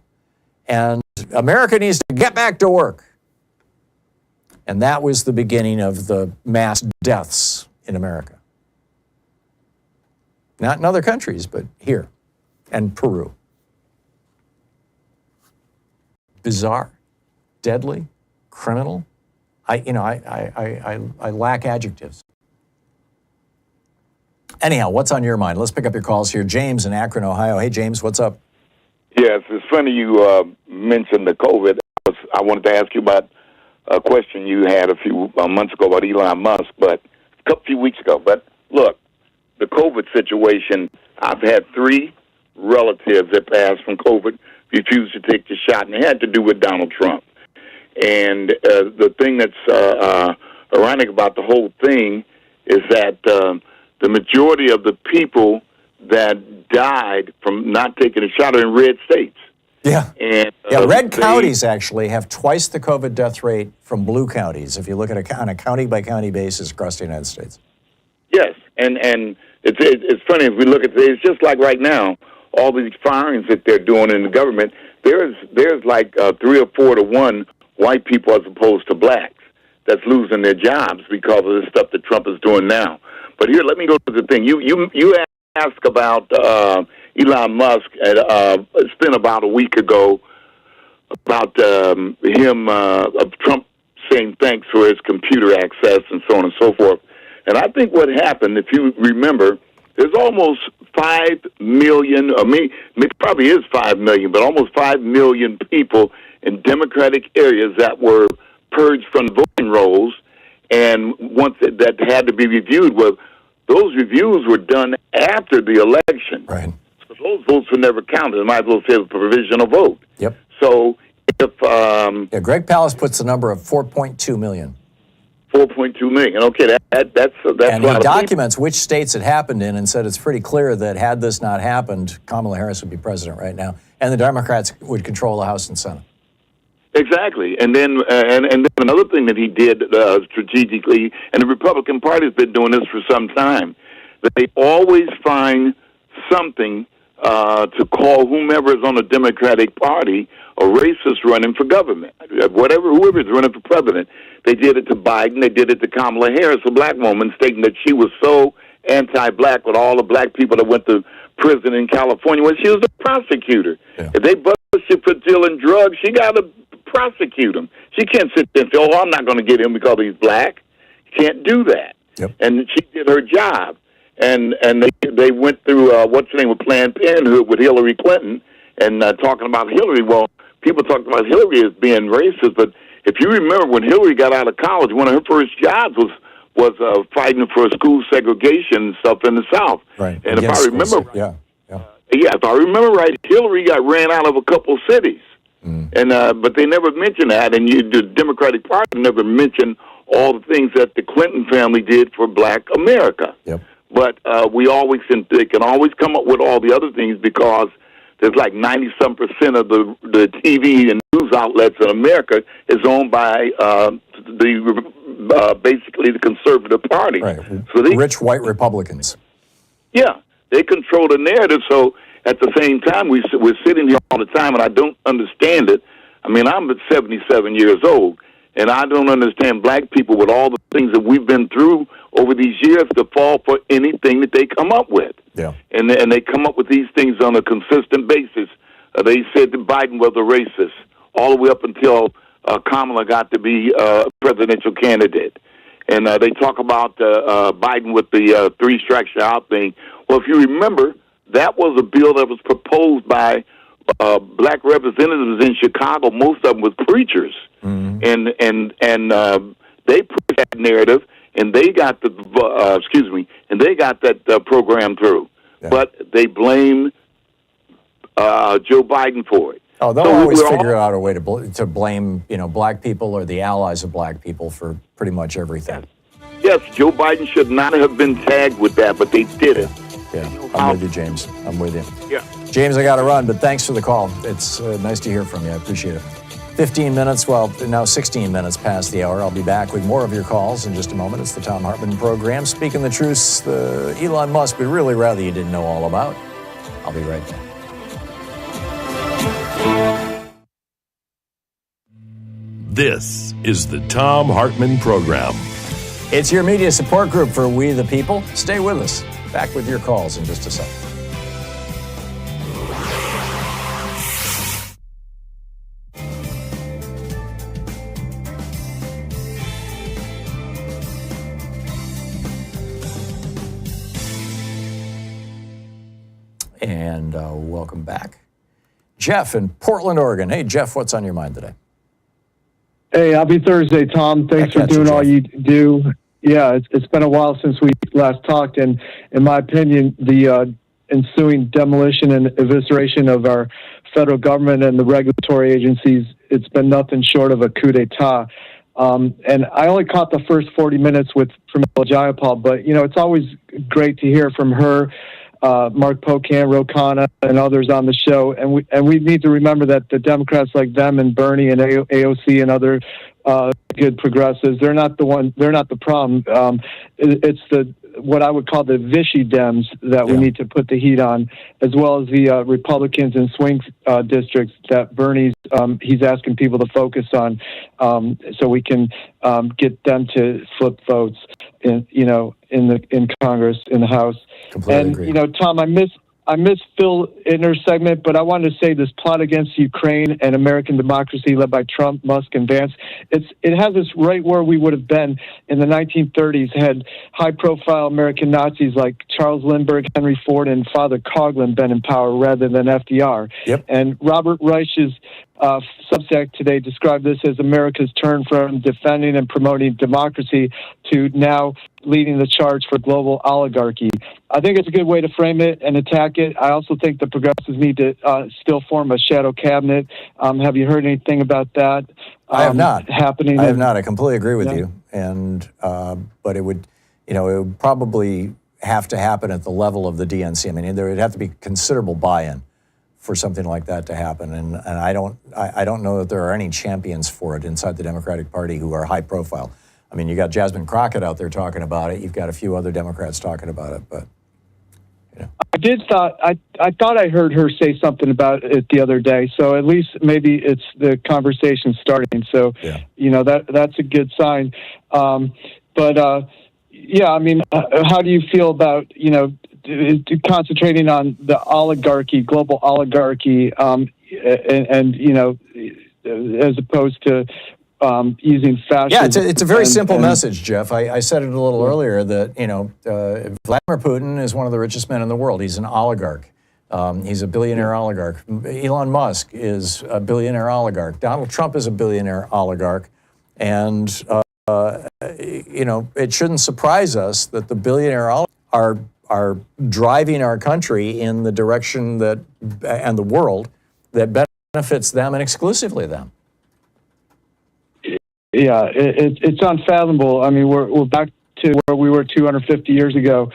and America needs to get back to work. And that was the beginning of the mass deaths in America. Not in other countries, but here and Peru. Bizarre, deadly, criminal. I lack adjectives. Anyhow, what's on your mind? Let's pick up your calls here. James in Akron, Ohio. Hey, James, what's up? Yes, it's funny you mentioned the COVID. I wanted to ask you about a question you had a few months ago about Elon Musk, but a few weeks ago. But look, the COVID situation, I've had 3 relatives that passed from COVID, refused to take the shot, and it had to do with Donald Trump. And the thing that's ironic about the whole thing is that the majority of the people that died from not taking a shot are in red states. Yeah. And red counties actually have twice the COVID death rate from blue counties, if you look at on a county-by-county basis across the United States. Yes, and it's funny, if we look at it, it's just like right now, all these firings that they're doing in the government, there's like 3 or 4 to 1 white people as opposed to blacks that's losing their jobs because of the stuff that Trump is doing now. But here, let me go to the thing. You asked about Elon Musk. It's been about a week ago about Trump saying thanks for his computer access and so on and so forth. And I think what happened, if you remember, there's almost 5 million, it probably is 5 million, but almost 5 million people in Democratic areas that were purged from voting rolls, and once that had to be reviewed. Well, those reviews were done after the election. Right. So those votes were never counted. I might as well say it was a provisional vote. Yep. So if... Greg Palast puts the number of 4.2 million. 4.2 million. Okay, that's and he documents which states it happened in and said it's pretty clear that had this not happened, Kamala Harris would be president right now, and the Democrats would control the House and Senate. Exactly, and then and then another thing that he did strategically, and the Republican Party has been doing this for some time, that they always find something to call whomever is on the Democratic Party a racist running for government, whoever is running for president. They did it to Biden. They did it to Kamala Harris, a black woman, stating that she was so anti-black with all the black people that went to prison in California when she was a prosecutor. Yeah. If they bust you for dealing drugs, she got to prosecute him. She can't sit there and say, "Oh, I'm not going to get him because he's black." She can't do that. Yep. And she did her job. And they went through what's the name of Planned Parenthood with Hillary Clinton and talking about Hillary. Well, people talked about Hillary as being racist, but if you remember when Hillary got out of college, one of her first jobs was fighting for school segregation and stuff in the South. Right. And if I remember, if I remember right, Hillary got ran out of a couple cities, and but they never mentioned that, and the Democratic Party never mentioned all the things that the Clinton family did for Black America. Yep. But we always they can always come up with all the other things because there's like 90-some% of the TV and news outlets in America is owned by basically the conservative party. Right. So rich white Republicans. Yeah, they control the narrative. So at the same time, we're sitting here all the time, and I don't understand it. I mean, I'm 77 years old, And I don't understand black people with all the things that we've been through over these years to fall for anything that they come up with. Yeah. And they come up with these things on a consistent basis. They said that Biden was a racist all the way up until Kamala got to be a presidential candidate. And they talk about Biden with the three strikes you're out thing. Well, if you remember, that was a bill that was proposed by black representatives in Chicago. Most of them was preachers. And they pushed that narrative, and they got the program through. Yeah. But they blame Joe Biden for it. Oh, they'll always figure out a way to blame, black people or the allies of black people for pretty much everything. Yes, Joe Biden should not have been tagged with that, but they did it. Yeah, I'm with you, James. I'm with you. Yeah. James, I got to run, but thanks for the call. It's nice to hear from you. I appreciate it. 15 minutes, well, now 16 minutes past the hour. I'll be back with more of your calls in just a moment. It's the Thom Hartmann Program. Speaking the truth, the Elon Musk we'd really rather you didn't know all about. I'll be right back. This is the Thom Hartmann Program. It's your media support group for We the People. Stay with us. Back with your calls in just a second. And welcome back. Jeff in Portland, Oregon. Hey, Jeff, what's on your mind today? Hey, happy Thursday, Tom. Thanks for doing all you do. Yeah, it's been a while since we last talked, and in my opinion, the ensuing demolition and evisceration of our federal government and the regulatory agencies, it's been nothing short of a coup d'etat. And I only caught the first 40 minutes with Pramila Jayapal, but, it's always great to hear from her, Mark Pocan, Rokana, and others on the show. And we need to remember that the Democrats like them and Bernie and AOC and other good progressives, they're not the problem. It's what I would call the Vichy Dems that we need to put the heat on, as well as the Republicans in swing districts that Bernie's he's asking people to focus on, so we can get them to flip votes in Congress, in the House. Completely agree. Tom, I miss Phil Ittner's segment, but I wanted to say this plot against Ukraine and American democracy led by Trump, Musk, and Vance, it has us right where we would have been in the 1930s had high-profile American Nazis like Charles Lindbergh, Henry Ford, and Father Coughlin been in power rather than FDR. Yep. And Robert Reich's Substack today described this as America's turn from defending and promoting democracy to now leading the charge for global oligarchy. I think it's a good way to frame it and attack it. I also think the progressives need to still form a shadow cabinet. Have you heard anything about that? I have not. Happening. I have not. I completely agree with you. And but it would probably have to happen at the level of the DNC. I mean, there would have to be considerable buy-in for something like that to happen, and I don't know that there are any champions for it inside the Democratic Party who are high profile. I mean, you got Jasmine Crockett out there talking about it. You've got a few other Democrats talking about it, but I thought I heard her say something about it the other day. So at least maybe it's the conversation starting. So that's a good sign. Yeah, I mean, how do you feel about concentrating on the oligarchy, global oligarchy, and as opposed to using fascism? Yeah, it's a very simple message, Jeff. I said it a little earlier that Vladimir Putin is one of the richest men in the world. He's an oligarch. He's a billionaire oligarch. Elon Musk is a billionaire oligarch. Donald Trump is a billionaire oligarch, and it shouldn't surprise us that the billionaire oligarchs are driving our country in the direction and the world that benefits them and exclusively them. Yeah, it's unfathomable. I mean, we're back to where we were 250 years ago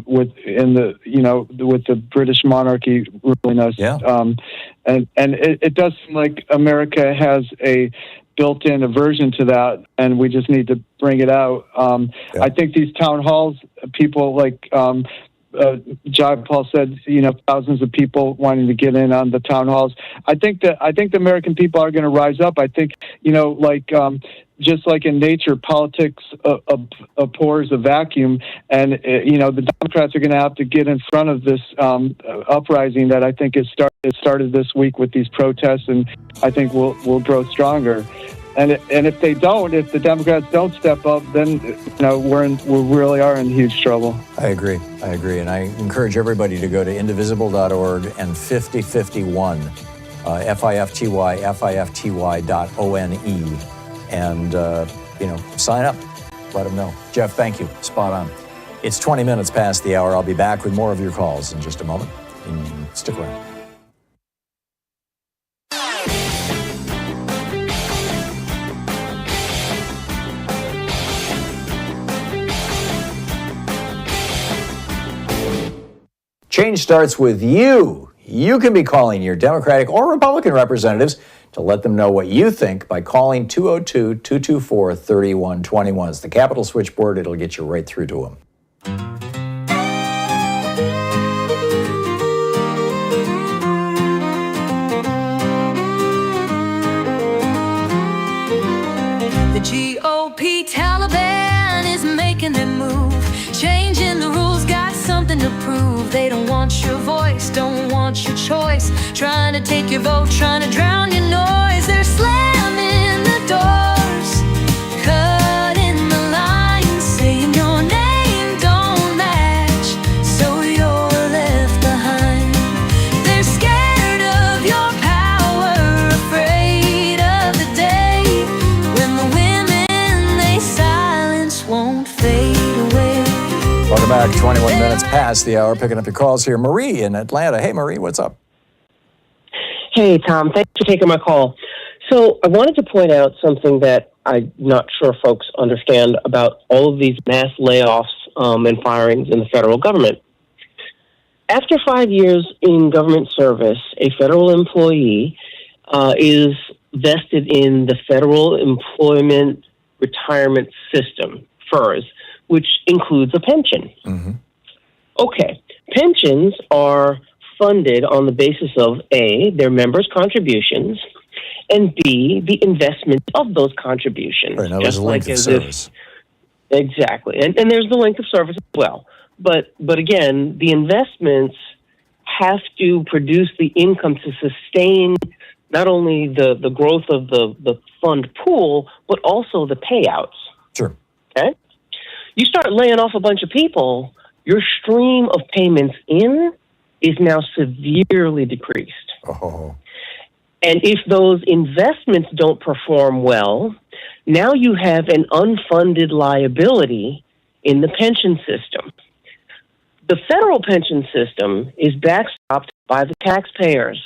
with the British monarchy ruling us. Yeah. And it does seem like America has a built-in aversion to that, and we just need to bring it out. I think these town halls, people like Jayapal said, thousands of people wanting to get in on the town halls. I think the American people are going to rise up. I think, just like in nature, politics abhors a vacuum, and the Democrats are going to have to get in front of this uprising that I think started this week with these protests, and I think will grow stronger. And if they don't, if the Democrats don't step up, then we really are in huge trouble. I agree, and I encourage everybody to go to indivisible.org and 5051, FIFTY.ONE, and sign up. Let them know. Jeff, thank you. Spot on. It's 20 minutes past the hour. I'll be back with more of your calls in just a moment. Stick around. Change starts with you. You can be calling your Democratic or Republican representatives to let them know what you think by calling 202-224-3121. It's the Capitol switchboard. It'll get you right through to them. The GOP Taliban is making their move, changing the rules, got something to prove. They don't want your voice, don't want your choice, trying to take your vote, trying to drown your noise. They're slamming the doors, cutting the lines, saying your name don't match, so you're left behind. They're scared of your power, afraid of the day when the women they silence won't fade away. Welcome back. 21 minutes past the hour. Picking up your calls here. Marie in Atlanta. Hey, Marie, what's up? Hey, Tom. Thanks for taking my call. So I wanted to point out something that I'm not sure folks understand about all of these mass layoffs and firings in the federal government. After 5 years in government service, a federal employee is vested in the Federal Employment Retirement System, FERS, which includes a pension. Mm-hmm. Okay. Pensions are funded on the basis of A, their members' contributions, and B, the investment of those contributions. Right, now there's a length of service. Exactly. And there's the length of service as well. But again, the investments have to produce the income to sustain not only the growth of the fund pool, but also the payouts. Sure. Okay? You start laying off a bunch of people, your stream of payments in is now severely decreased. Oh. And if those investments don't perform well, now you have an unfunded liability in the pension system. The federal pension system is backstopped by the taxpayers.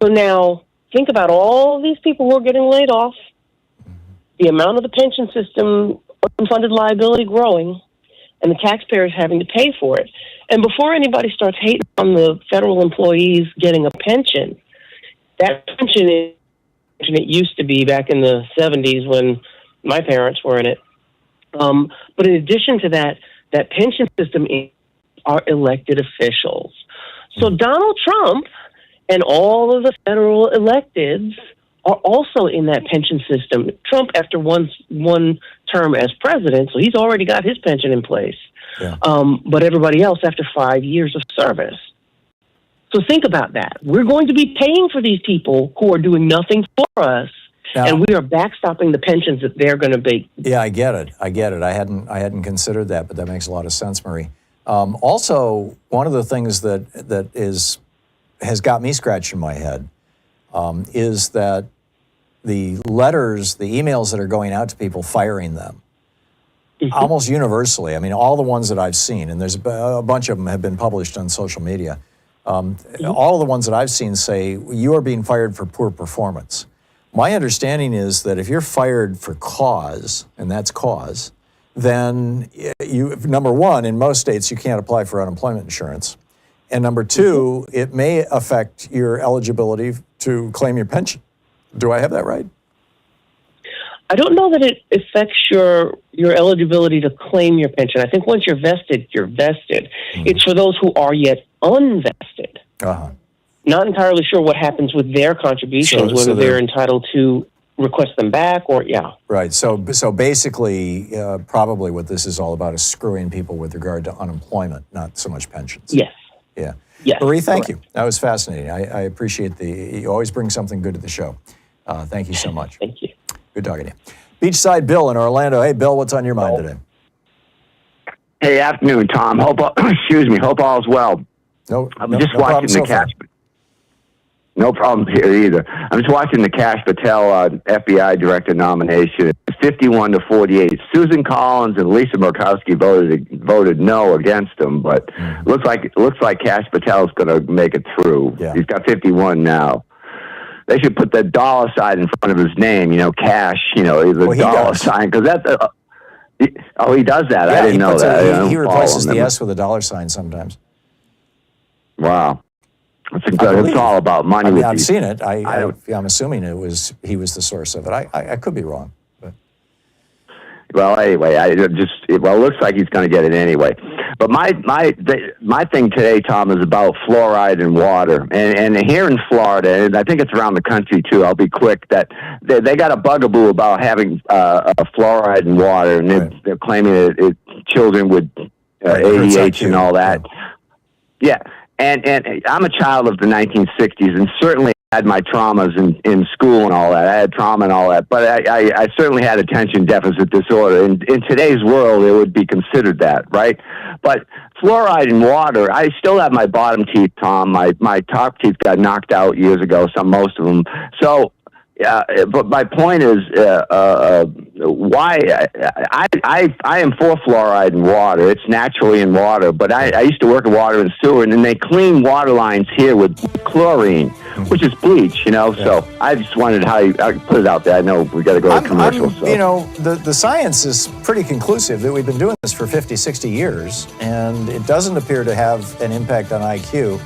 So now think about all these people who are getting laid off, the amount of the pension system unfunded liability growing, and the taxpayers having to pay for it. And before anybody starts hating on the federal employees getting a pension, that pension it used to be back in the 70s when my parents were in it. But in addition to that, that pension system are elected officials. So Donald Trump and all of the federal electeds are also in that pension system. Trump, after one term as president, so he's already got his pension in place. Yeah. But everybody else after 5 years of service. So think about that. We're going to be paying for these people who are doing nothing for us, and we are backstopping the pensions that they're going to be. Yeah, I get it. I hadn't considered that, but that makes a lot of sense, Marie. Also, one of the things that has got me scratching my head is that the letters, the emails that are going out to people firing them, almost universally. I mean, all the ones that I've seen, and there's a bunch of them have been published on social media. All the ones that I've seen say, you are being fired for poor performance. My understanding is that if you're fired for cause, and that's cause, then you, number one, in most states, you can't apply for unemployment insurance. And number two, it may affect your eligibility to claim your pension. Do I have that right? I don't know that it affects your eligibility to claim your pension. I think once you're vested, you're vested. It's for those who are yet unvested. Not entirely sure what happens with their contributions, whether they're entitled to request them back or, Right. So basically, probably what this is all about is screwing people with regard to unemployment, not so much pensions. Yes. Yeah. Yes. Marie, thank you. That was fascinating. I appreciate you always bring something good to the show. Thank you so much. Thank you. Good talking to you. Beachside Bill in Orlando. Hey, Bill, what's on your mind today? Hey, afternoon, Tom. Hope all's well. I'm just watching the Cash. No problem here either. I'm just watching the Kash Patel FBI director nomination. It's 51 to 48. Susan Collins and Lisa Murkowski voted no against him, but looks like Kash Patel's going to make it through. Yeah. He's got 51 now. They should put the dollar sign in front of his name. Cash. The dollar sign, because that's. He does that. Yeah, I didn't know that. He replaces the S with a dollar sign sometimes. Wow. It's all about money. I mean, I've seen it. I'm assuming he was the source of it. I could be wrong. But. Well, anyway, it looks like he's going to get it anyway. But my thing today, Tom, is about fluoride in water. And here in Florida, and I think it's around the country too, I'll be quick, that they got a bugaboo about having fluoride in water, and they're claiming that children with ADH and all that. Yeah. And I'm a child of the 1960s, and certainly had my traumas in school and all that. I had trauma and all that, but I certainly had attention deficit disorder. In today's world, it would be considered that, right? But fluoride in water, I still have my bottom teeth, Tom. My top teeth got knocked out years ago, most of them. So, but my point is, why I am for fluoride in water. It's naturally in water, but I used to work in water and sewer, and then they clean water lines here with chlorine, which is bleach, So I just wondered how you put it out there. I know we got to go to commercial. The science is pretty conclusive that we've been doing this for 50, 60 years, and it doesn't appear to have an impact on IQ,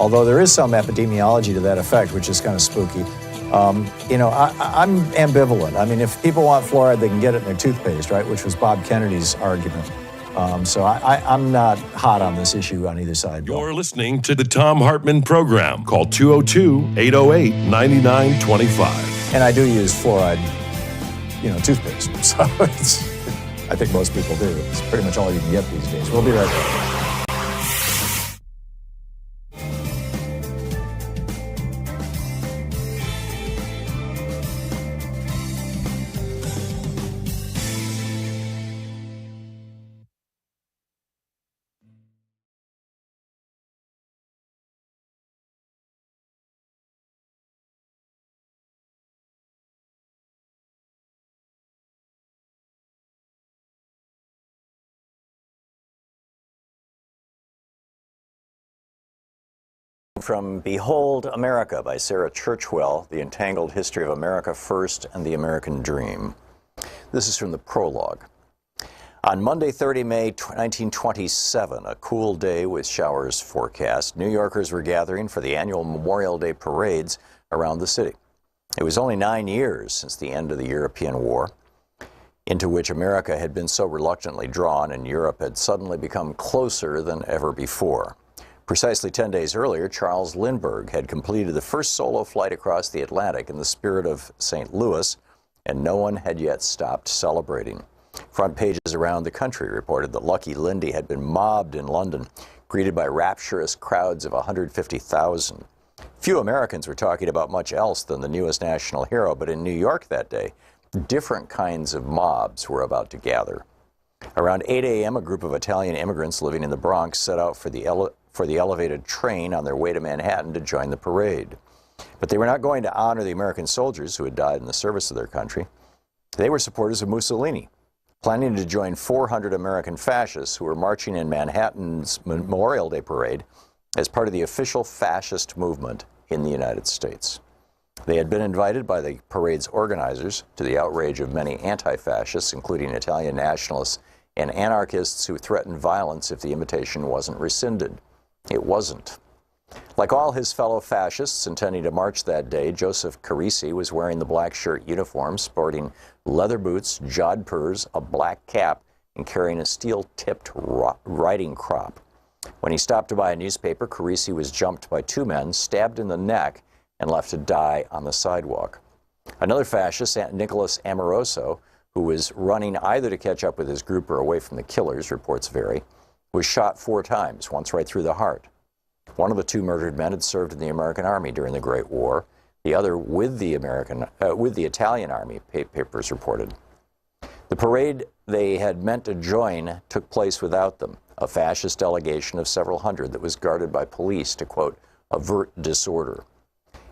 although there is some epidemiology to that effect, which is kind of spooky. I'm ambivalent. I mean, if people want fluoride, they can get it in their toothpaste, right? Which was Bob Kennedy's argument. So I'm not hot on this issue on either side. You're listening to the Thom Hartmann Program. Call 202-808-9925. And I do use fluoride, toothpaste. So I think most people do. It's pretty much all you can get these days. We'll be right back. From Behold America by Sarah Churchwell, The Entangled History of America First and the American Dream. This is from the prologue. On Monday, 30 May 1927, a cool day with showers forecast, New Yorkers were gathering for the annual Memorial Day parades around the city. It was only 9 years since the end of the European War, into which America had been so reluctantly drawn and Europe had suddenly become closer than ever before. Precisely 10 days earlier, Charles Lindbergh had completed the first solo flight across the Atlantic in the spirit of St. Louis, and no one had yet stopped celebrating. Front pages around the country reported that Lucky Lindy had been mobbed in London, greeted by rapturous crowds of 150,000. Few Americans were talking about much else than the newest national hero, but in New York that day, different kinds of mobs were about to gather. Around 8 a.m., a group of Italian immigrants living in the Bronx set out for the elevated train on their way to Manhattan to join the parade. But they were not going to honor the American soldiers who had died in the service of their country. They were supporters of Mussolini, planning to join 400 American fascists who were marching in Manhattan's Memorial Day parade as part of the official fascist movement in the United States. They had been invited by the parade's organizers, to the outrage of many anti-fascists, including Italian nationalists and anarchists who threatened violence if the invitation wasn't rescinded. It wasn't. Like all his fellow fascists intending to march that day, Joseph Carisi was wearing the black shirt uniform, sporting leather boots, jodhpurs, a black cap, and carrying a steel-tipped riding crop. When he stopped to buy a newspaper, Carisi was jumped by two men, stabbed in the neck, and left to die on the sidewalk. Another fascist, Nicholas Amoroso, who was running either to catch up with his group or away from the killers, reports vary, was shot 4 times, once right through the heart. One of the 2 murdered men had served in the American Army during the Great War. The other with the Italian Army, papers reported. The parade they had meant to join took place without them, a fascist delegation of several hundred that was guarded by police to, quote, avert disorder.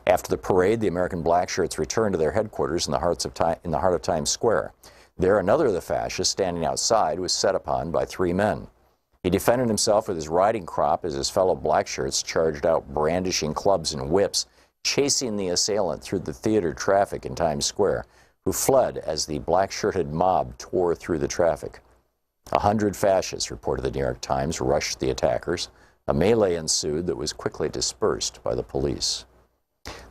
After the parade, the American blackshirts returned to their headquarters in the heart of Times Square. There, another of the fascists standing outside was set upon by 3 men. He defended himself with his riding crop as his fellow blackshirts charged out brandishing clubs and whips, chasing the assailant through the theater traffic in Times Square, who fled as the black-shirted mob tore through the traffic. 100 fascists, reported the New York Times, rushed the attackers. A melee ensued that was quickly dispersed by the police.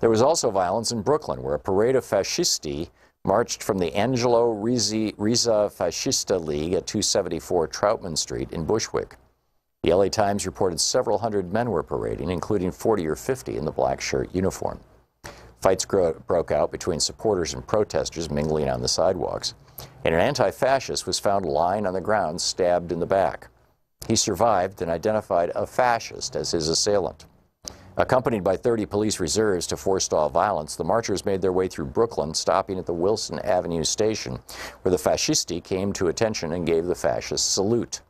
There was also violence in Brooklyn, where a parade of fascisti marched from the Angelo Rizza Fascista League at 274 Troutman Street in Bushwick. The LA Times reported several hundred men were parading, including 40 or 50 in the black shirt uniform. Fights broke out between supporters and protesters mingling on the sidewalks, and an anti-fascist was found lying on the ground, stabbed in the back. He survived and identified a fascist as his assailant. Accompanied by 30 police reserves to forestall violence, the marchers made their way through Brooklyn, stopping at the Wilson Avenue station, where the fascisti came to attention and gave the fascist salute.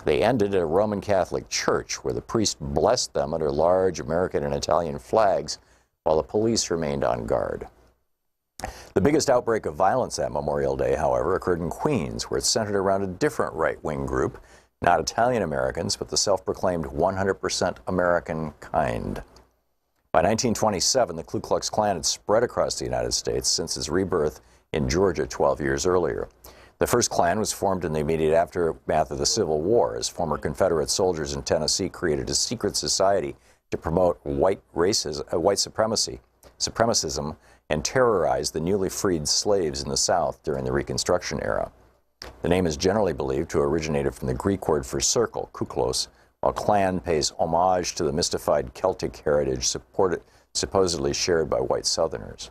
They ended at a Roman Catholic church, where the priest blessed them under large American and Italian flags, while the police remained on guard. The biggest outbreak of violence that Memorial Day, however, occurred in Queens, where it centered around a different right-wing group, not Italian Americans, but the self-proclaimed 100% American kind. By 1927, the Ku Klux Klan had spread across the United States since its rebirth in Georgia 12 years earlier. The first Klan was formed in the immediate aftermath of the Civil War, as former Confederate soldiers in Tennessee created a secret society to promote white supremacism, and terrorize the newly freed slaves in the South during the Reconstruction era. The name is generally believed to have originated from the Greek word for circle, kuklos, while Klan pays homage to the mystified Celtic heritage supposedly shared by white Southerners.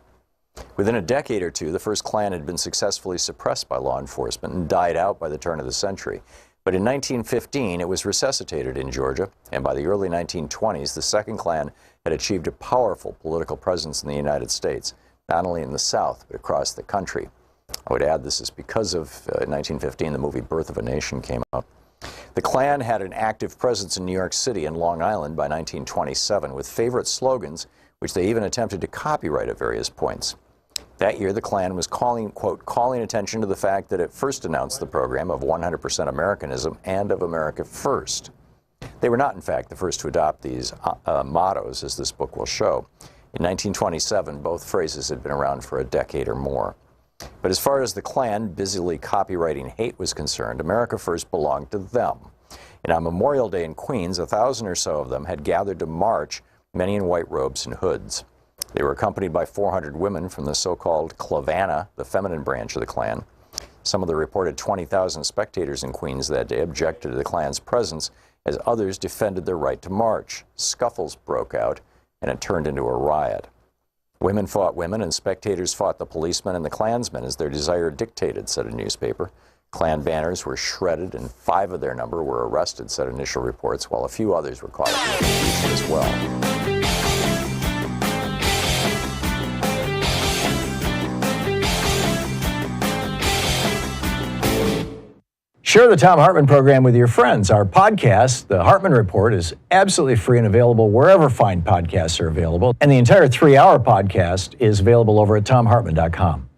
Within a decade or two, the first Klan had been successfully suppressed by law enforcement and died out by the turn of the century. But in 1915, it was resuscitated in Georgia, and by the early 1920s, the second Klan had achieved a powerful political presence in the United States, not only in the South, but across the country. I would add this is because of 1915, the movie Birth of a Nation came out. The Klan had an active presence in New York City and Long Island by 1927, with favorite slogans, which they even attempted to copyright at various points. That year, the Klan was calling attention to the fact that it first announced the program of 100% Americanism and of America First. They were not, in fact, the first to adopt these mottos, as this book will show. In 1927, both phrases had been around for a decade or more. But as far as the Klan busily copywriting hate was concerned, America First belonged to them. And on Memorial Day in Queens, 1,000 or so of them had gathered to march, many in white robes and hoods. They were accompanied by 400 women from the so-called Clavana, the feminine branch of the Klan. Some of the reported 20,000 spectators in Queens that day objected to the Klan's presence, as others defended their right to march. Scuffles broke out, and it turned into a riot. Women fought women, and spectators fought the policemen and the Klansmen as their desire dictated, said a newspaper. Klan banners were shredded, and 5 of their number were arrested, said initial reports, while a few others were caught up in execution as well. Share the Thom Hartmann Program with your friends. Our podcast, The Hartmann Report, is absolutely free and available wherever fine podcasts are available. And the entire 3-hour podcast is available over at thomhartmann.com.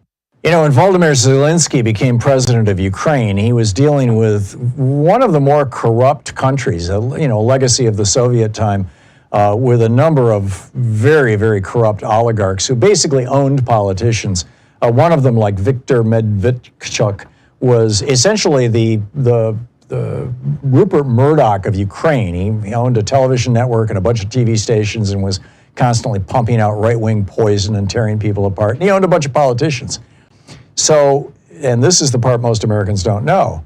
You know, when Volodymyr Zelensky became president of Ukraine, he was dealing with one of the more corrupt countries, a legacy of the Soviet time, with a number of very, very corrupt oligarchs who basically owned politicians. One of them, like Viktor Medvedchuk, was essentially the Rupert Murdoch of Ukraine. He owned a television network and a bunch of TV stations and was constantly pumping out right-wing poison and tearing people apart. And he owned a bunch of politicians. So, and this is the part most Americans don't know.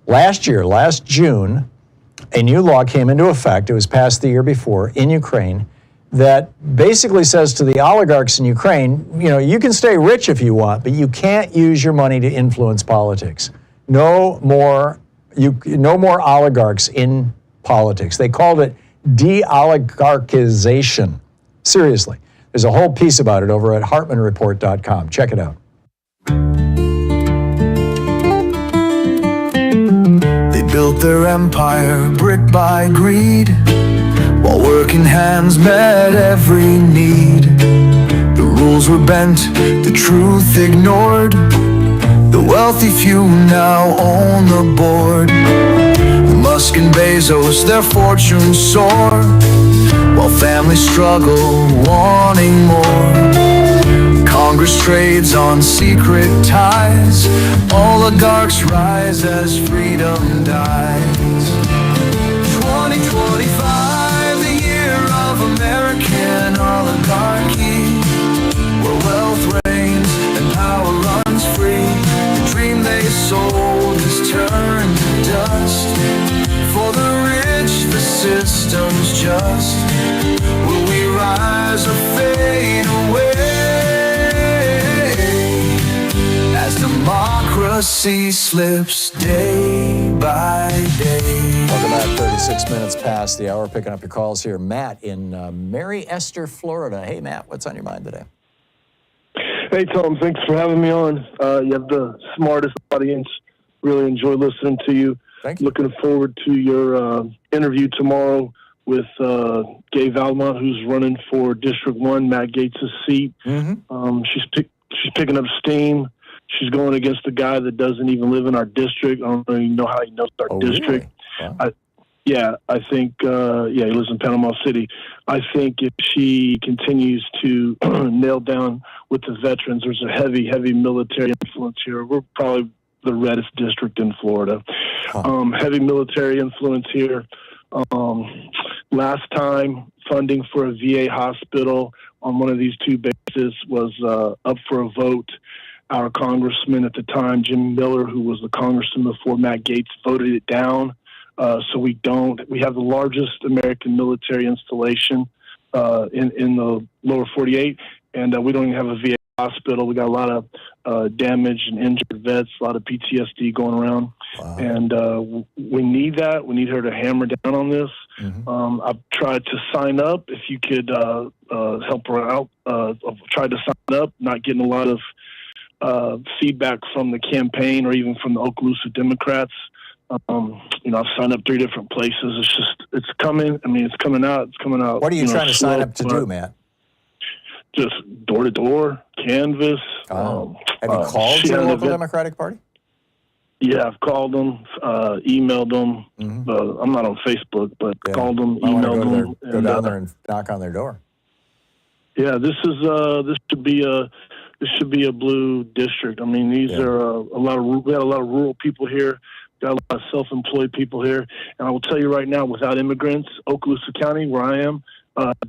Last June, a new law came into effect. It was passed the year before in Ukraine that basically says to the oligarchs in Ukraine, you can stay rich if you want, but you can't use your money to influence politics. No more oligarchs in politics. They called it de-oligarchization. Seriously. There's a whole piece about it over at hartmannreport.com. Check it out. They built their empire brick by greed, while working hands met every need. The rules were bent, the truth ignored. The wealthy few now own the board. Musk and Bezos, their fortunes soar, while families struggle, wanting more. Congress trades on secret ties. Oligarchs rise as freedom dies. 2025, the year of American oligarchy, where wealth reigns and power runs free. The dream they sold has turned to dust. For the rich, the system's just. Will we rise or fade away as democracy slips day by day? Welcome back. 36 minutes past the hour. Picking up your calls here. Matt in Mary Esther, Florida. Hey, Matt, what's on your mind today? Hey, Tom. Thanks for having me on. You have the smartest audience. Really enjoy listening to you. Thank you. Looking forward to your interview tomorrow with Gay Valmont, who's running for District 1, Matt Gaetz' seat. Mm-hmm. She's picking up steam. She's going against a guy that doesn't even live in our district. I don't even know how he knows our district. Really? Wow. I think, he lives in Panama City. I think if she continues to nail down with the veterans, there's a heavy, heavy military influence here. We're probably the reddest district in Florida. Heavy military influence here. Last time, funding for a VA hospital on one of these two bases was up for a vote. Our congressman at the time, Jim Miller, who was the congressman before Matt Gaetz, voted it down. So we have the largest American military installation in the lower 48, and we don't even have a VA hospital. We got a lot of damaged and injured vets, a lot of PTSD going around. Wow. And we need that. We need her to hammer down on this. Mm-hmm. I've tried to sign up. If you could help her out, I've tried to sign up, not getting a lot of feedback from the campaign or even from the Okaloosa Democrats. I've signed up 3 different places. It's coming. I mean, it's coming out. What are you trying to sign up to do, Matt? Just door to door, canvas. Have you called your local Democratic Party? Yeah, I've called them, emailed them. Mm-hmm. I'm not on Facebook, but called them, emailed them. Go down there and knock on their door. Yeah, this should be a blue district. I mean, these are we got a lot of rural people here. Got a lot of self-employed people here. And I will tell you right now, without immigrants, Okaloosa County, where I am,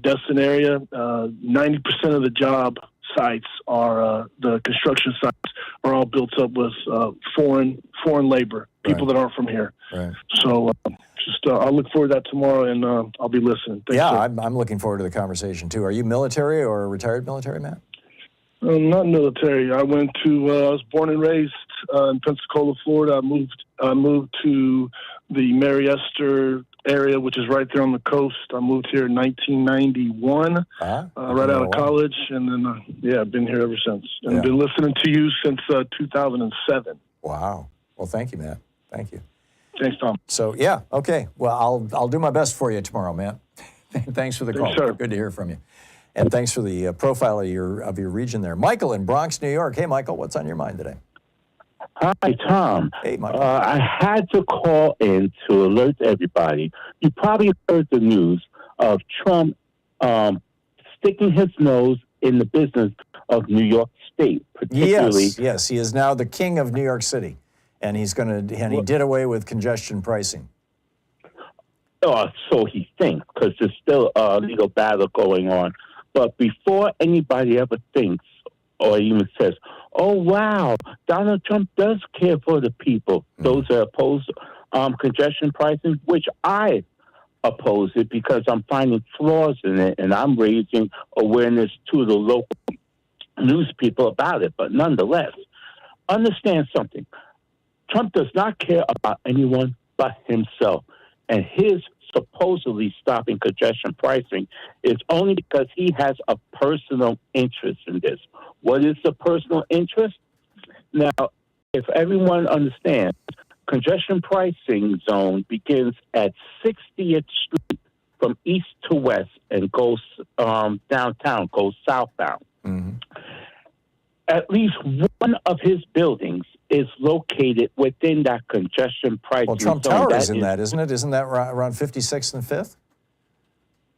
Destin area, 90% of the job sites are, the construction sites are all built up with foreign labor, people that aren't from here. Right. So I'll look forward to that tomorrow, and I'll be listening. Thanks, yeah, sir. I'm looking forward to the conversation, too. Are you military or retired military, Matt? Not military. I was born and raised in Pensacola, Florida. I moved to the Mary Esther area, which is right there on the coast. I moved here in 1991, right out of college, and then I've been here ever since, and been listening to you since 2007. Wow. Well, thank you, Matt. Thank you. Thanks, Tom. So okay. Well, I'll do my best for you tomorrow, Matt. Thanks for the call. Sir. Good to hear from you. And thanks for the profile of your region there. Michael in Bronx, New York. Hey, Michael, what's on your mind today? Hi, Tom. Hey, Michael. I had to call in to alert everybody. You probably heard the news of Trump sticking his nose in the business of New York State, particularly. Yes, he is now the king of New York City. and he did away with congestion pricing. So he thinks, because there's still a legal battle going on. But before anybody ever thinks or even says, oh, wow, Donald Trump does care for the people, those that oppose congestion pricing, which I oppose it because I'm finding flaws in it, and I'm raising awareness to the local news people about it. But nonetheless, understand something. Trump does not care about anyone but himself. And his supposedly stopping congestion pricing is only because he has a personal interest in this. What is the personal interest? Now, if everyone understands, congestion pricing zone begins at 60th Street from east to west and goes downtown, goes southbound. Mm-hmm. At least one of his buildings is located within that congestion pricing Well, Trump zone. Tower is in that, isn't it? Isn't that around 56th and 5th?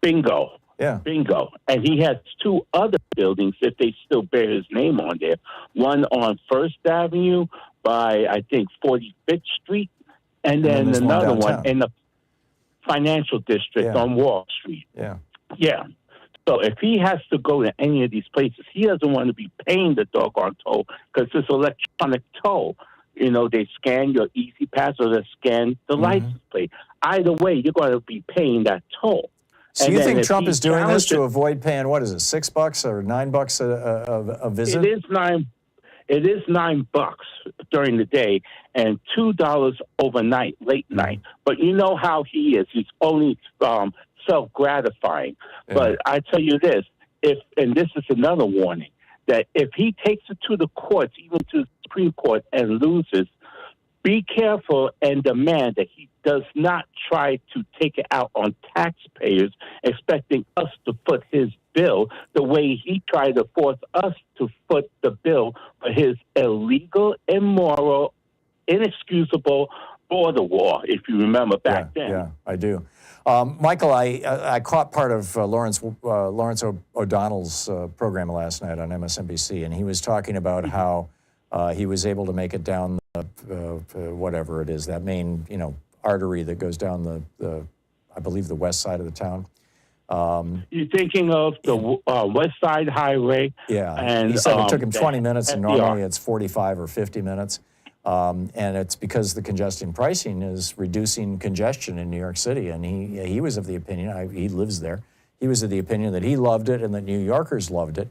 Bingo. Yeah. Bingo. And he has two other buildings, if they still bear his name on there. One on First Avenue by, I think, 45th Street, and then another one in the financial district on Wall Street. Yeah. Yeah. So if he has to go to any of these places, he doesn't want to be paying the doggone toll because it's electronic toll. You know, they scan your Easy Pass or they scan the license plate. Either way, you're going to be paying that toll. So And you then think if Trump he is doing this to challenges- avoid paying, what is it, $6 or $9 a visit? It is $9 during the day and $2 overnight, late night. But you know how he is. He's only self-gratifying. Yeah. But I tell you this, and this is another warning, that if he takes it to the courts, even to the Supreme Court, and loses, be careful and demand that he does not try to take it out on taxpayers, expecting us to foot his bill the way he tried to force us to foot the bill for his illegal, immoral, inexcusable border war, if you remember back then. Yeah, I do. Michael, I caught part of Lawrence O'Donnell's program last night on MSNBC, and he was talking about how he was able to make it down whatever it is, that main artery that goes down I believe the west side of the town. You're thinking of the West Side Highway. Yeah, and he said it took him 20 minutes, and FDR. normally it's 45 or 50 minutes. And it's because the congestion pricing is reducing congestion in New York City. And he was of the opinion, he lives there, he was of the opinion that he loved it and that New Yorkers loved it.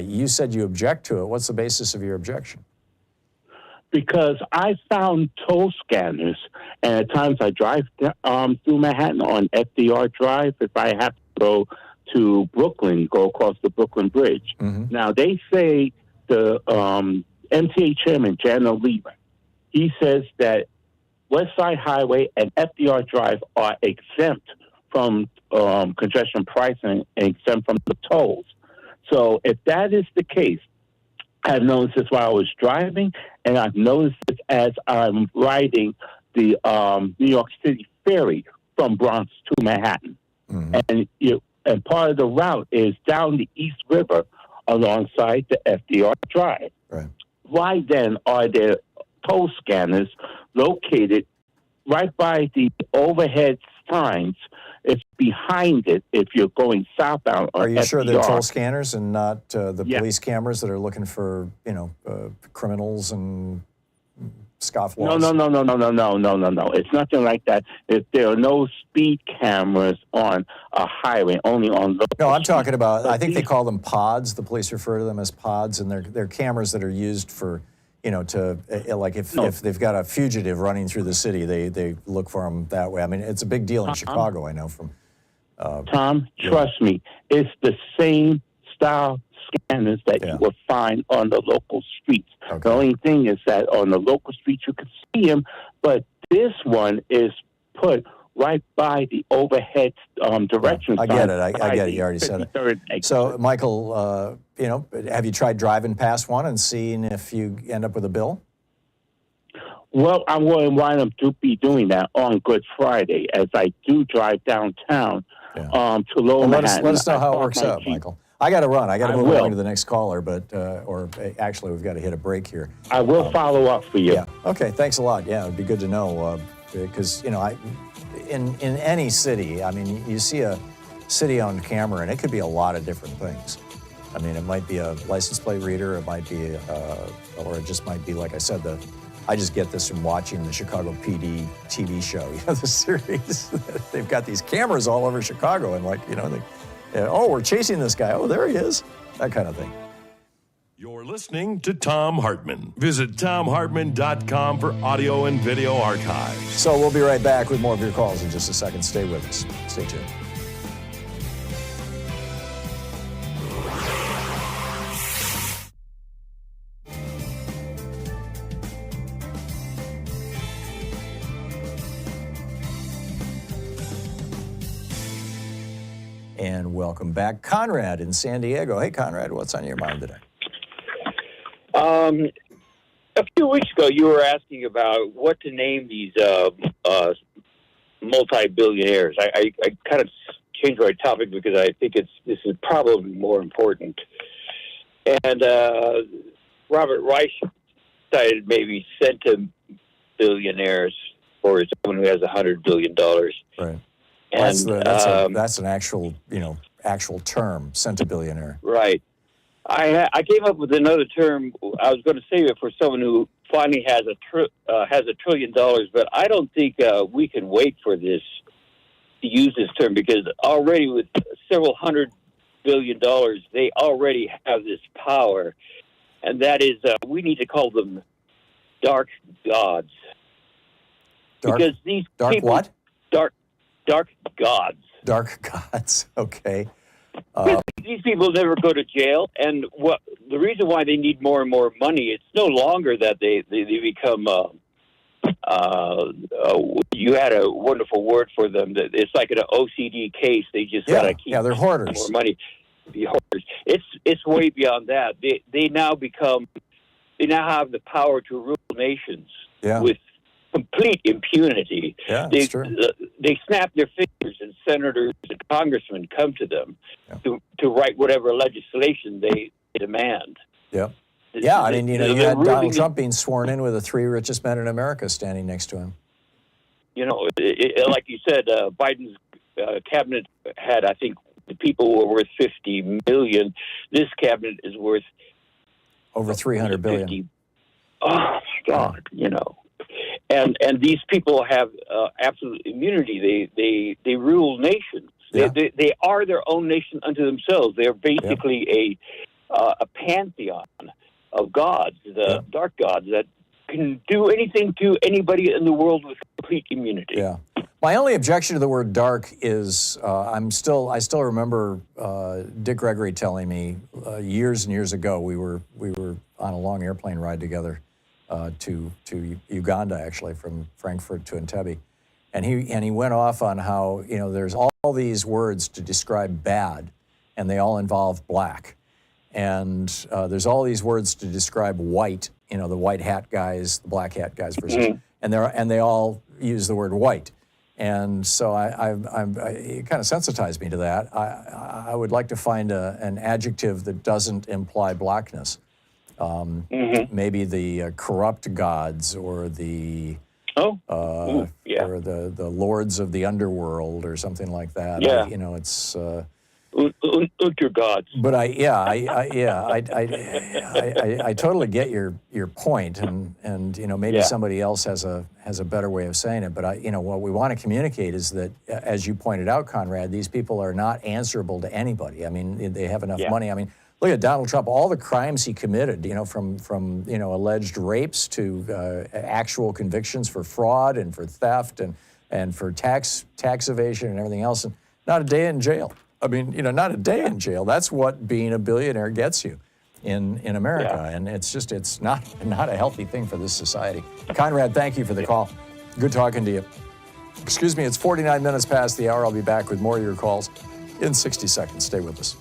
You said you object to it. What's the basis of your objection? Because I found toll scanners, and at times I drive through Manhattan on FDR Drive if I have to go to Brooklyn, go across the Brooklyn Bridge. Mm-hmm. Now, they say the MTA chairman, Jan O'Leary, he says that West Side Highway and FDR Drive are exempt from congestion pricing and exempt from the tolls. So if that is the case, I've noticed this while I was driving, and I've noticed this as I'm riding the New York City ferry from Bronx to Manhattan. Mm-hmm. And part of the route is down the East River alongside the FDR Drive. Right. Why then are there toll scanners located right by the overhead signs? It's behind it if you're going southbound on Are you FDR. sure they're toll scanners and not the police cameras that are looking for, criminals and scofflaws? No. It's nothing like that. If there are no speed cameras on a highway, only on local No, I'm talking about, But I think they call them pods. The police refer to them as pods, and they're cameras that are used for, if they've got a fugitive running through the city, they look for them that way. I mean, it's a big deal in Chicago, I know from... Tom, trust me, it's the same style scanners that you will find on the local streets. Okay. The only thing is that on the local streets you can see them, but this one is put right by the overhead direction I sign. get it. I get it. You already said it. So, Michael, have you tried driving past one and seeing if you end up with a bill? Well, I'm going to wind up to be doing that on Good Friday as I do drive downtown to Lower Manhattan. Let us know how it I works park my out, Jeep. Michael. I got to run. I got to move along to the next caller, but or actually, we've got to hit a break here. I will follow up for you. Yeah. Okay. Thanks a lot. Yeah, it'd be good to know because in any city, I mean, you see a city on camera, and it could be a lot of different things. I mean, it might be a license plate reader. It might be, or it just might be, like I said, I just get this from watching the Chicago PD TV show, the series. They've got these cameras all over Chicago, and we're chasing this guy. Oh, there he is. That kind of thing. You're listening to Thom Hartmann. Visit thomhartmann.com for audio and video archives. So we'll be right back with more of your calls in just a second. Stay with us. Stay tuned. And welcome back, Conrad in San Diego. Hey, Conrad, what's on your mind today? A few weeks ago, you were asking about what to name these multi-billionaires. I kind of changed my topic because I think this is probably more important. And Robert Reich cited maybe centibillionaires for someone who has $100 billion. Right. And that's an actual term, centibillionaire. Right. I came up with another term. I was going to save it for someone who finally has $1 trillion, but I don't think we can wait for this to use this term because already with several $100 billion, they already have this power, and that is we need to call them dark gods. Because these people, what? Dark gods. Dark gods. Okay. These people never go to jail, and the reason why they need more and more money, it's no longer that they become. You had a wonderful word for them. That it's like an OCD case. They just gotta keep they're hoarders. More money. Be hoarders. It's way beyond that. They now have the power to rule nations with complete impunity. Yeah, they, that's true. They snap their fingers, and senators and congressmen come to them to write whatever legislation they demand. Yeah. Yeah, I mean, you had Donald Trump being sworn in with the 3 richest men in America standing next to him. Like you said, Biden's cabinet had, I think, the people were worth $50 million. This cabinet is worth over $300 billion. Oh my God! And these people have absolute immunity. They rule nations. Yeah. They are their own nation unto themselves. They are basically a pantheon of gods, the dark gods that can do anything to anybody in the world with complete immunity. Yeah. My only objection to the word dark is I still remember Dick Gregory telling me years and years ago we were on a long airplane ride together to Uganda, actually, from Frankfurt to Entebbe, and he went off on how there's all these words to describe bad, and they all involve black, and there's all these words to describe white, the white hat guys, the black hat guys versus, and they all use the word white. And so it kind of sensitized me to that. I would like to find an adjective that doesn't imply blackness. Maybe the corrupt gods, or the or the lords of the underworld, or something like that. Yeah. It's your gods. But I totally get your point, and maybe somebody else has a better way of saying it. But what we want to communicate is that, as you pointed out, Conrad, these people are not answerable to anybody. I mean, they have enough money. I mean, look at Donald Trump, all the crimes he committed, from alleged rapes to actual convictions for fraud and for theft and for tax evasion and everything else, and not a day in jail. I mean, not a day in jail. That's what being a billionaire gets you in America, and it's not a healthy thing for this society. Conrad, thank you for the call. Good talking to you. Excuse me, it's 49 minutes past the hour. I'll be back with more of your calls in 60 seconds. Stay with us.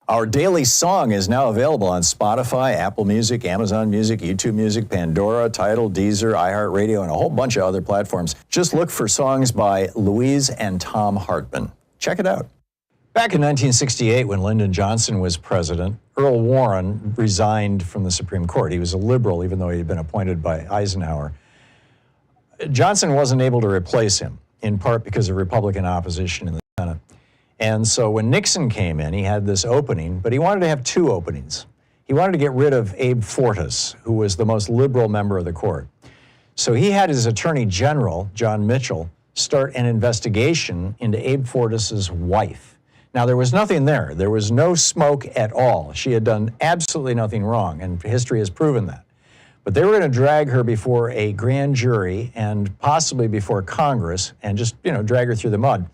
Our daily song is now available on Spotify, Apple Music, Amazon Music, YouTube Music, Pandora, Tidal, Deezer, iHeartRadio, and a whole bunch of other platforms. Just look for songs by Louise and Thom Hartmann. Check it out. Back in 1968, when Lyndon Johnson was president, Earl Warren resigned from the Supreme Court. He was a liberal, even though he had been appointed by Eisenhower. Johnson wasn't able to replace him, in part because of Republican opposition in the Senate. And so when Nixon came in, he had this opening, but he wanted to have two openings. He wanted to get rid of Abe Fortas, who was the most liberal member of the court. So he had his Attorney General, John Mitchell, start an investigation into Abe Fortas's wife. Now, there was nothing there. There was no smoke at all. She had done absolutely nothing wrong, and history has proven that. But they were going to drag her before a grand jury and possibly before Congress and just, drag her through the mud.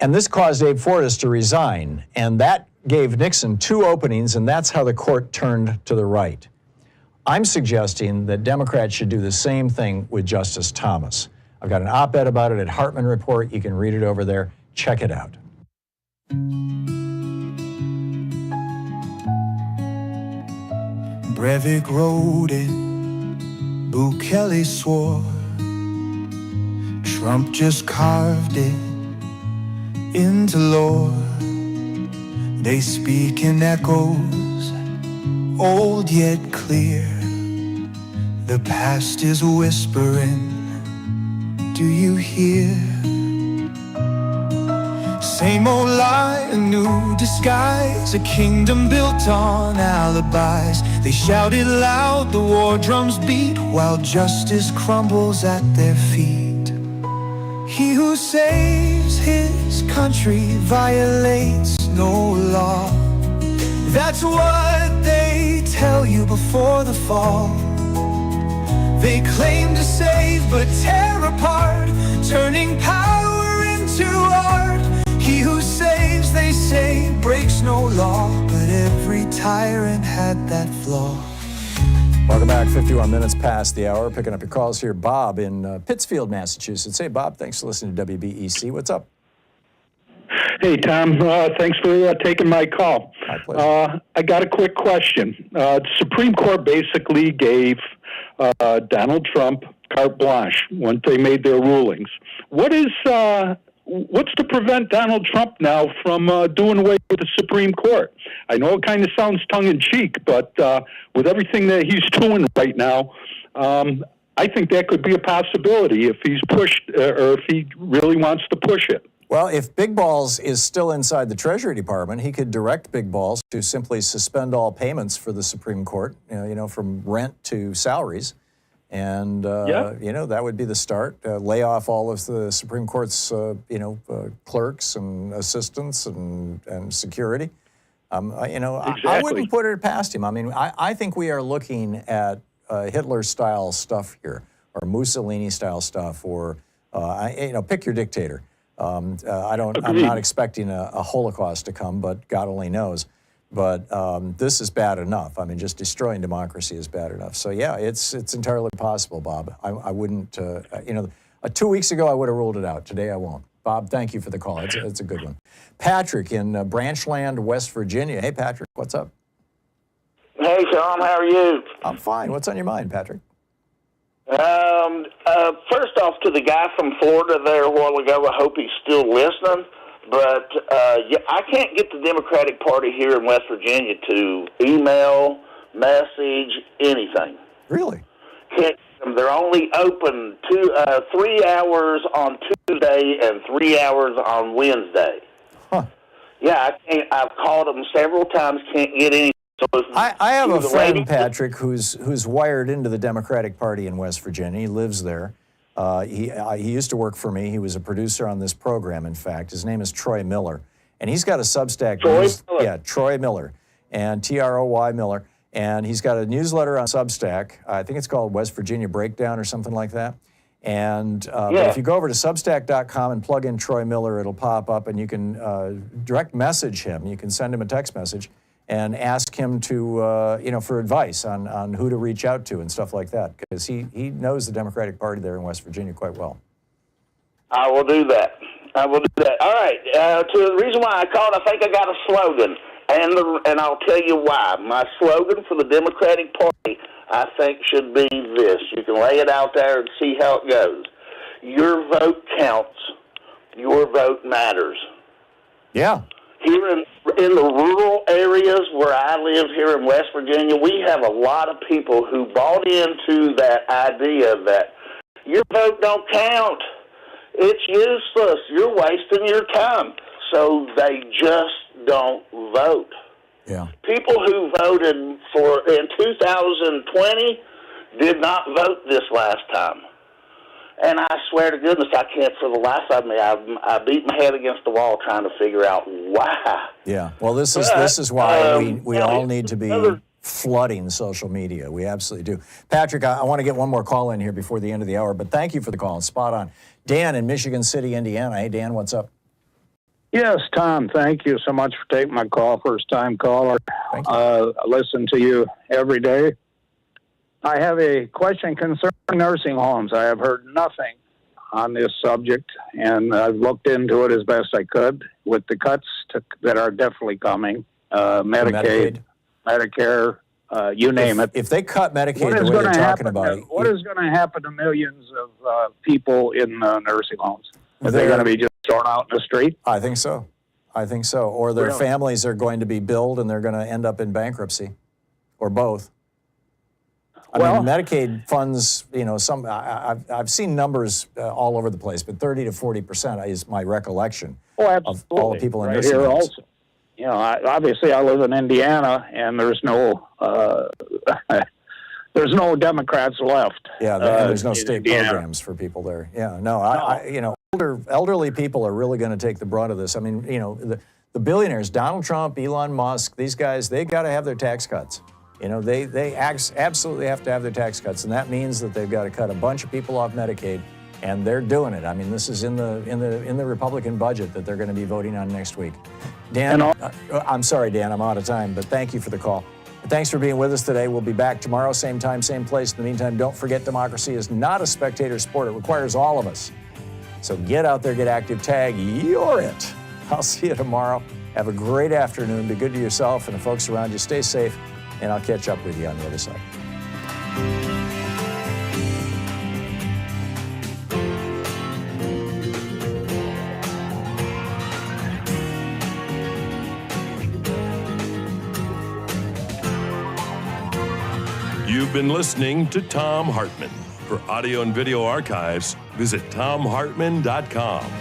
And this caused Abe Fortas to resign, and that gave Nixon two openings, and that's how the court turned to the right. I'm suggesting that Democrats should do the same thing with Justice Thomas. I've got an op-ed about it at Hartmann Report. You can read it over there. Check it out. Breivik wrote it, Bukele swore, Trump just carved it into law. They speak in echoes, old yet clear. The past is whispering, do you hear? Same old lie, a new disguise, a kingdom built on alibis. They shouted loud, the war drums beat, while justice crumbles at their feet. He who saves his country violates no law. That's what they tell you before the fall. They claim to save but tear apart, turning power into art. He who saves, they say, breaks no law, but every tyrant had that flaw. Welcome back, 51 minutes past the hour. Picking up your calls here. Bob in Pittsfield, Massachusetts. Hey, Bob, thanks for listening to WBEC. What's up? Hey, Tom. Thanks for taking my call. My pleasure. I got a quick question. The Supreme Court basically gave Donald Trump carte blanche once they made their rulings. What's to prevent Donald Trump now from doing away with the Supreme Court? I know it kind of sounds tongue-in-cheek, but with everything that he's doing right now, I think that could be a possibility if he's pushed or if he really wants to push it. Well, if Big Balls is still inside the Treasury Department, he could direct Big Balls to simply suspend all payments for the Supreme Court, from rent to salaries. And, that would be the start. Lay off all of the Supreme Court's, clerks and assistants and security. Exactly. I wouldn't put it past him. I mean, I think we are looking at Hitler-style stuff here, or Mussolini-style stuff, or, pick your dictator. I'm not expecting a Holocaust to come, but God only knows. But this is bad enough. I mean, just destroying democracy is bad enough. So, yeah, it's entirely possible, Bob. I wouldn't, 2 weeks ago, I would have ruled it out. Today, I won't. Bob, thank you for the call. It's a good one. Patrick in Branchland, West Virginia. Hey, Patrick, what's up? Hey, Tom, how are you? I'm fine. What's on your mind, Patrick? First off, to the guy from Florida there a while ago, I hope he's still listening. But I can't get the Democratic Party here in West Virginia to email, message, anything. Really? They're only open 3 hours on Tuesday and 3 hours on Wednesday. Huh. Yeah, I've called them several times, can't get any. So I have a friend, Patrick, who's wired into the Democratic Party in West Virginia. He lives there. He used to work for me. He was a producer on this program, in fact. His name is Troy Miller. And he's got a Substack. Miller? Yeah, Troy Miller. And Troy Miller. And he's got a newsletter on Substack. I think it's called West Virginia Breakdown or something like that. And but if you go over to Substack.com and plug in Troy Miller, it'll pop up, and you can direct message him. You can send him a text message and ask him to, for advice on who to reach out to and stuff like that, because he knows the Democratic Party there in West Virginia quite well. I will do that. All right. To the reason why I called, I think I got a slogan. And I'll tell you why. My slogan for the Democratic Party, I think, should be this. You can lay it out there and see how it goes. Your vote counts. Your vote matters. Yeah. Here in the rural areas where I live here in West Virginia, we have a lot of people who bought into that idea that your vote don't count. It's useless. You're wasting your time. So they just don't vote. Yeah. People who voted in 2020 did not vote this last time. And I swear to goodness, I can't for the life of me. I beat my head against the wall trying to figure out why. Yeah. Well, this is why we all need to be flooding social media. We absolutely do. Patrick, I want to get one more call in here before the end of the hour, but thank you for the call. Spot on. Dan in Michigan City, Indiana. Hey, Dan, what's up? Yes, Tom, thank you so much for taking my call. First-time caller. I listen to you every day. I have a question concerning nursing homes. I have heard nothing on this subject, and I've looked into it as best I could with the cuts that are definitely coming. Medicaid, Medicare, you name it. If they cut Medicaid the way they're talking about it. What is going to happen to millions of people in nursing homes? Are they going to be just thrown out in the street? I think so. Or their families are going to be billed and they're going to end up in bankruptcy, or both. I mean, Medicaid funds, I've seen numbers all over the place, but 30 to 40% is my recollection of all the people in nursing homes. Also. You know, obviously I live in Indiana, and there's no Democrats left. Yeah, and there's no state programs for people there. Yeah, no. Elderly people are really going to take the brunt of this. I mean, the billionaires, Donald Trump, Elon Musk, these guys, they got to have their tax cuts. They absolutely have to have their tax cuts, and that means that they've got to cut a bunch of people off Medicaid, and they're doing it. I mean, this is in the Republican budget that they're going to be voting on next week. Dan, I'm sorry, Dan, I'm out of time, but thank you for the call. Thanks for being with us today. We'll be back tomorrow, same time, same place. In the meantime, don't forget, democracy is not a spectator sport. It requires all of us. So get out there, get active, tag, you're it. I'll see you tomorrow. Have a great afternoon. Be good to yourself and the folks around you. Stay safe, and I'll catch up with you on the other side. You've been listening to Thom Hartmann. For audio and video archives, visit thomhartmann.com.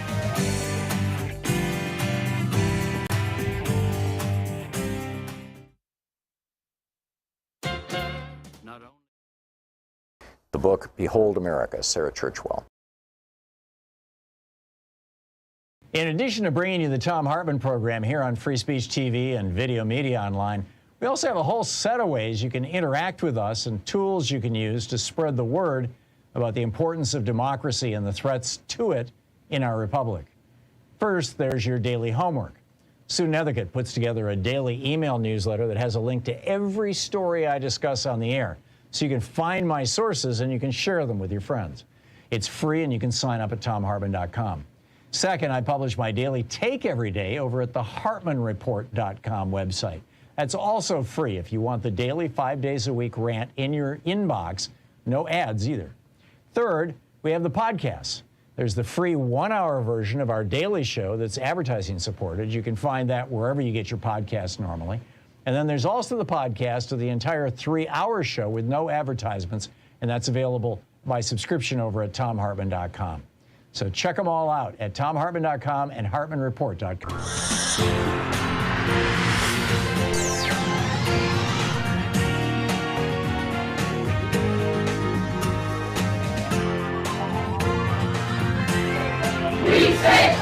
The book, Behold America, Sarah Churchwell. In addition to bringing you the Thom Hartmann Program here on Free Speech TV and Video Media Online, we also have a whole set of ways you can interact with us and tools you can use to spread the word about the importance of democracy and the threats to it in our republic. First, there's your daily homework. Sue Nethercutt puts together a daily email newsletter that has a link to every story I discuss on the air, so you can find my sources and you can share them with your friends. It's free, and you can sign up at thomhartmann.com. Second, I publish my daily take every day over at the hartmannreport.com website. That's also free if you want the daily 5 days a week rant in your inbox. No ads either. Third, we have the podcasts. There's the free 1-hour version of our daily show that's advertising supported. You can find that wherever you get your podcasts normally. And then there's also the podcast of the entire 3-hour show with no advertisements, and that's available by subscription over at thomhartmann.com. So check them all out at thomhartmann.com and hartmannreport.com. We say